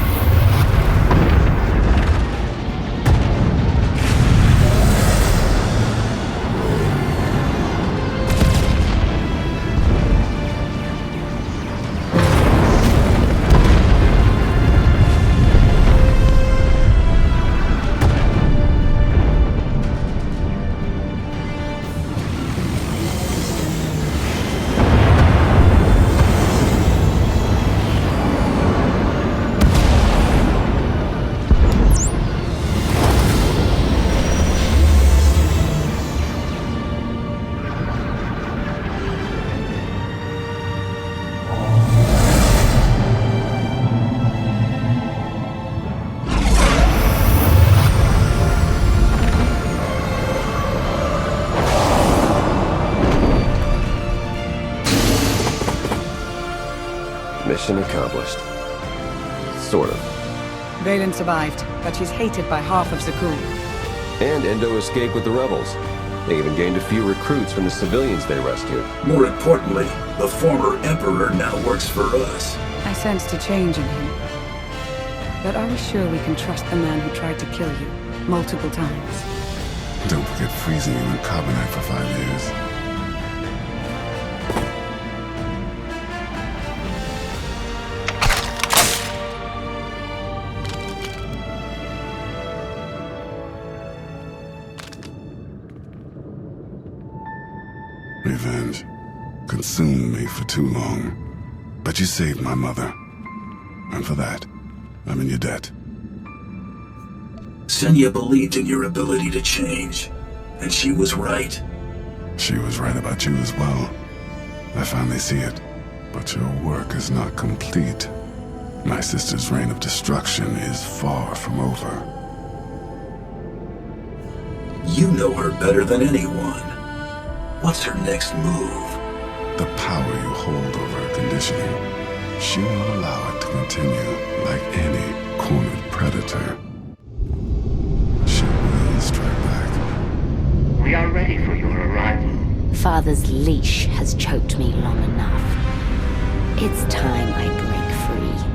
Mission accomplished. Sort of. Vaylin survived, but she's hated by half of Zakul. And Endo escaped with the rebels. They even gained a few recruits from the civilians they rescued. More importantly, the former Emperor now works for us. I sensed a change in him. But are we sure we can trust the man who tried to kill you multiple times? Don't forget freezing you in carbonite for 5 years. Revenge consumed me for too long. But you saved my mother. And for that, I'm in your debt. Senya believed in your ability to change, and she was right. She was right about you as well. I finally see it. But your work is not complete. My sister's reign of destruction is far from over. You know her better than anyone. What's her next move? The power you hold over her conditioning. She will allow it to continue like any cornered predator. She will strike back. We are ready for your arrival. Father's leash has choked me long enough. It's time I break free.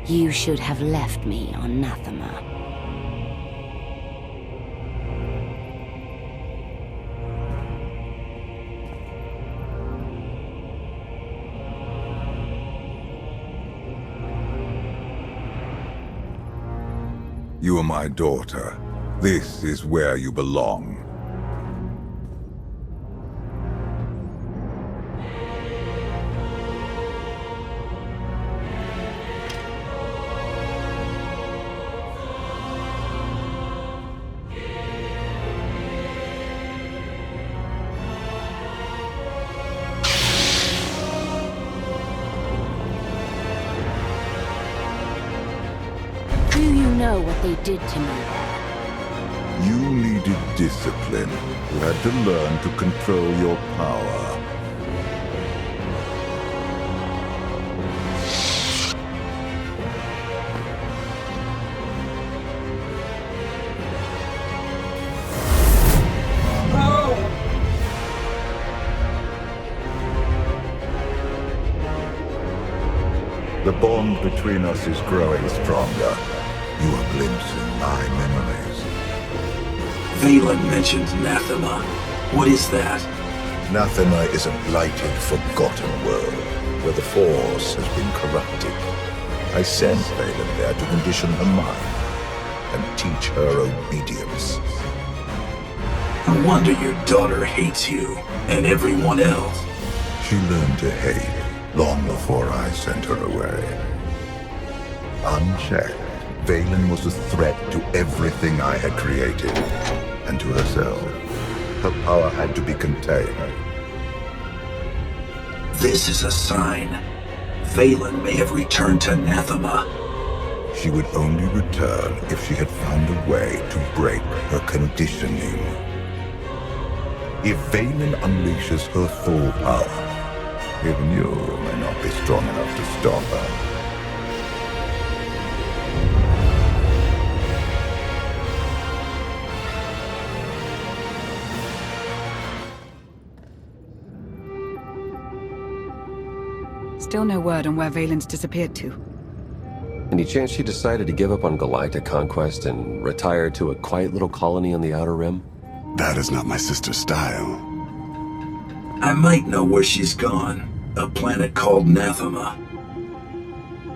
You should have left me on Nathema. You are my daughter. This is where you belong. What they did to me. You needed discipline. You had to learn to control your power. The bond between us is growing stronger. You are glimpsing my memories. Vaylin mentioned Nathema. What is that? Nathema is a blighted, forgotten world, where the Force has been corrupted. I sent Vaylin there to condition her mind, and teach her obedience. No wonder your daughter hates you, and everyone else. She learned to hate long before I sent her away. Unchecked, Vaylin was a threat to everything I had created, and to herself. Her power had to be contained. This is a sign. Vaylin may have returned to Nathema. She would only return if she had found a way to break her conditioning. If Vaylin unleashes her full power, even you may not be strong enough to stop her. Still no word on where Vaylin's disappeared to. Any chance she decided to give up on galactic conquest and retire to a quiet little colony on the Outer Rim? That is not my sister's style. I might know where she's gone. A planet called Nathema.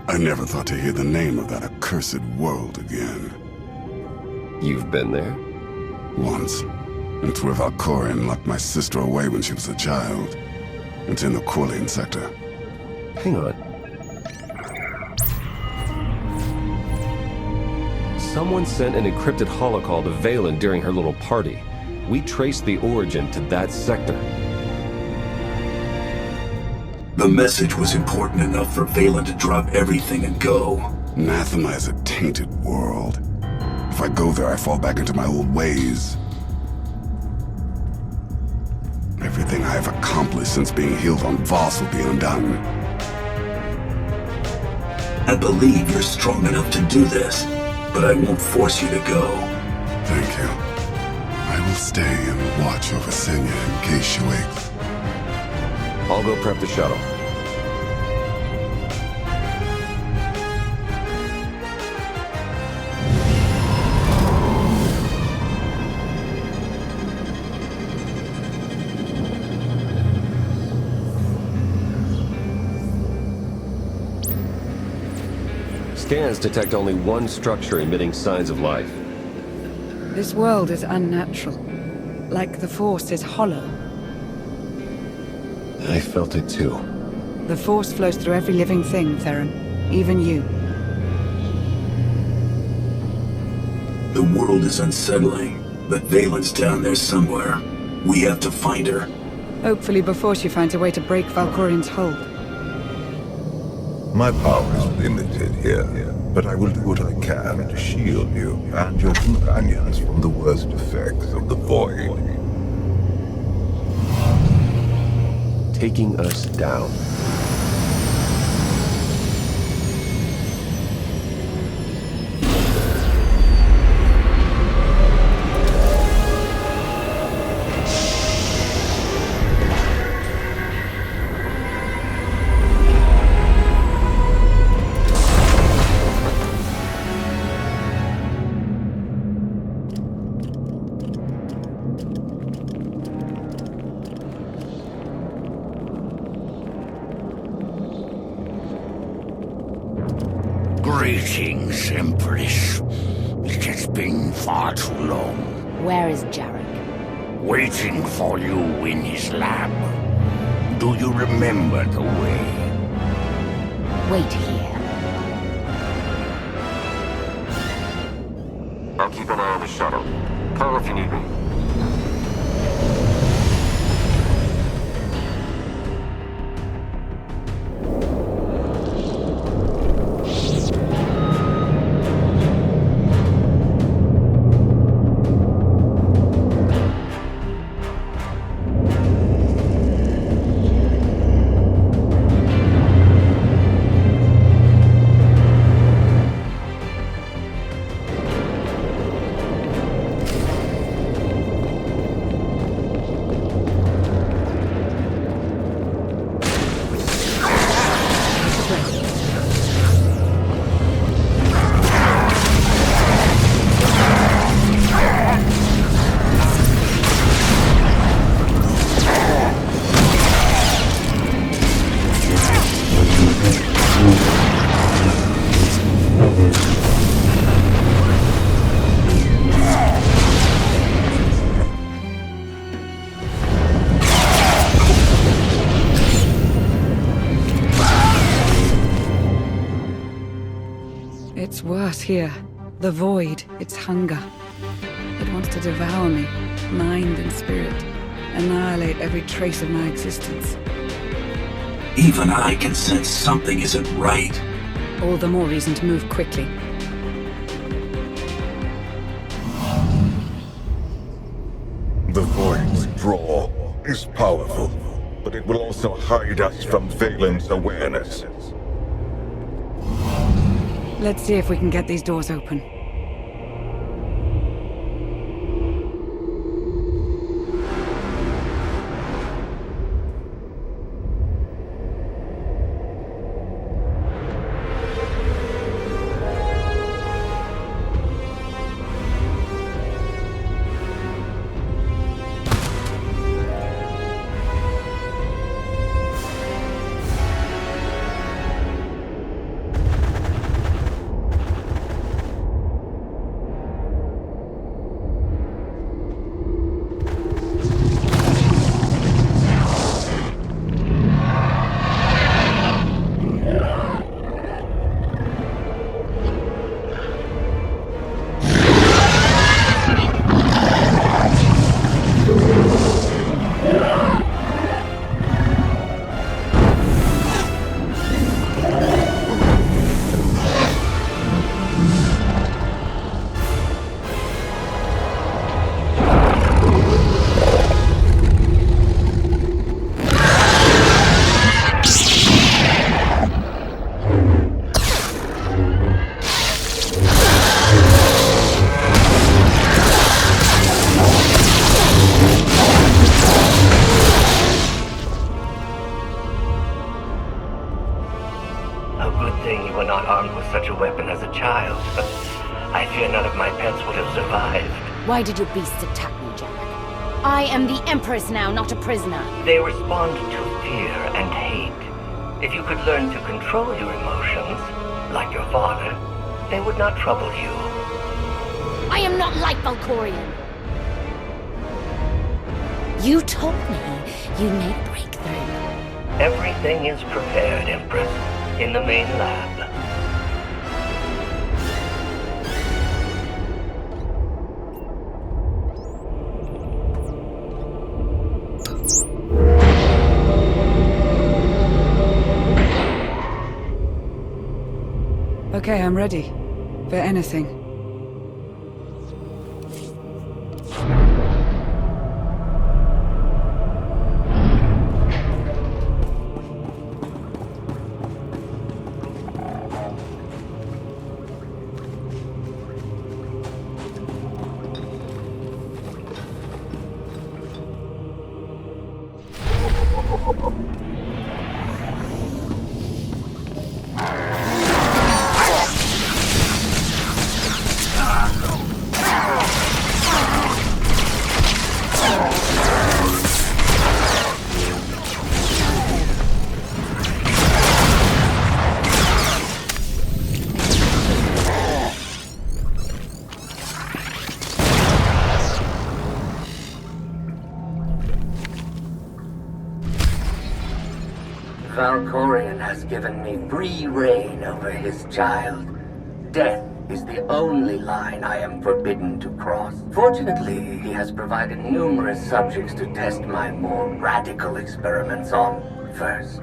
I never thought to hear the name of that accursed world again. You've been there? Once. It's where Valkorion locked my sister away when she was a child. It's in the Quillian sector. Hang on. Someone sent an encrypted holocall to Vaylin during her little party. We traced the origin to that sector. The message was important enough for Vaylin to drop everything and go. Anathema is a tainted world. If I go there, I fall back into my old ways. Everything I have accomplished since being healed on Voss will be undone. I believe you're strong enough to do this, but I won't force you to go. Thank you. I will stay and watch over Senya in case she wakes. I'll go prep the shuttle. Scans detect only one structure emitting signs of life. This world is unnatural. Like the Force is hollow. I felt it too. The Force flows through every living thing, Theron. Even you. The world is unsettling, but Vaylin's down there somewhere. We have to find her. Hopefully before she finds a way to break Valkorion's hold. My power is limited here, but I will do what I can to shield you and your companions from the worst effects of the Void. Taking us down. Greetings, Empress. It has been far too long. Where is Jarek? Waiting for you in his lab. Do you remember the way? Wait here. I'll keep an eye on the shuttle. Call if you need me. It's worse here. The Void, its hunger. It wants to devour me, mind and spirit. Annihilate every trace of my existence. Even I can sense something isn't right. All the more reason to move quickly. The Void's draw is powerful, but it will also hide us from Vaylin's awareness. Let's see if we can get these doors open. child, but I fear none of my pets would have survived. Why did your beasts attack me, Jack? I am the Empress now, not a prisoner. They respond to fear and hate. If you could learn to control your emotions, like your father, they would not trouble you. I am not like Valkorion. You told me you made a breakthrough. Everything is prepared, Empress, in the main lab. Okay, I'm ready. For anything. Valkorion has given me free reign over his child. Death is the only line I am forbidden to cross. Fortunately, he has provided numerous subjects to test my more radical experiments on first.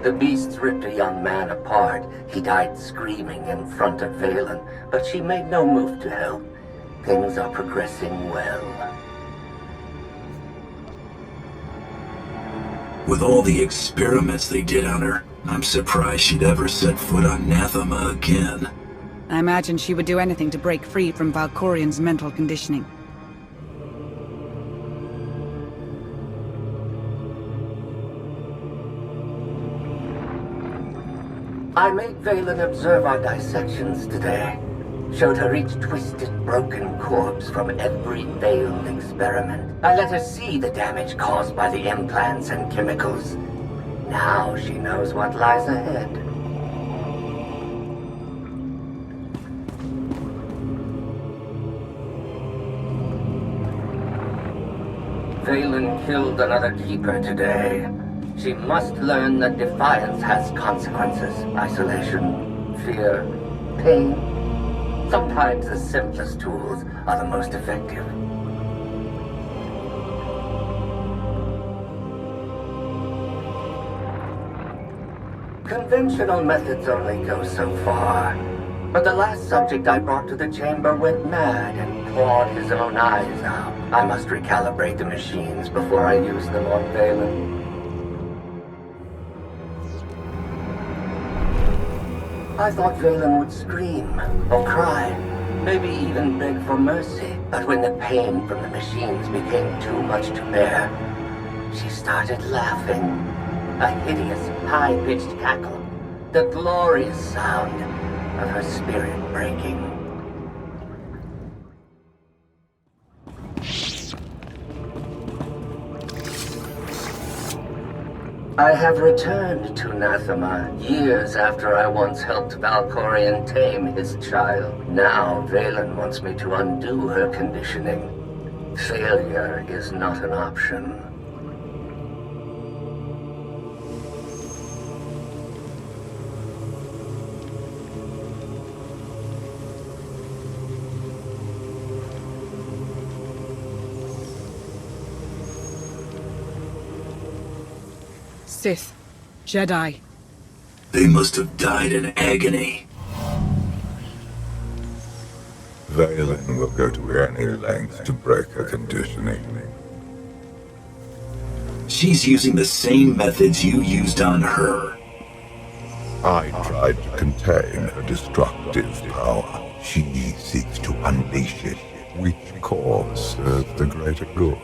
The beasts ripped a young man apart. He died screaming in front of Vaylin, but she made no move to help. Things are progressing well. With all the experiments they did on her, I'm surprised she'd ever set foot on Nathema again. I imagine she would do anything to break free from Valkorion's mental conditioning. I made Vaylin observe our dissections today. Showed her each twisted, broken corpse from every failed experiment. I let her see the damage caused by the implants and chemicals. Now she knows what lies ahead. Vaylin killed another keeper today. She must learn that defiance has consequences. Isolation, fear, pain. Sometimes the simplest tools are the most effective. Conventional methods only go so far. But the last subject I brought to the chamber went mad and clawed his own eyes out. I must recalibrate the machines before I use them on Vaylin. I thought Vaylin would scream, or cry, maybe even beg for mercy. But when the pain from the machines became too much to bear, she started laughing. A hideous, high-pitched cackle. The glorious sound of her spirit breaking. I have returned to Nathema years after I once helped Valkorion tame his child. Now Vaylin wants me to undo her conditioning. Failure is not an option. Sith, Jedi. They must have died in agony. Vaylin will go to any length to break her conditioning. She's using the same methods you used on her. I tried to contain her destructive power. She seeks to unleash it. Which cause serves the greater good?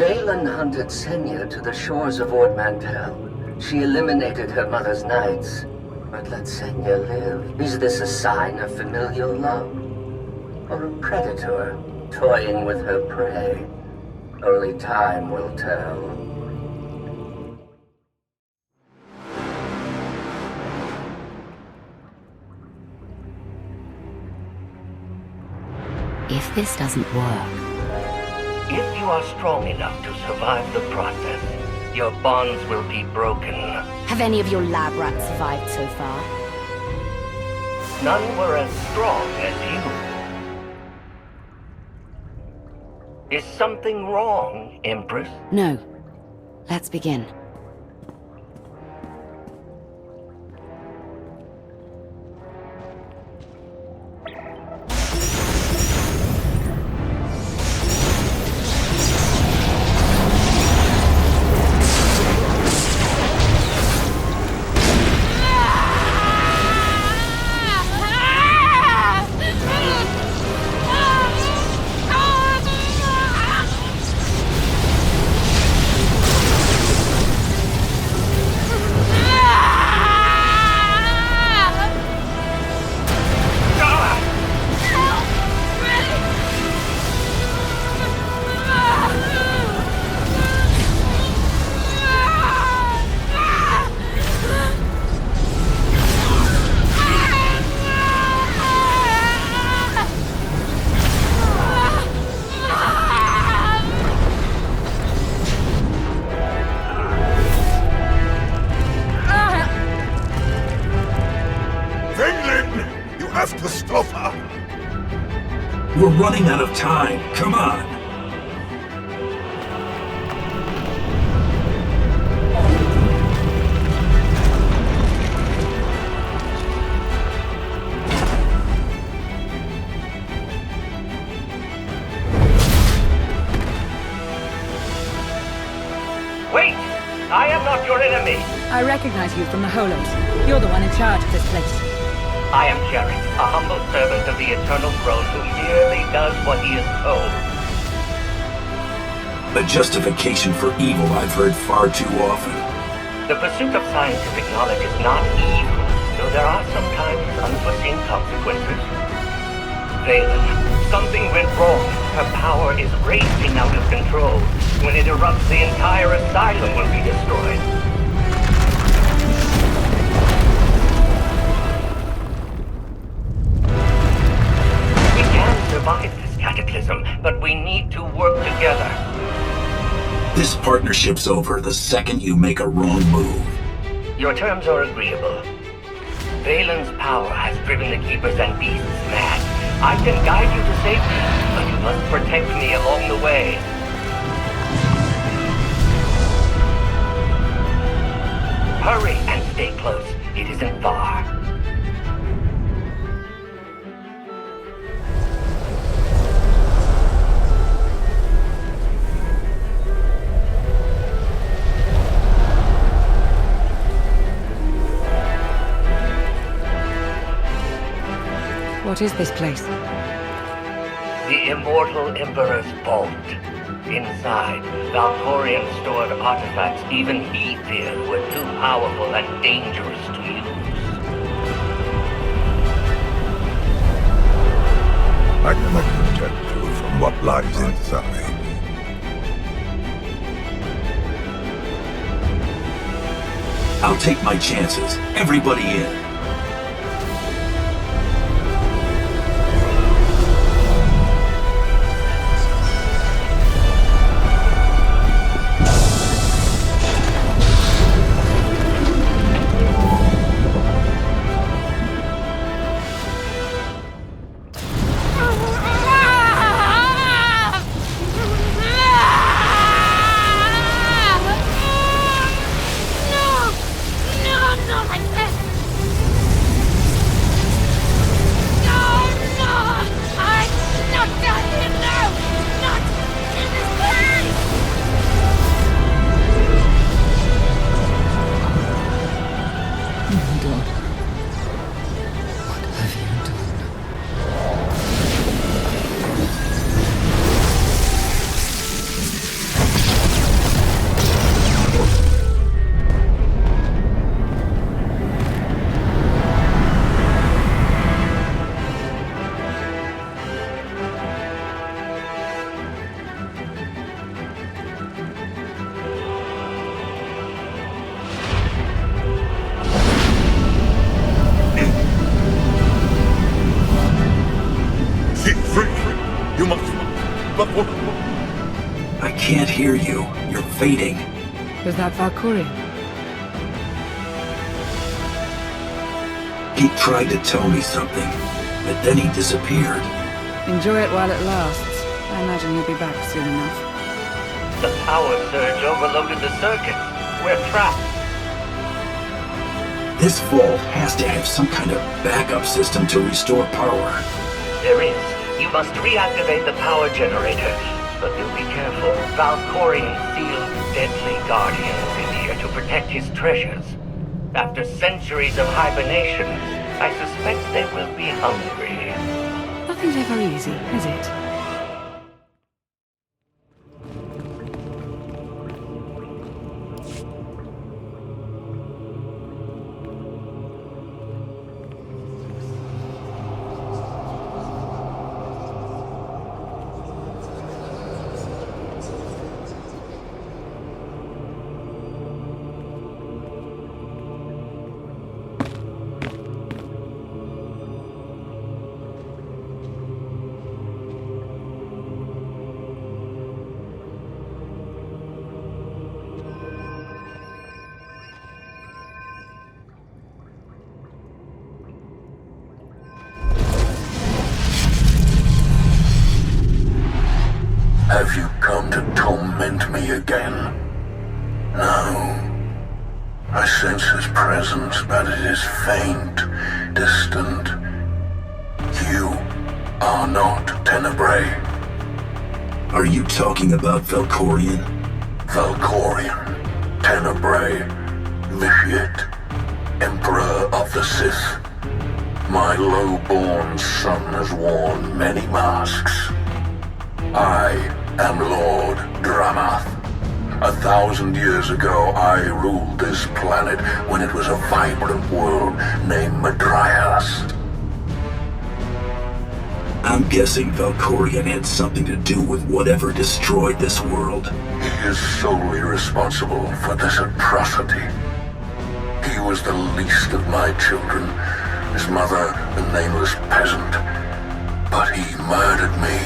Vaylin hunted Senya to the shores of Ord Mantell. She eliminated her mother's knights. But let Senya live. Is this a sign of familial love? Or a predator toying with her prey? Only time will tell. If this doesn't work... If you are strong enough to survive the process, your bonds will be broken. Have any of your lab rats survived so far? None were as strong as you. Is something wrong, Empress? No. Let's begin. We're running out of time. Come on. Wait! I am not your enemy! I recognize you from the Holos. You're the one in charge of this place. I am Jarek, a humble servant of the Eternal Throne who merely does what he is told. A justification for evil I've heard far too often. The pursuit of scientific knowledge is not evil, though there are sometimes unforeseen consequences. Vaylin, something went wrong. Her power is raging out of control. When it erupts, the entire asylum will be destroyed. Survive this cataclysm, but we need to work together. This partnership's over the second you make a wrong move. Your terms are agreeable. Vaylin's power has driven the Keepers and Beasts mad. I can guide you to safety, but you must protect me along the way. Hurry and stay close. It isn't far. What is this place? The Immortal Emperor's vault. Inside, Valkorion stored artifacts even he feared were too powerful and dangerous to use. I cannot protect you from what lies inside. I'll take my chances. Everybody in. I can't hear you. You're fading. Was that Valkorion? He tried to tell me something, but then he disappeared. Enjoy it while it lasts. I imagine he'll be back soon enough. The power surge overloaded the circuit. We're trapped. This vault has to have some kind of backup system to restore power. There is. You must reactivate the power generator. But do be careful. Valkorion sealed deadly guardians in here to protect his treasures. After centuries of hibernation, I suspect they will be hungry. Nothing's ever easy, is it? Have you come to torment me again? No. I sense his presence, but it is faint, distant. You are not Tenebrae. Are you talking about Valkorion? Valkorion, Tenebrae, Vitiate, Emperor of the Sith. My low-born son has worn many masks. I am Lord Dramath. 1,000 years ago, I ruled this planet when it was a vibrant world named Madrias. I'm guessing Valkorion had something to do with whatever destroyed this world. He is solely responsible for this atrocity. He was the least of my children, his mother a nameless peasant. But he murdered me,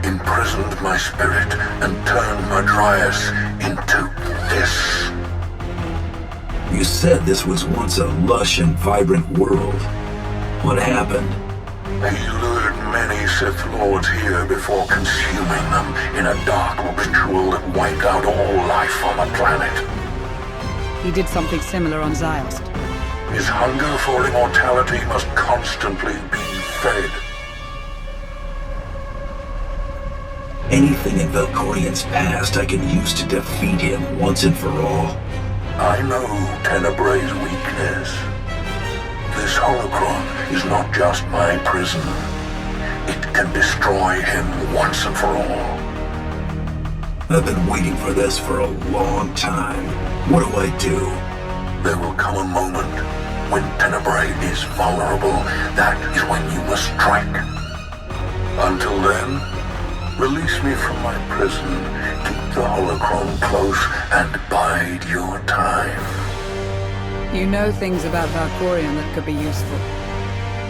imprisoned my spirit, and turned Madrias into this. You said this was once a lush and vibrant world. What happened? He lured many Sith Lords here before consuming them in a dark ritual that wiped out all life on the planet. He did something similar on Ziost. His hunger for immortality must constantly be fed. Anything in Valkorion's past I can use to defeat him once and for all. I know Tenebrae's weakness. This holocron is not just my prison. It can destroy him once and for all. I've been waiting for this for a long time. What do I do? There will come a moment when Tenebrae is vulnerable. That is when you must strike. Until then, release me from my prison, keep the holocron close, and bide your time. You know things about Valkorion that could be useful.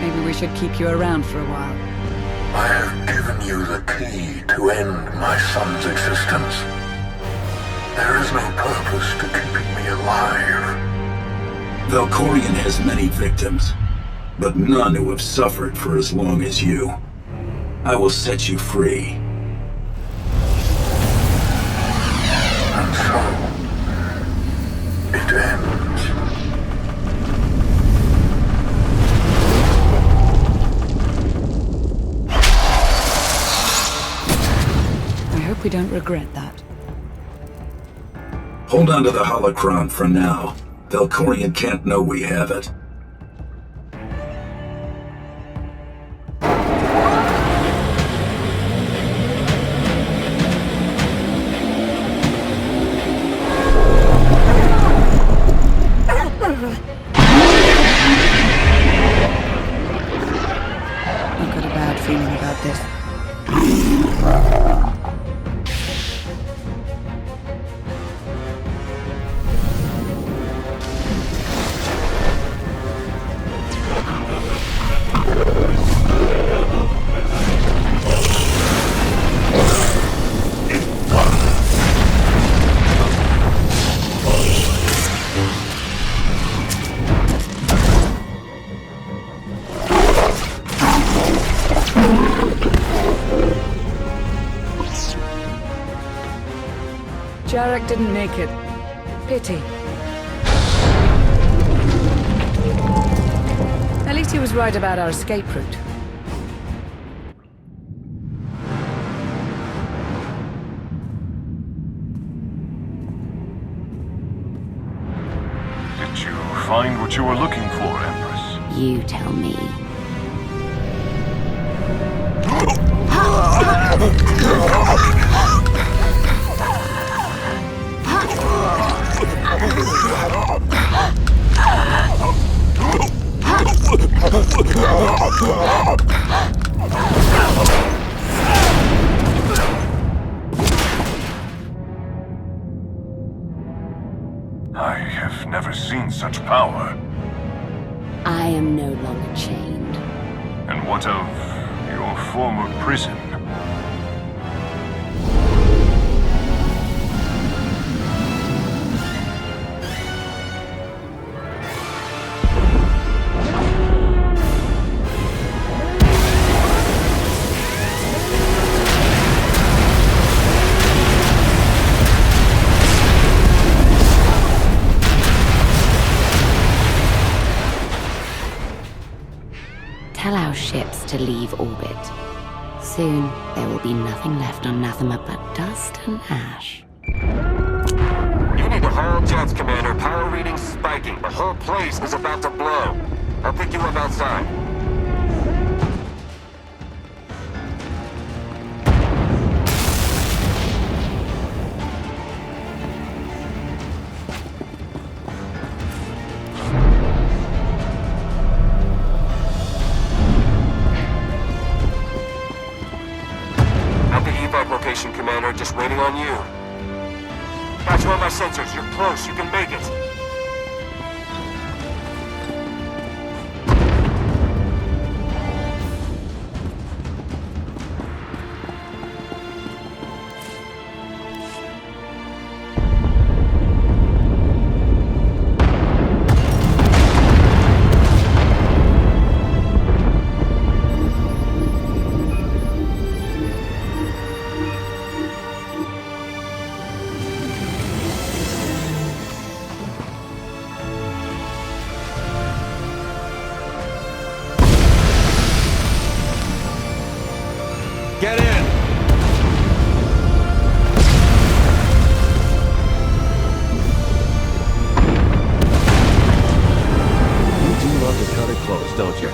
Maybe we should keep you around for a while. I have given you the key to end my son's existence. There is no purpose to keeping me alive. Valkorion has many victims, but none who have suffered for as long as you. I will set you free. And so, it ends. I hope we don't regret that. Hold on to the holocron for now. Valkorion can't know we have it. I've got a bad feeling about this. Jarek didn't make it. Pity. At least he was right about our escape route. Did you find what you were looking for, Empress? You tell me. I have never seen such power. I am no longer chained. And what of your former prison? Tell our ships to leave orbit. Soon, there will be nothing left on Nathema but dust and ash. You need to hold jets, Commander. Power readings spiking. The whole place is about to blow. I'll pick you up outside. Location, Commander. Just waiting on you. Got you on my sensors. You're close. You can make it. Get in! You do love to cut it close, don't you?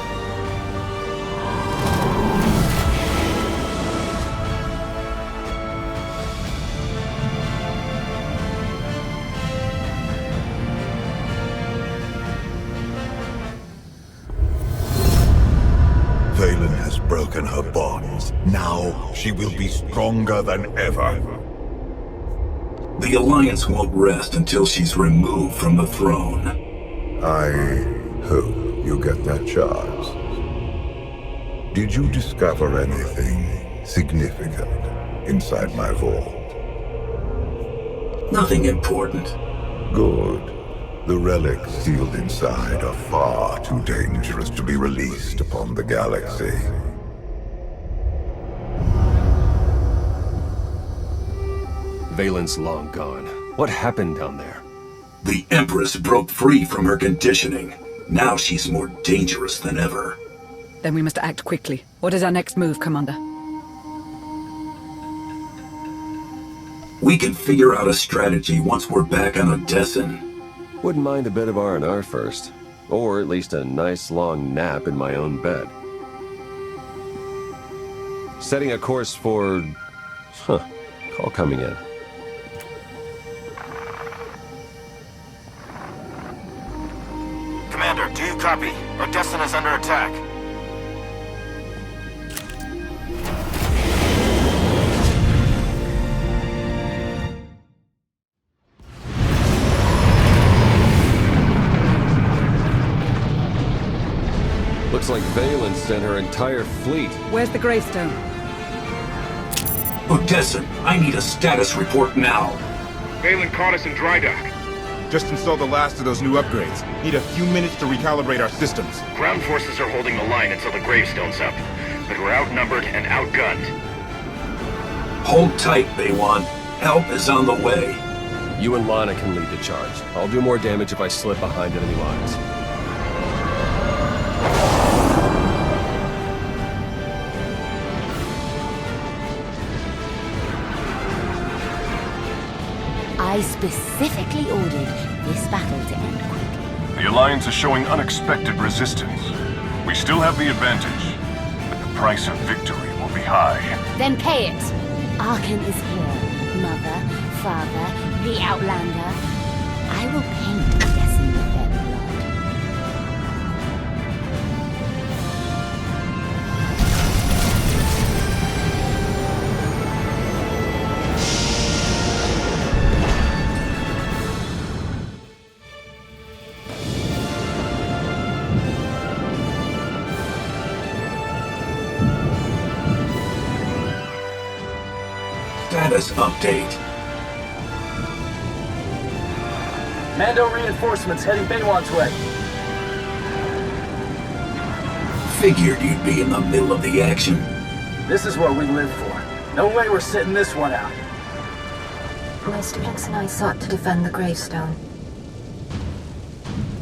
Vaylin has broken her bonds. Now she will be stronger than ever. The Alliance won't rest until she's removed from the throne. I hope you get that chance. Did you discover anything significant inside my vault? Nothing important. Good. The relics sealed inside are far too dangerous to be released upon the galaxy. Vaylin's long gone. What happened down there? The Empress broke free from her conditioning. Now she's more dangerous than ever. Then we must act quickly. What is our next move, Commander? We can figure out a strategy once we're back on Odessin. Wouldn't mind a bit of R&R first. Or at least a nice long nap in my own bed. Setting a course for... Call coming in. Commander, do you copy? Odessin is under attack. Looks like Vaylin sent her entire fleet. Where's the gravestone? Odessin, I need a status report now. Vaylin caught us in dry dock. Just installed the last of those new upgrades. Need a few minutes to recalibrate our systems. Ground forces are holding the line until the gravestone's up, but we're outnumbered and outgunned. Hold tight, Vaylin. Help is on the way. You and Lana can lead the charge. I'll do more damage if I slip behind enemy lines. I specifically ordered this battle to end quickly. The Alliance is showing unexpected resistance. We still have the advantage, but the price of victory will be high. Then pay it! Arkan is here. Mother, father, the Outlander. I will paint the lesson with their blood. Status update. Mando reinforcements heading Vaylon's way. Figured you'd be in the middle of the action. This is what we live for. No way we're sitting this one out. My students and I sought to defend the gravestone.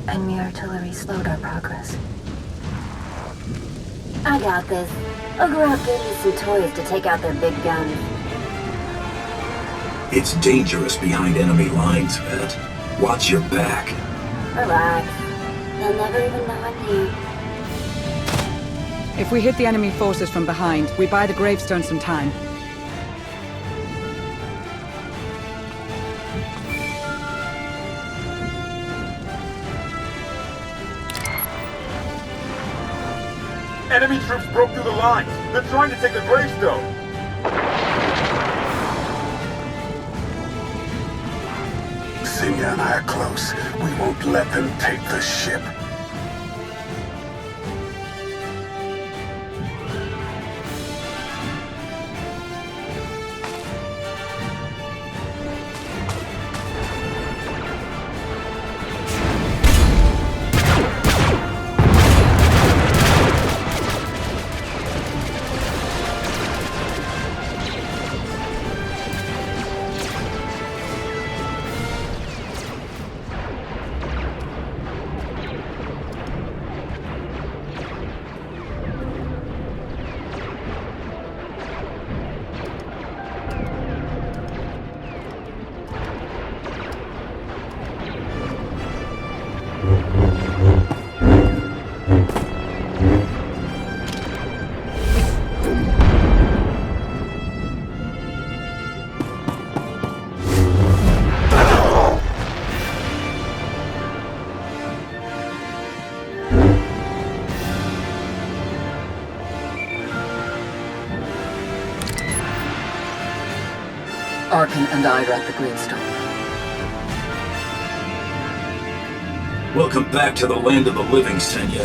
Enemy artillery slowed our progress. I got this. I'll go out get me some toys to take out their big guns. It's dangerous behind enemy lines, Vet. Watch your back. Relax. They'll never even know I'm here. If we hit the enemy forces from behind, we buy the gravestone some time. Enemy troops broke through the lines. They're trying to take the gravestone. Sinya and I are close. We won't let them take the ship. Arkan and I are at the gravestone. Welcome back to the land of the living, Sinya.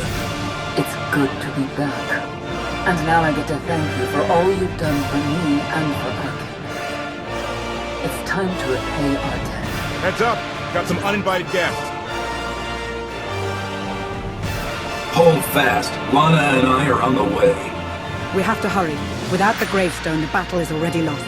It's good to be back. And now I get to thank you for all you've done for me and for Arkan. It's time to repay our debt. Heads up! Got some uninvited guests. Hold fast. Lana and I are on the way. We have to hurry. Without the gravestone, the battle is already lost.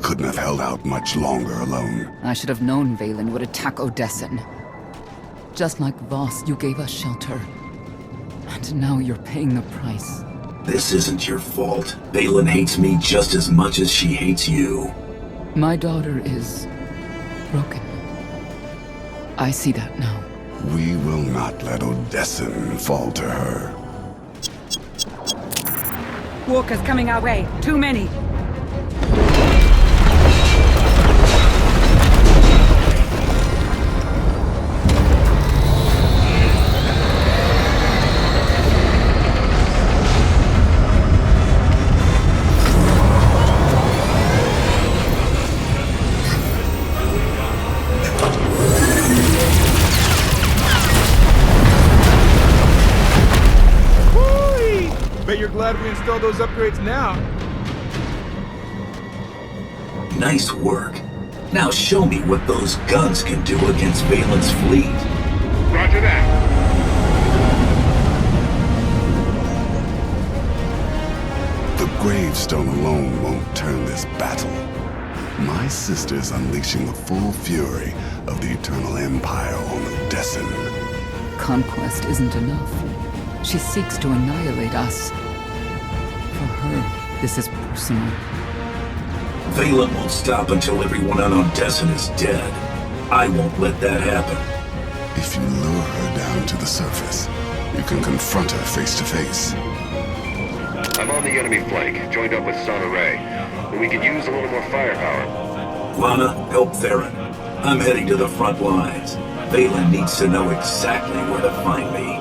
couldn't have held out much longer alone. I should have known Vaylin would attack Odessen. Just like Voss, you gave us shelter. And now you're paying the price. This isn't your fault. Vaylin hates me just as much as she hates you. My daughter is broken. I see that now. We will not let Odessen fall to her. Walkers coming our way. Too many. Bet you're glad we installed those upgrades now. Nice work. Now show me what those guns can do against Vaylin's fleet. Roger that. The gravestone alone won't turn this battle. My sister's unleashing the full fury of the Eternal Empire on Odessen. Conquest isn't enough. She seeks to annihilate us. For her, this is personal. Vaylin won't stop until everyone on Odessen is dead. I won't let that happen. If you lure her down to the surface, you can confront her face to face. I'm on the enemy flank, joined up with Sonar Ray. But we could use a little more firepower. Lana, help Theron. I'm heading to the front lines. Vaylin needs to know exactly where to find me.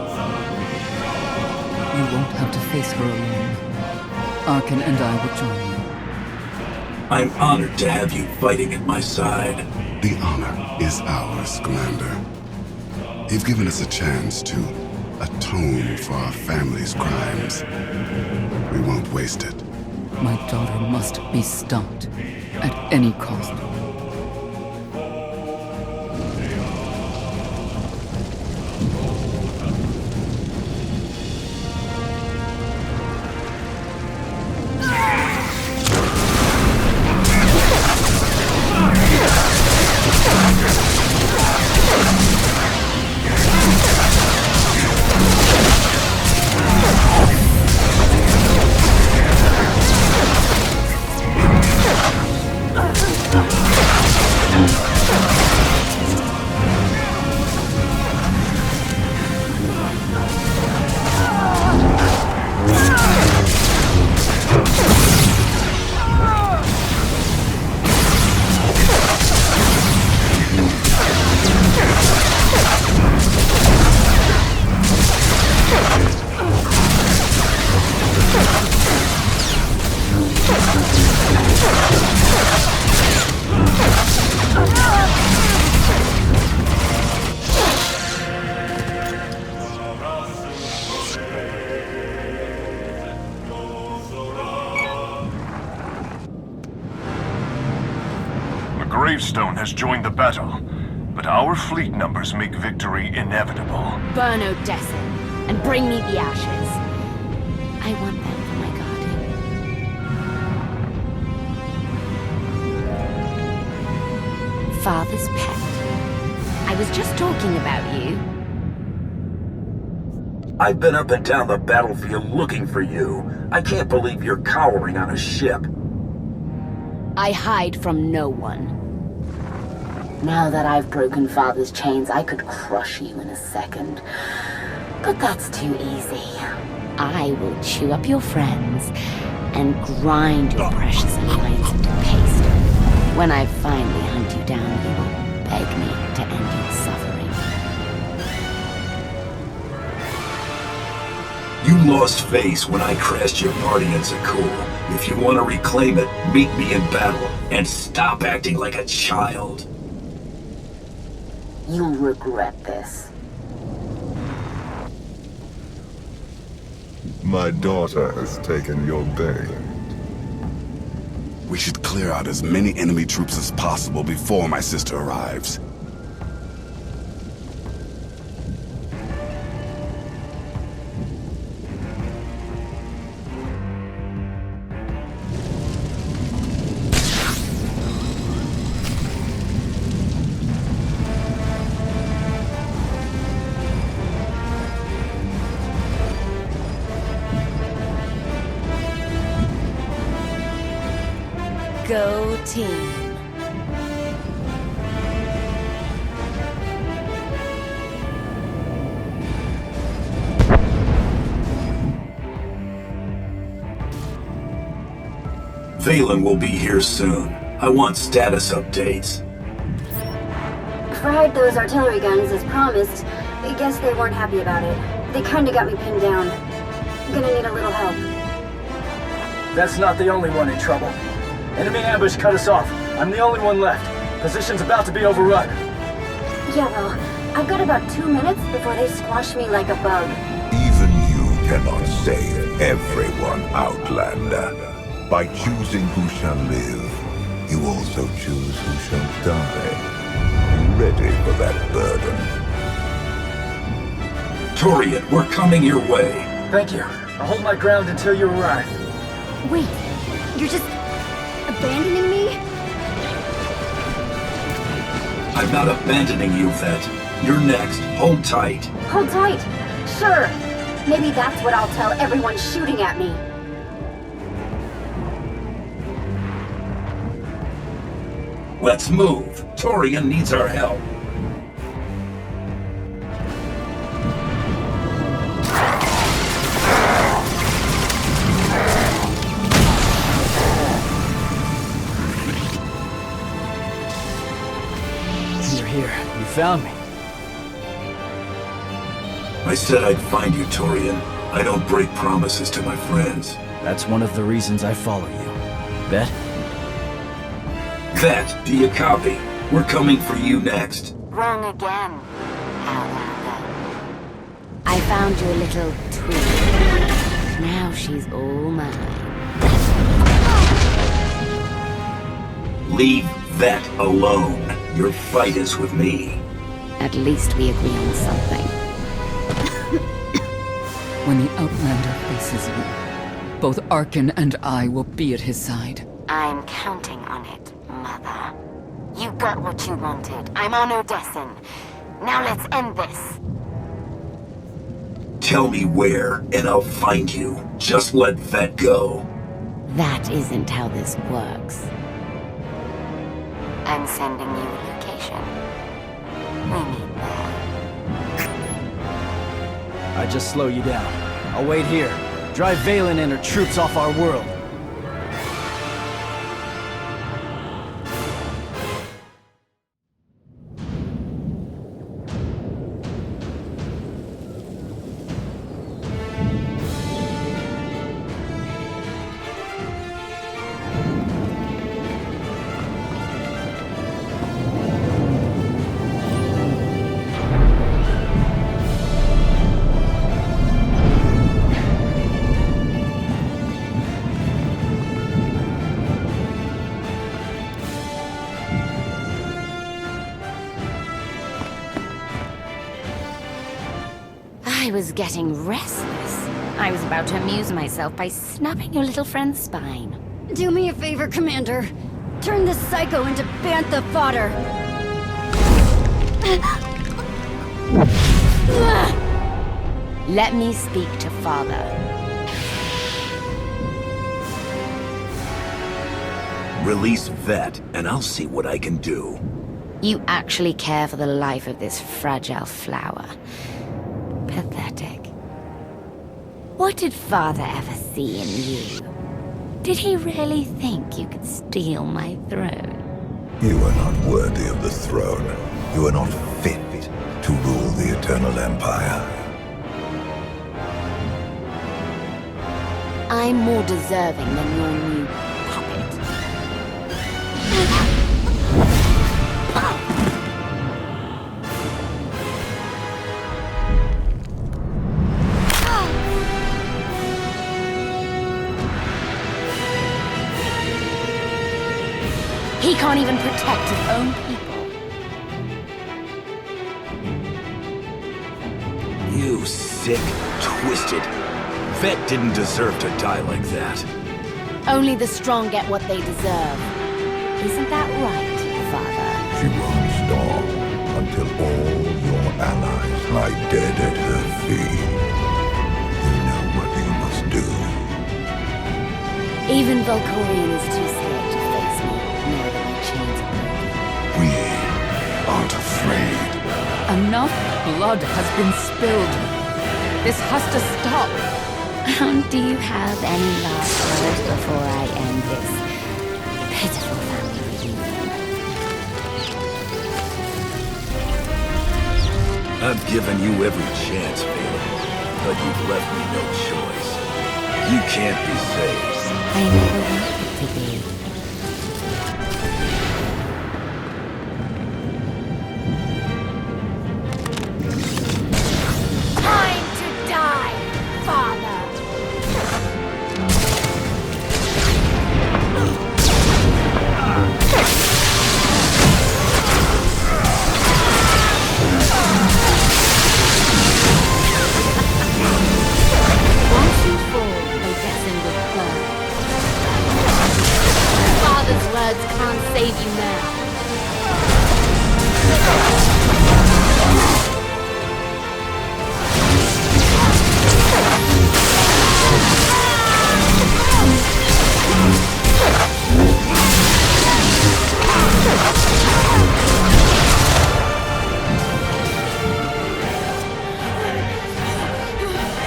You won't have to face her alone. Arkin and I will join you. I'm honored to have you fighting at my side. The honor is ours, Commander. You've given us a chance to atone for our family's crimes. We won't waste it. My daughter must be stopped at any cost. Gravestone has joined the battle, but our fleet numbers make victory inevitable. Burn Odessen, and bring me the ashes. I want them for my guardian. Father's pet. I was just talking about you. I've been up and down the battlefield looking for you. I can't believe you're cowering on a ship. I hide from no one. Now that I've broken Father's chains, I could crush you in a second. But that's too easy. I will chew up your friends and grind your precious alliance into paste. When I finally hunt you down, you will beg me to end your suffering. You lost face when I crashed your party in Zakuul. If you want to reclaim it, meet me in battle, and stop acting like a child. You'll regret this. My daughter has taken your bait. We should clear out as many enemy troops as possible before my sister arrives. Go team. Vaylin will be here soon. I want status updates. Fried those artillery guns as promised. I guess they weren't happy about it. They kinda got me pinned down. I'm gonna need a little help. That's not the only one in trouble. Enemy ambush cut us off. I'm the only one left. Position's about to be overrun. Yeah, well, I've got about 2 minutes before they squash me like a bug. Even you cannot save everyone, Outlander. By choosing who shall live, you also choose who shall die. Be ready for that burden. Torian, we're coming your way. Thank you. I'll hold my ground until you arrive. Wait, you're just abandoning me? I'm not abandoning you, Vet. You're next. Hold tight. Hold tight. Sure. Maybe that's what I'll tell everyone shooting at me. Let's move. Torian needs our help. You're here. You found me. I said I'd find you, Torian. I don't break promises to my friends. That's one of the reasons I follow you. Bet? Vet, do you copy? We're coming for you next. Wrong again, Outlander. I found your little twin. Now she's all mine. Leave Vet alone. Your fight is with me. At least we agree on something. When the Outlander faces you, both Arkin and I will be at his side. I'm counting on it, Mother. You got what you wanted. I'm on Odessen. Now let's end this. Tell me where, and I'll find you. Just let Vet go. That isn't how this works. I'm sending you a location. We meet there. I just slow you down. I'll wait here. Drive Vaylin and her troops off our world. I was getting restless. I was about to amuse myself by snubbing your little friend's spine. Do me a favor, Commander. Turn this psycho into bantha fodder. Let me speak to Father. Release Vet, and I'll see what I can do. You actually care for the life of this fragile flower. Pathetic. What did Father ever see in you? Did he really think you could steal my throne? You are not worthy of the throne. You are not fit to rule the Eternal Empire. I'm more deserving than your new puppet. He can't even protect his own people. You sick, twisted. Vet didn't deserve to die like that. Only the strong get what they deserve. Isn't that right, Father? She won't stop until all your allies lie dead at her feet. You know what you must do. Even Valkorion is too scared to face me. Enough blood has been spilled. This has to stop. Do you have any last words before I end this pitiful family reunion? I've given you every chance, Vaylin, but you've left me no choice. You can't be saved. I never wanted to be. Time to die, Father! Once you fall, they descend with blood. Father's words can't save you now.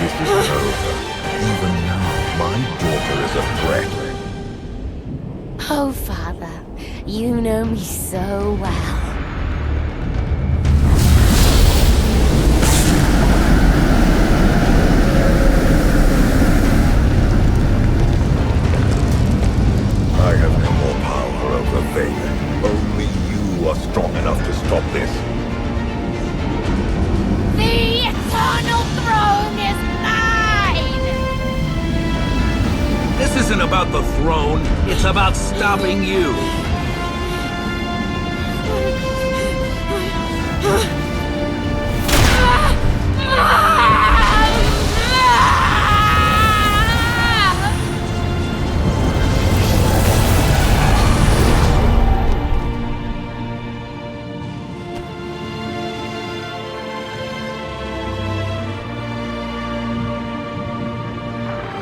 This is over. Even now, my daughter is a threat. Oh, Father, you know me so well. I have no more power over Vaylin. Only you are strong enough to stop this. The eternal throne is mine! This isn't about the throne, it's about stopping you.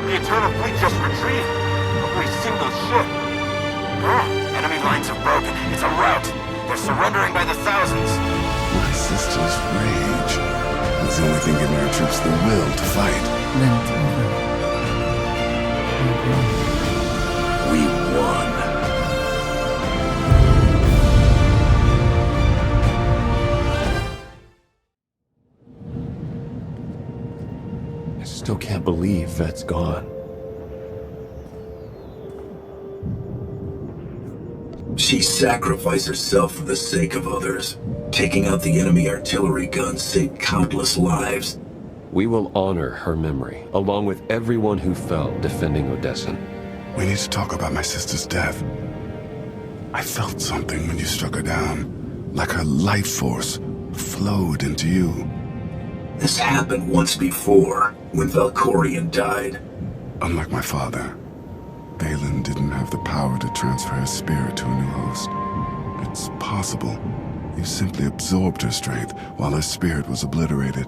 The Eternal Fleet just retreated. Every single ship. Enemy lines have broken. It's a rout. They're surrendering by the thousands. My sister's rage was the only thing giving our troops the will to fight. Then it's over. We won. I still can't believe Vet's gone. She sacrificed herself for the sake of others. Taking out the enemy artillery guns saved countless lives. We will honor her memory, along with everyone who fell defending Odessen. We need to talk about my sister's death. I felt something when you struck her down, like her life force flowed into you. This happened once before, when Valkorion died. Unlike my father, Vaylin didn't have the power to transfer his spirit to a new host. It's possible you simply absorbed her strength while her spirit was obliterated.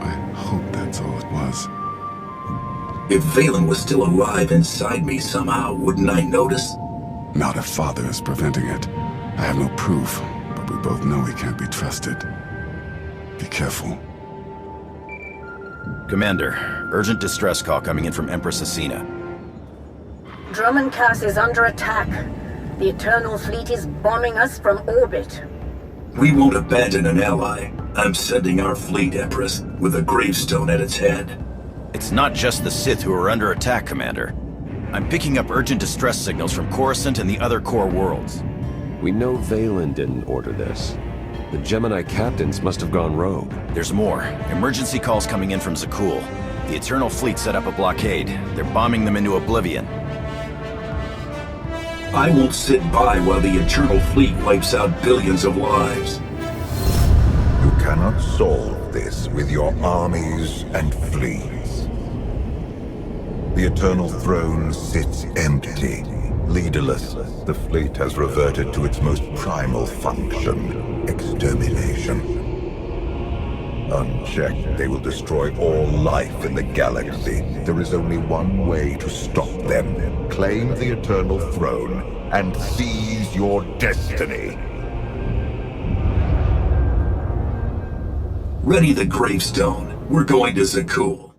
I hope that's all it was. If Vaylin was still alive inside me somehow, wouldn't I notice? Not if Father is preventing it. I have no proof, but we both know he can't be trusted. Be careful. Commander, urgent distress call coming in from Empress Asina. Drummoncass is under attack. The Eternal Fleet is bombing us from orbit. We won't abandon an ally. I'm sending our fleet, Empress, with a gravestone at its head. It's not just the Sith who are under attack, Commander. I'm picking up urgent distress signals from Coruscant and the other core worlds. We know Vaylin didn't order this. The Gemini captains must have gone rogue. There's more. Emergency calls coming in from Zakul. The Eternal Fleet set up a blockade. They're bombing them into oblivion. I won't sit by while the Eternal Fleet wipes out billions of lives. You cannot solve this with your armies and fleets. The Eternal Throne sits empty, leaderless. The fleet has reverted to its most primal function, extermination. Unchecked, they will destroy all life in the galaxy. There is only one way to stop them. Claim the Eternal Throne and seize your destiny. Ready the gravestone. We're going to Zakuul.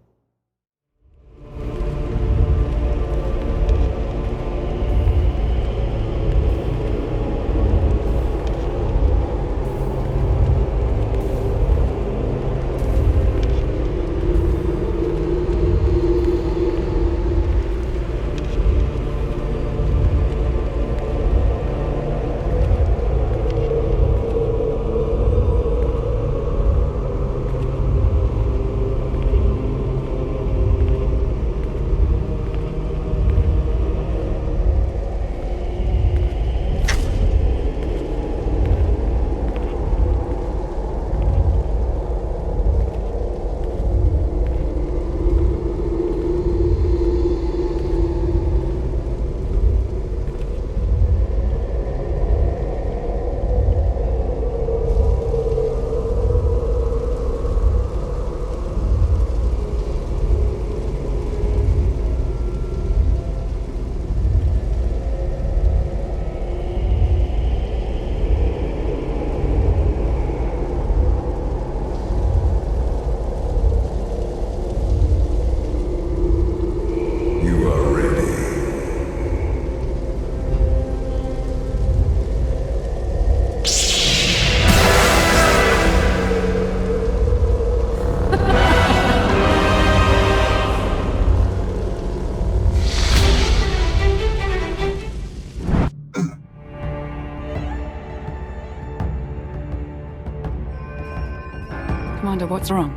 Commander, what's wrong?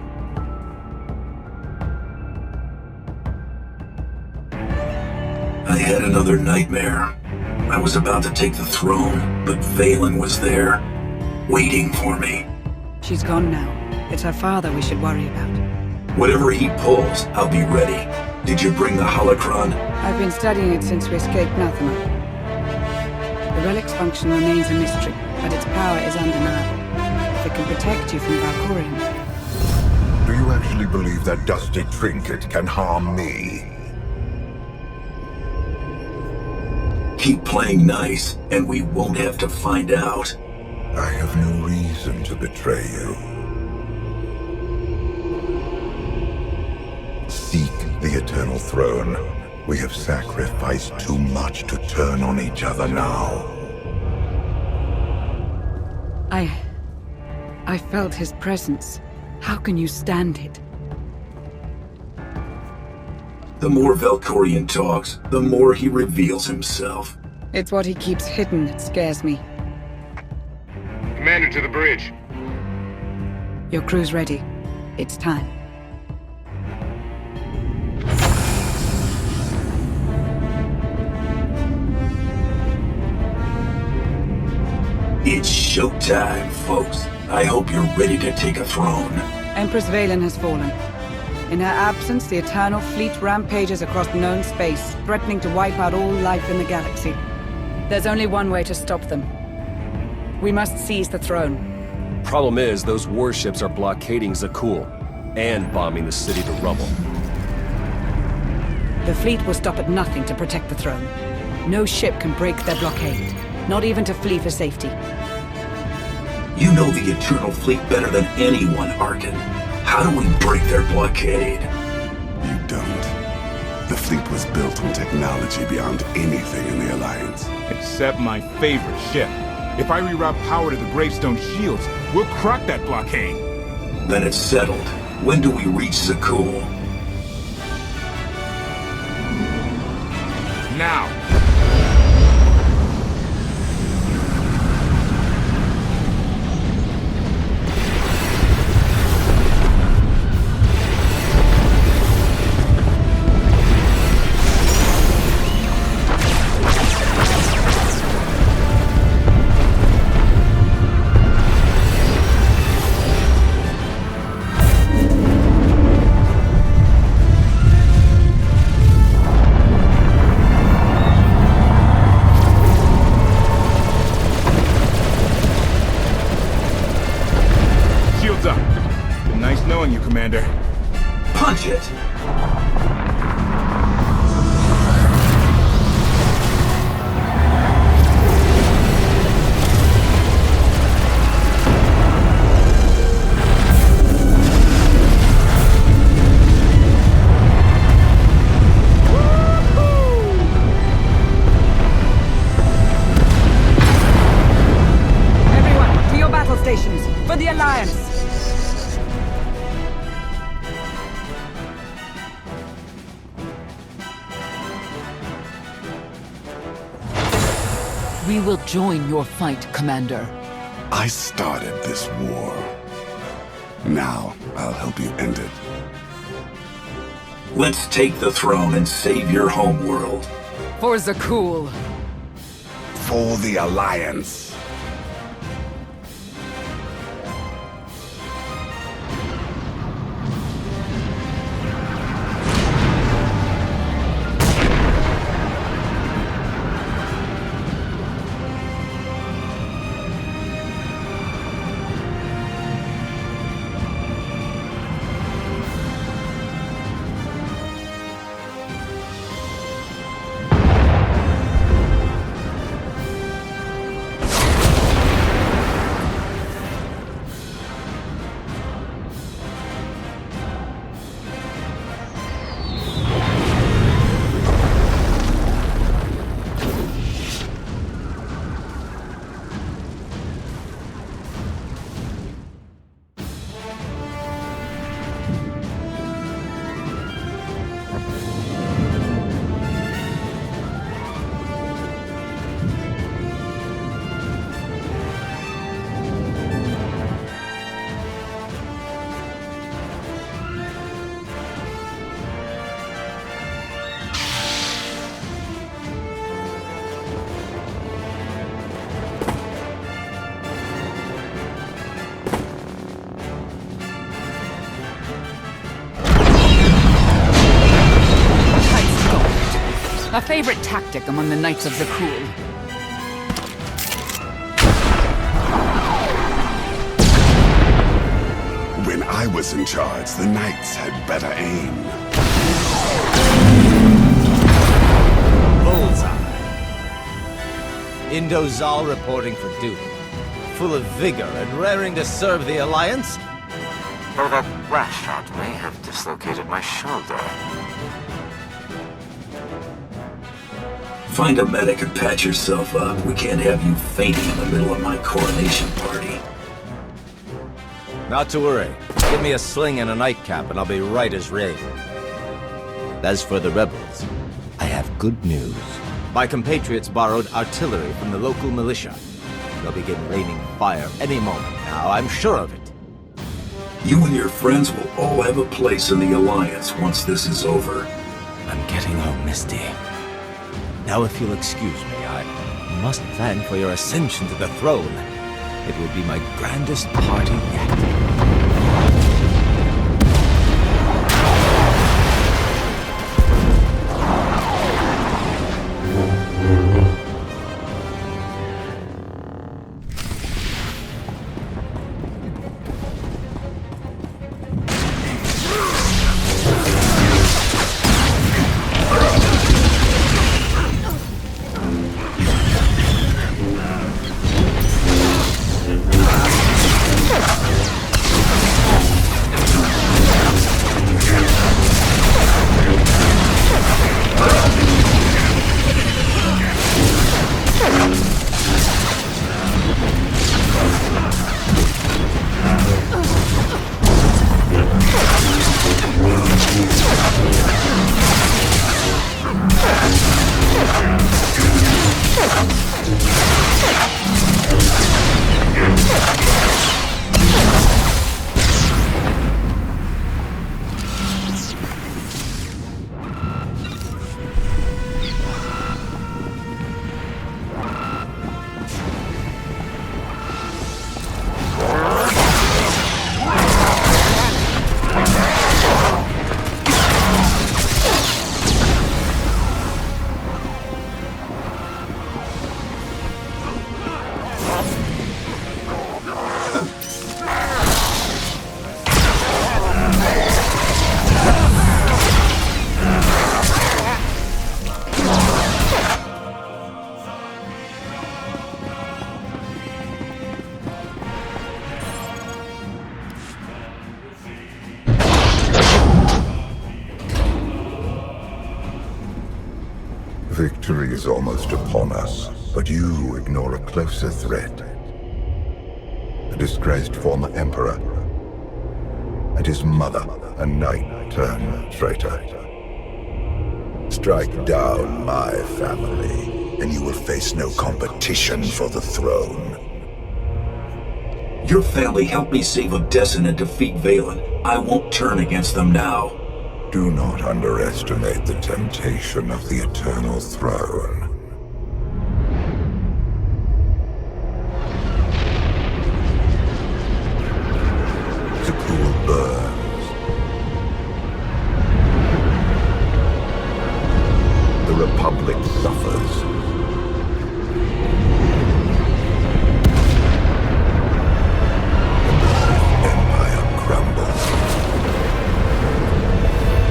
I had another nightmare. I was about to take the throne, but Vaylin was there, waiting for me. She's gone now. It's her father we should worry about. Whatever he pulls, I'll be ready. Did you bring the holocron? I've been studying it since we escaped Nathema. The relic's function remains a mystery, but its power is undeniable. If it can protect you from Valkorion. Do you actually believe that dusty trinket can harm me? Keep playing nice, and we won't have to find out. I have no reason to betray you. Seek the Eternal Throne. We have sacrificed too much to turn on each other now. I felt his presence. How can you stand it? The more Valkorion talks, the more he reveals himself. It's what he keeps hidden that scares me. Commander, to the bridge. Your crew's ready. It's time. It's showtime, folks. I hope you're ready to take a throne. Empress Vaylin has fallen. In her absence, the Eternal Fleet rampages across known space, threatening to wipe out all life in the galaxy. There's only one way to stop them. We must seize the throne. Problem is, those warships are blockading Zakuul, and bombing the city to rubble. The fleet will stop at nothing to protect the throne. No ship can break their blockade, not even to flee for safety. You know the Eternal Fleet better than anyone, Arkin. How do we break their blockade? You don't. The fleet was built on technology beyond anything in the Alliance. Except my favorite ship. If I reroute power to the gravestone shields, we'll crack that blockade. Then it's settled. When do we reach Zakuul? Now! Commander. Punch it! For the Alliance! We will join your fight, Commander. I started this war. Now, I'll help you end it. Let's take the throne and save your homeworld. For Zakuul. For the Alliance. A favorite tactic among the Knights of Zakuul. When I was in charge, the Knights had better aim. Bullseye. Indozal reporting for duty. Full of vigor and raring to serve the Alliance. Though that last shot may have dislocated my shoulder. Find a medic and patch yourself up. We can't have you fainting in the middle of my coronation party. Not to worry. Give me a sling and a nightcap and I'll be right as rain. As for the rebels, I have good news. My compatriots borrowed artillery from the local militia. They'll begin raining fire any moment now, I'm sure of it. You and your friends will all have a place in the Alliance once this is over. I'm getting all misty. Now if you'll excuse me, I must plan for your ascension to the throne. It will be my grandest party yet. Victory is almost upon us, but you ignore a closer threat. a disgraced former emperor, and his mother, a knight turned traitor. Strike down my family, and you will face no competition for the throne. Your family helped me save Odessin and defeat Vaylin. I won't turn against them now. Do not underestimate the temptation of the Eternal Throne. Zakuul burns. The Republic suffers. And the Sith Empire crumbles.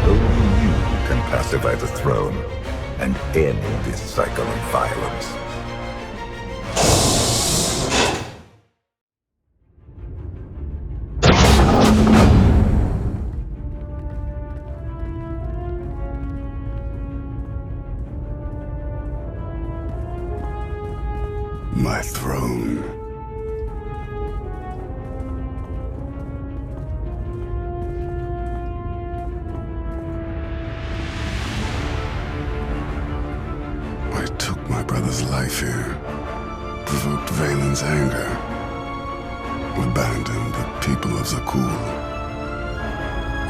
Only you can pacify the throne and end this cycle of violence. My throne. I took my brother's life here, provoked Vaylin's anger, abandoned the people of Zakuul.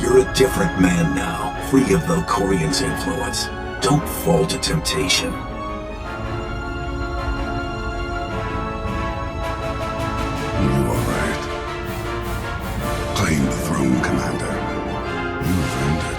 You're a different man now, free of Valkorion's influence. Don't fall to temptation. You are right. Claim the throne, Commander. You've earned it.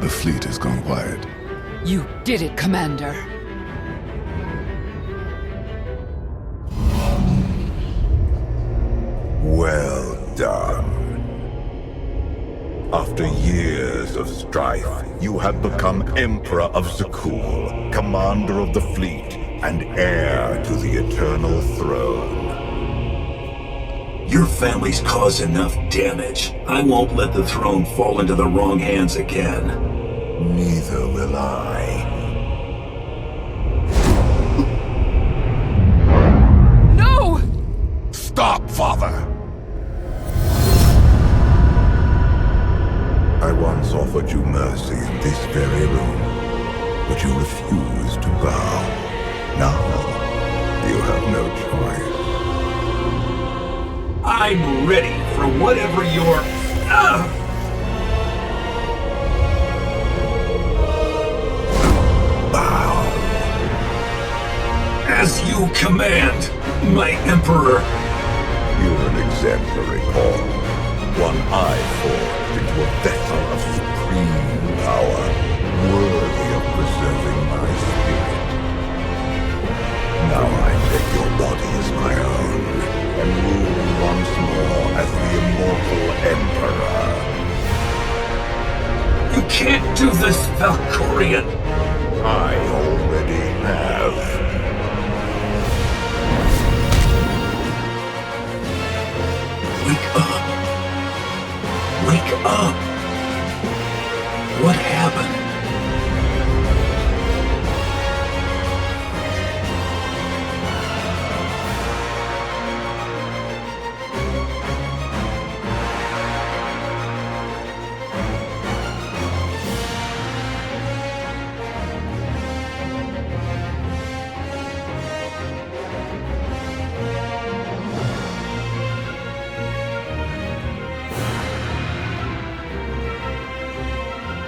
The fleet has gone quiet. You did it, Commander. Well done. After years of strife, you have become Emperor of Zakuul, Commander of the Fleet, and heir to the Eternal Throne. Your family's caused enough damage. I won't let the throne fall into the wrong hands again. Neither will I. No! Stop, Father! I once offered you mercy in this very room, but you refused to bow. Now, you have no choice. I'm ready for whatever your... Bow. As you command, my Emperor. You're an exemplary pawn. One eye forged into a vessel of supreme power, worthy of preserving my spirit. Now I take your body as my own, and rule once more as the immortal Emperor. You can't do this, Valkorion! I already have. Wake up! Wake up! What happened?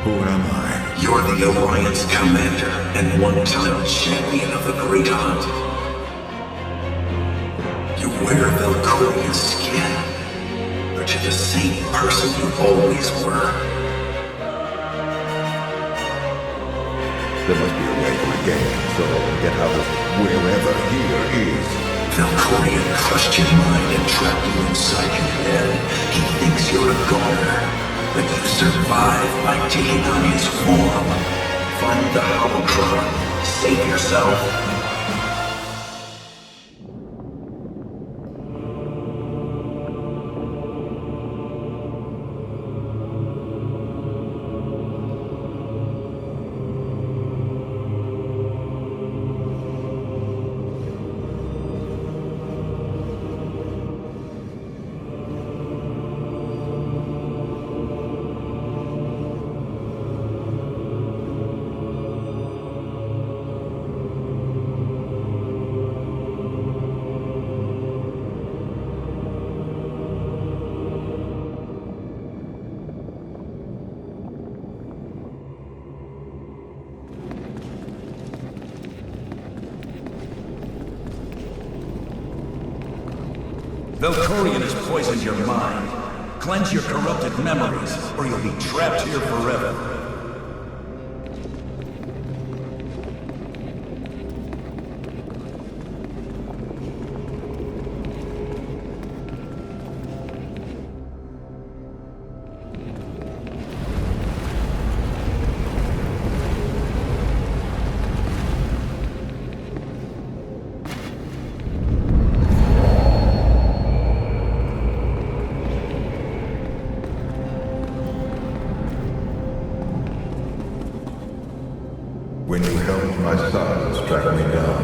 Who am I? You're the Alliance commander and one-time champion of the Great Hunt. You wear Valkorion's skin, but you're the same person you always were. There must be a way to regain control and get out of wherever here is. Valkorion crushed your mind and trapped you inside your head. He thinks you're a goner, but you survive by taking on his form. Find the holocron. Save yourself. Valkorion has poisoned your mind. Cleanse your corrupted memories, or you'll be trapped here forever. When you helped my sons track me down,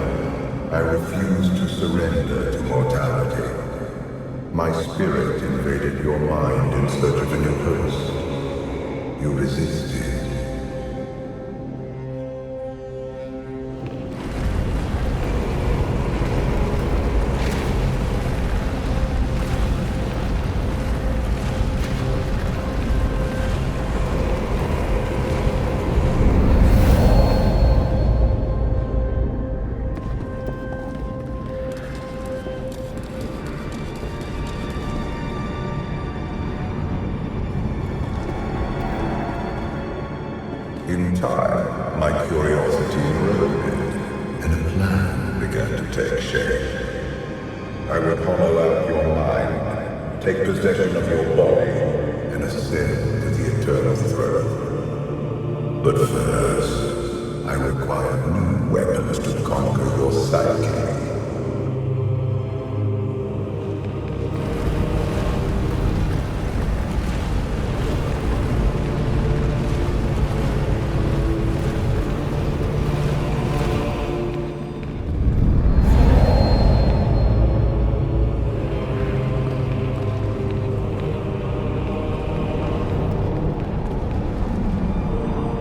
I refused to surrender to mortality. My spirit invaded your mind in search of a new purpose. You resisted. In time, my curiosity eroded, and a plan began to take shape. I would hollow out your mind, take possession of your body, and ascend to the eternal throne. But first, I require new weapons to conquer your psyche.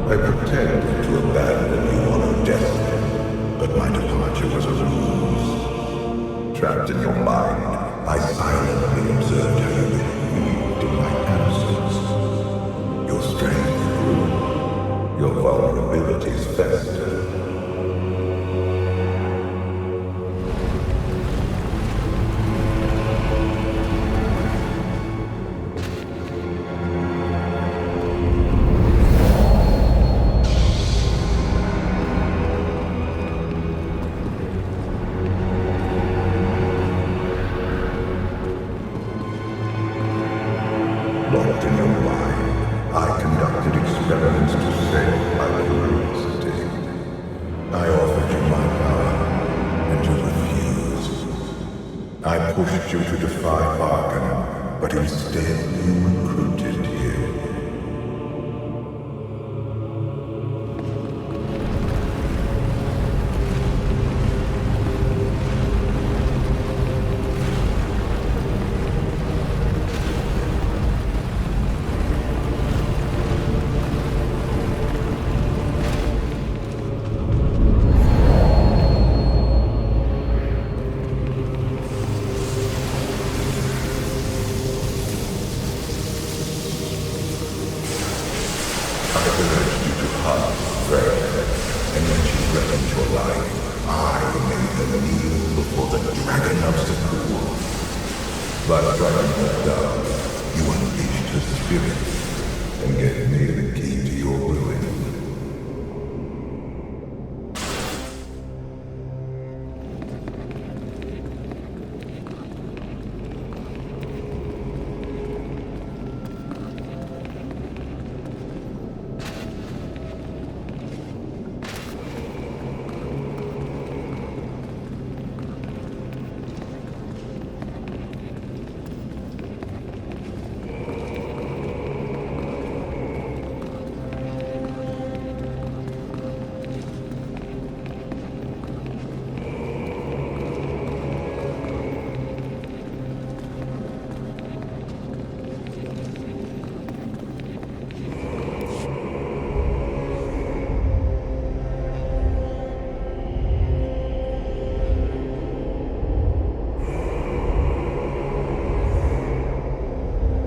I pretended to abandon you on Odessa, but my departure was a ruse. Trapped in your mind, I silently observed how you behaved in my absence. Your strength grew, your vulnerabilities festered. Locked in your mind, I conducted experiments to save my curiosity. I offered you my power, and you refused. I pushed you to defy Varkan, but instead you recruited him. By striking her down, you unleashed her spirit and gave me the key to your ruin.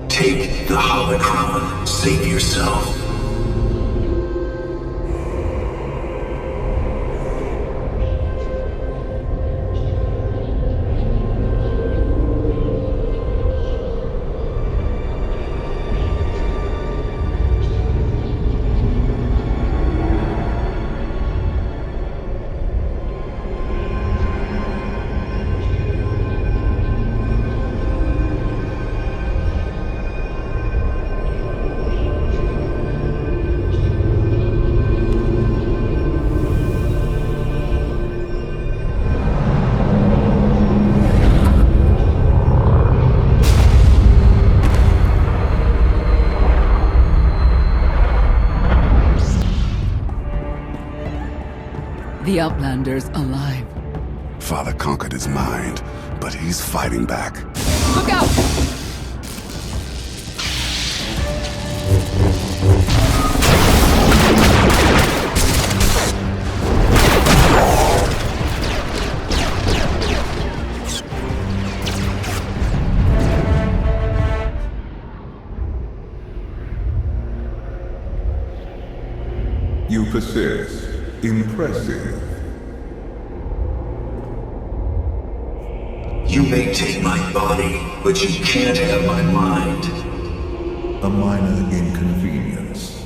Take the holocron. Save yourself. The Outlander's alive. Father conquered his mind, but he's fighting back. Look out! You persist. Impressive. You may take my body, but you can't have my mind. A minor inconvenience.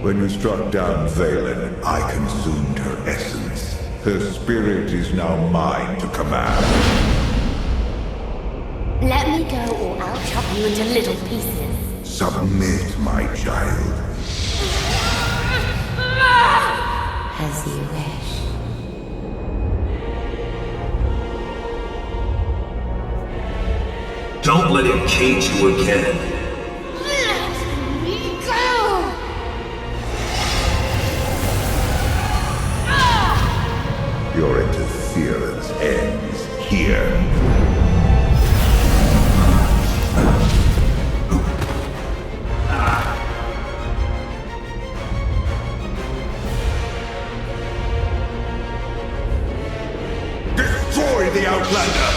When you struck down Vaylin, I consumed her essence. Her spirit is now mine to command. Let me go or I'll chop you into little pieces. Submit, my child. As you wish. Don't let him cage you again. Let me go! Your interference ends here. The Outlander!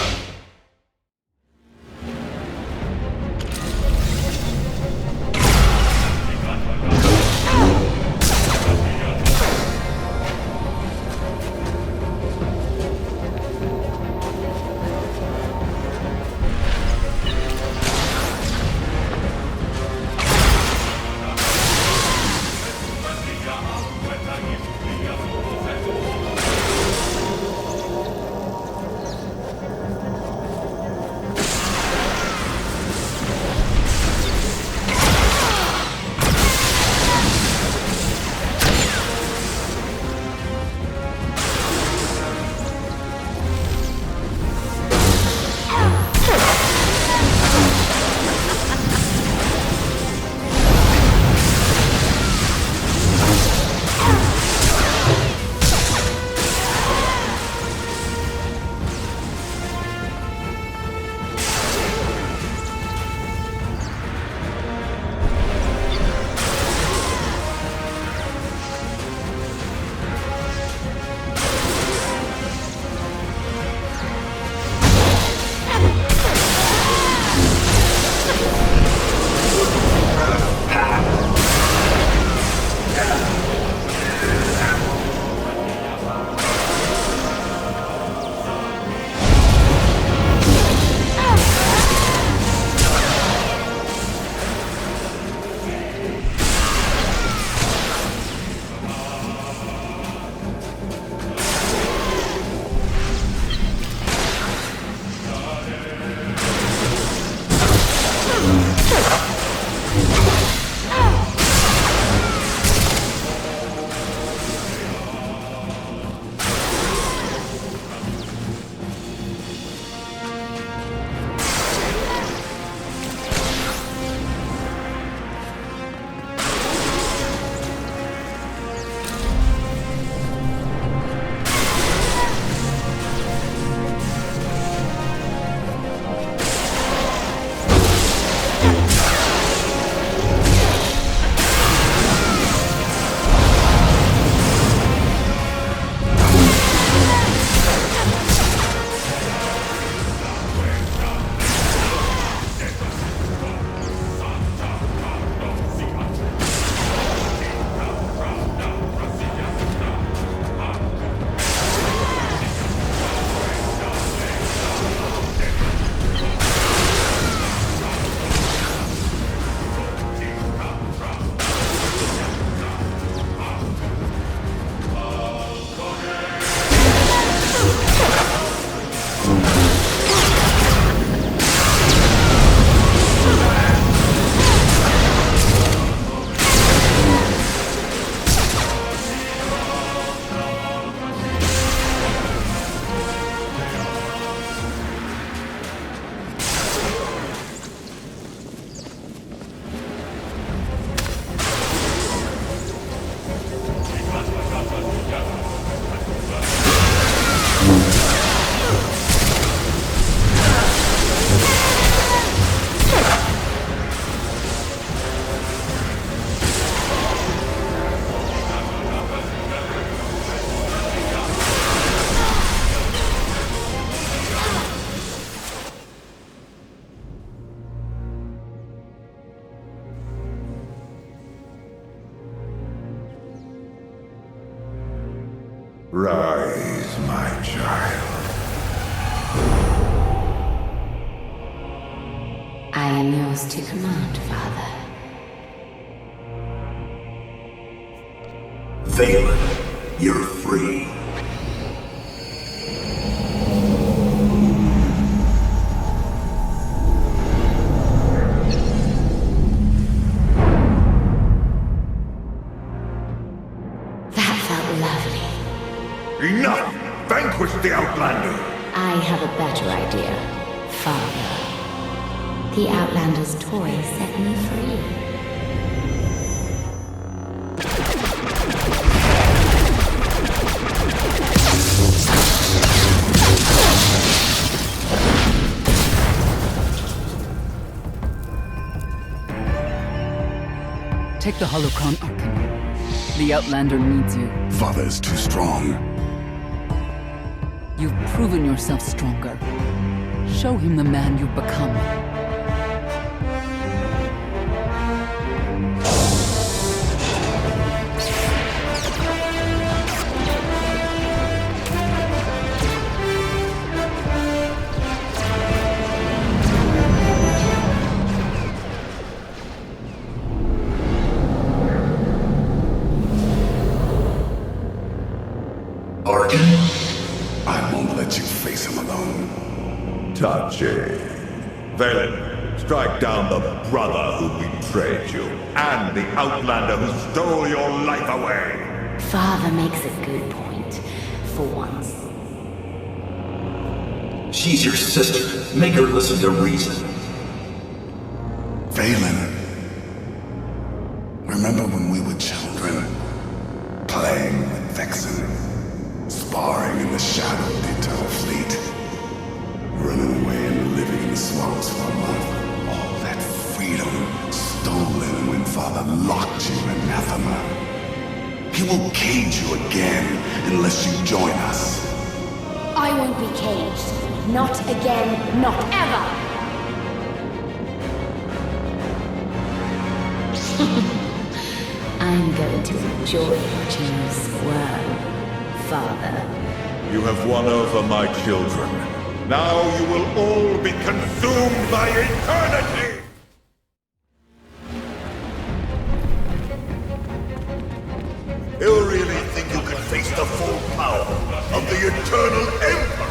Rise, my child. I am yours to command, Father. Vaylin, you're free. Enough! Vanquish the Outlander! I have a better idea, Father. The Outlander's toy set me free. Take the holocron, Arkan. The Outlander needs you. Father is too strong. You've proven yourself stronger. Show him the man you've become. I won't let you face him alone. Touchy. Vaylin, strike down the brother who betrayed you, and the Outlander who stole your life away. Father makes a good point, for once. She's your sister. Make her listen to reason. Vaylin, remember when we were children, playing with VIII, sparring in the shadow of the Eternal Fleet, running away and living in the swamps for a month? All that freedom stolen when Father locked you in anathema. He will cage you again unless you join us. I won't be caged. Not again, not ever! I'm going to enjoy watching you squirm, Father. You have won over my children. Now you will all be consumed by eternity! You really think you can face the full power of the Eternal Emperor?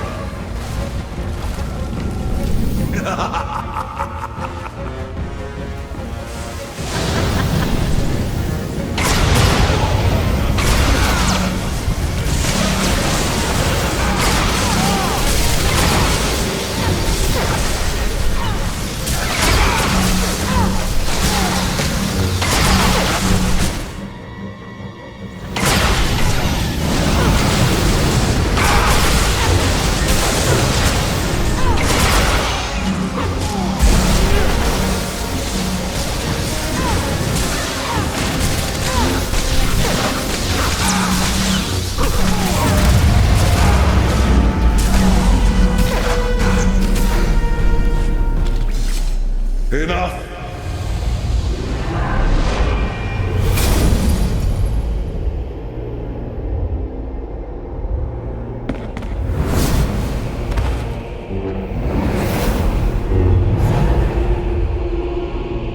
Enough!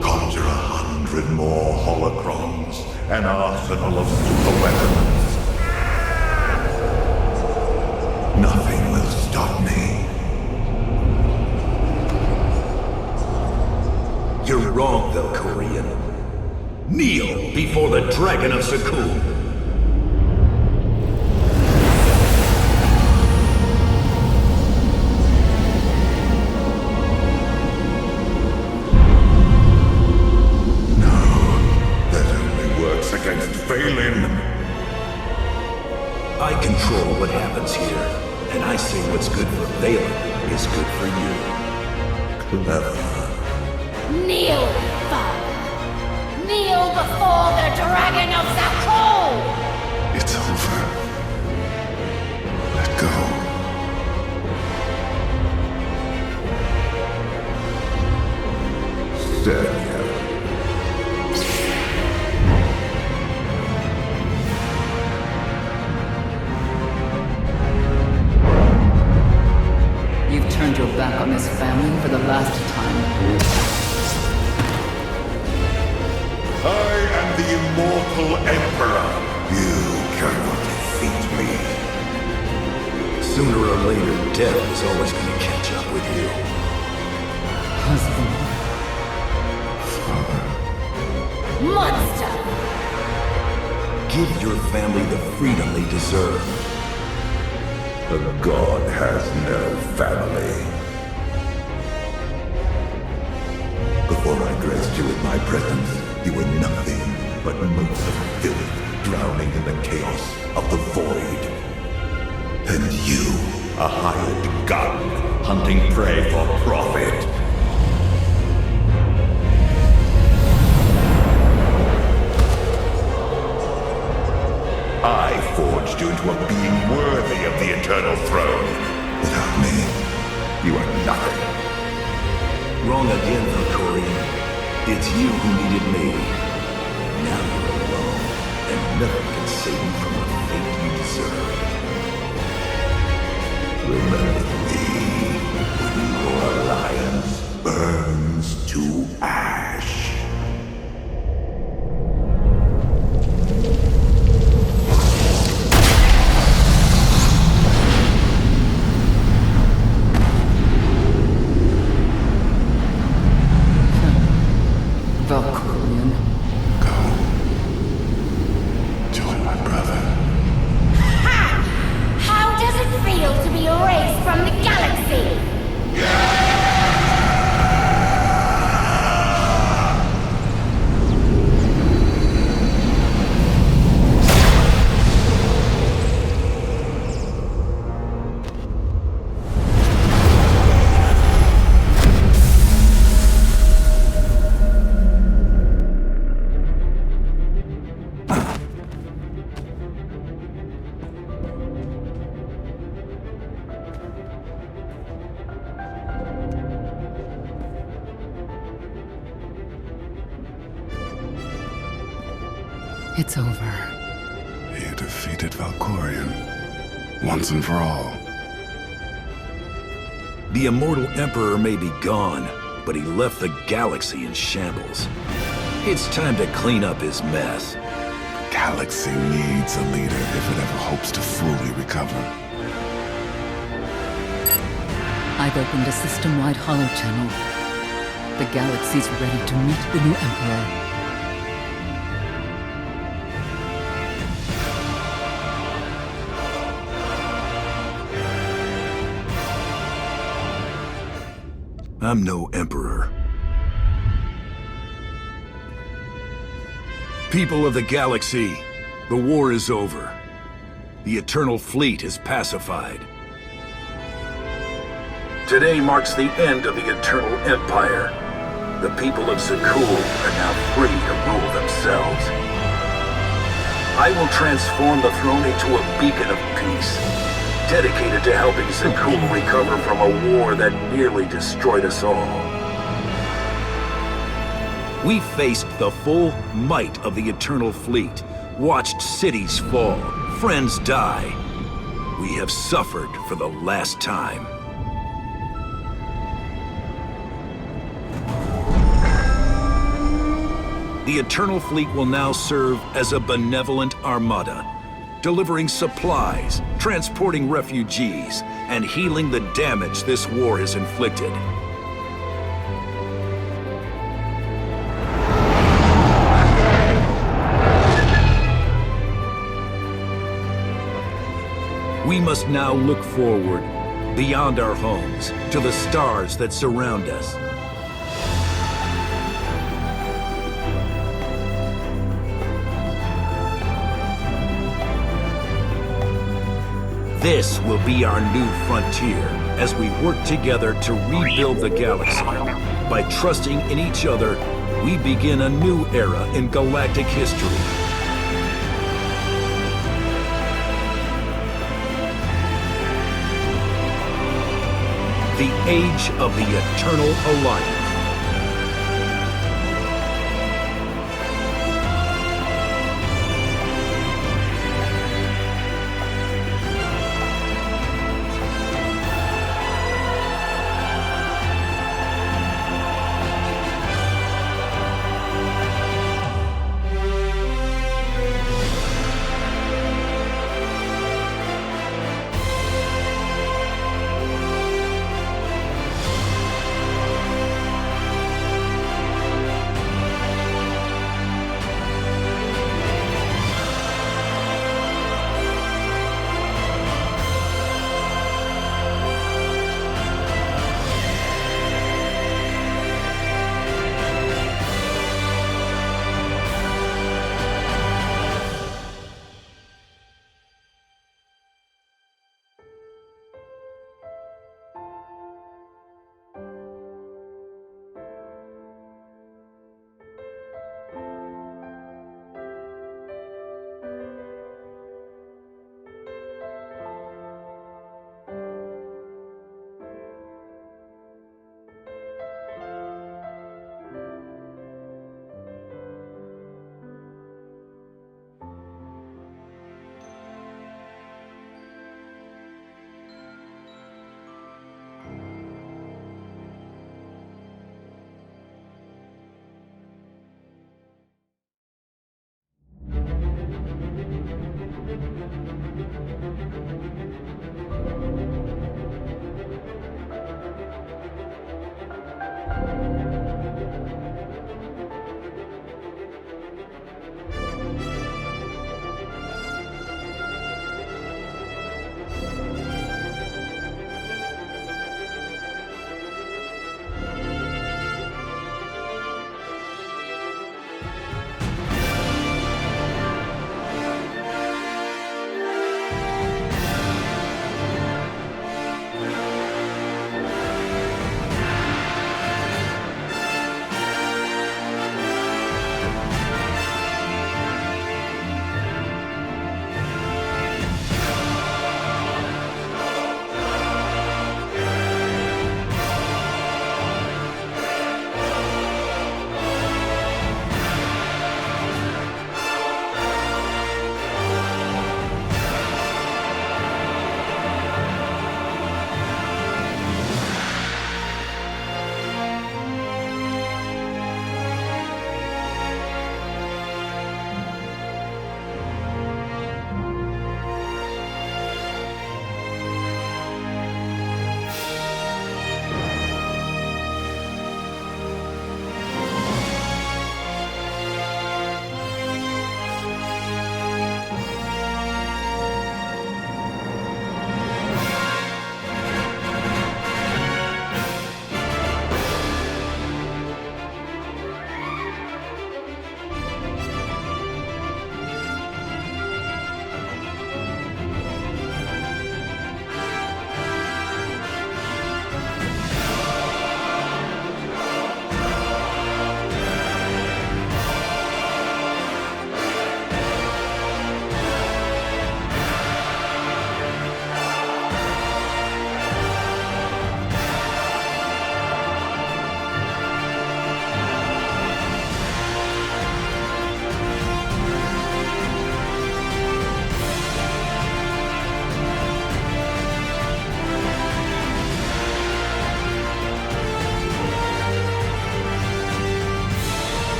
Conjure 100 more holocrons, an arsenal of superweapons. Nothing will stop me. You're wrong, Valkorion. Kneel before the Dragon of Cuun. That only works against Vaylin. I control what happens here, and I say what's good for Vaylin is good for you. Clever. Kneel, Father! Kneel before the Dragon of Cuun! It's over. Let go. Stay. Thanos' family for the last time. I am the immortal Emperor. You cannot defeat me. Sooner or later, death is always going to catch up with you. Husband. Monster! Give your family the freedom they deserve. A god has no family. Before I graced you with my presence, you were nothing but motes of filth drowning in the chaos of the void. And you, a hired gun, hunting prey for profit. I forged you into a being worthy of the eternal throne. Without me, you are nothing. Wrong again, Valkorion. It's you who needed me. Now you're alone, and nothing can save you from the fate you deserve. Remember me when your alliance burns to ash. Valkorion. Go. Join my brother. How does it feel to be erased from the galaxy? It's over. He defeated Valkorion. Once and for all. The immortal Emperor may be gone, but he left the galaxy in shambles. It's time to clean up his mess. The galaxy needs a leader if it ever hopes to fully recover. I've opened a system-wide holochannel. The galaxy's ready to meet the new Emperor. I'm no emperor. People of the galaxy, the war is over. The Eternal Fleet is pacified. Today marks the end of the Eternal Empire. The people of SWTOR are now free to rule themselves. I will transform the throne into a beacon of peace, dedicated to helping SWTOR recover from a war that nearly destroyed us all. We faced the full might of the Eternal Fleet, watched cities fall, friends die. We have suffered for the last time. The Eternal Fleet will now serve as a benevolent armada, delivering supplies, transporting refugees, and healing the damage this war has inflicted. We must now look forward, beyond our homes, to the stars that surround us. This will be our new frontier as we work together to rebuild the galaxy. By trusting in each other, we begin a new era in galactic history. The Age of the Eternal Alliance.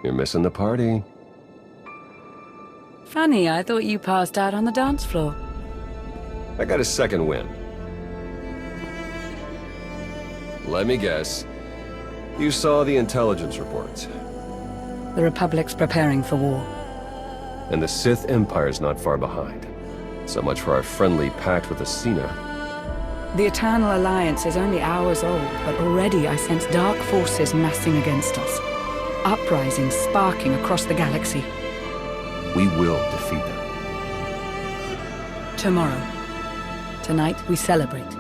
You're missing the party. Funny, I thought you passed out on the dance floor. I got a second win. Let me guess. You saw the intelligence reports. The Republic's preparing for war. And the Sith Empire's not far behind. So much for our friendly pact with Asina. The Eternal Alliance is only hours old, but already I sense dark forces massing against us. Uprisings sparking across the galaxy. We will defeat them. Tomorrow. Tonight, we celebrate.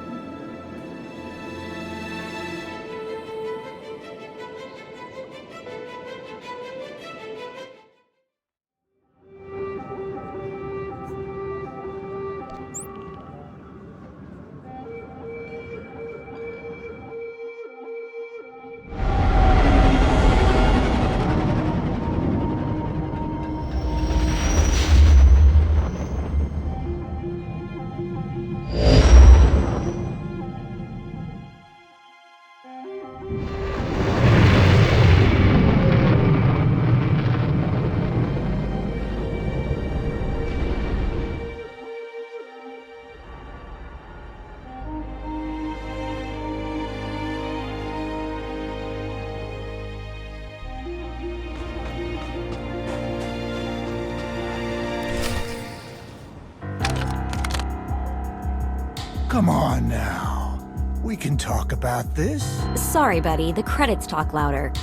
Come on now. We can talk about this. Sorry, buddy. The credits talk louder.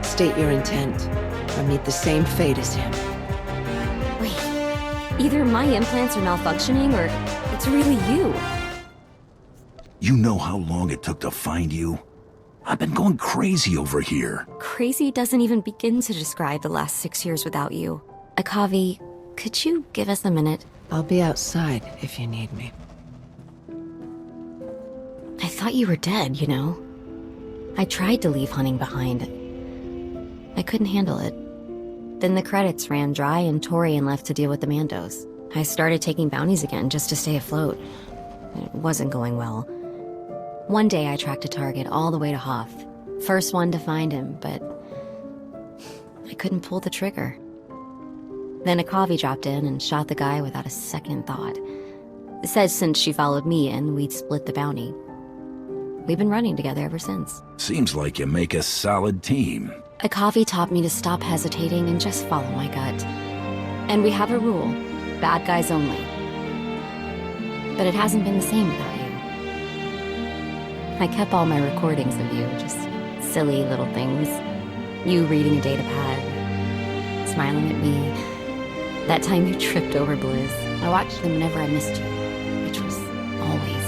State your intent, or meet the same fate as him. Wait. Either my implants are malfunctioning, or it's really you. You know how long it took to find you? I've been going crazy over here. Crazy doesn't even begin to describe the last 6 years without you. Akavi, could you give us a minute? I'll be outside if you need me. I thought you were dead, you know. I tried to leave hunting behind. I couldn't handle it. Then the credits ran dry and Torian left to deal with the Mandos. I started taking bounties again just to stay afloat. It wasn't going well. One day I tracked a target all the way to Hoth. First one to find him, but I couldn't pull the trigger. Then Akavi dropped in and shot the guy without a second thought. Said since she followed me in, we'd split the bounty. We've been running together ever since. Seems like you make a solid team. Akavi taught me to stop hesitating and just follow my gut. And we have a rule, bad guys only. But it hasn't been the same without you. I kept all my recordings of you, just silly little things. You reading a datapad, smiling at me. That time you tripped over Blizz. I watched them whenever I missed you, which was always.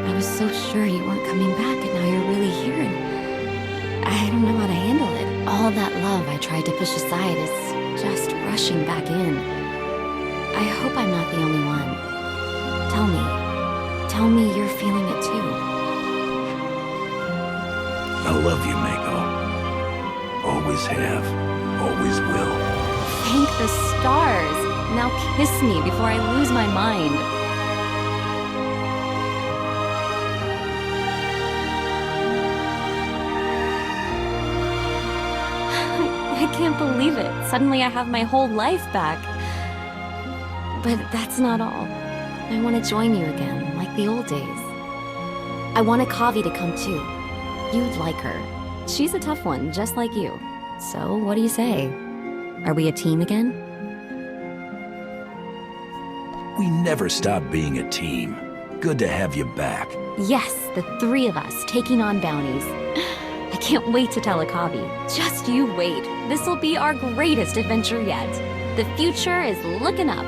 I was so sure you weren't coming back, and now you're really here, and I don't know how to handle it. All that love I tried to push aside is just rushing back in. I hope I'm not the only one. Tell me you're feeling it too. I love you, Mako. Always have, always will. Thank the stars. Now kiss me before I lose my mind. I can't believe it. Suddenly I have my whole life back. But that's not all. I want to join you again, like the old days. I want Akavi to come too. You'd like her. She's a tough one, just like you. So, what do you say? Are we a team again? We never stop being a team. Good to have you back. Yes, the three of us, taking on bounties. I can't wait to tell Akavi. Just you wait. This'll be our greatest adventure yet. The future is looking up.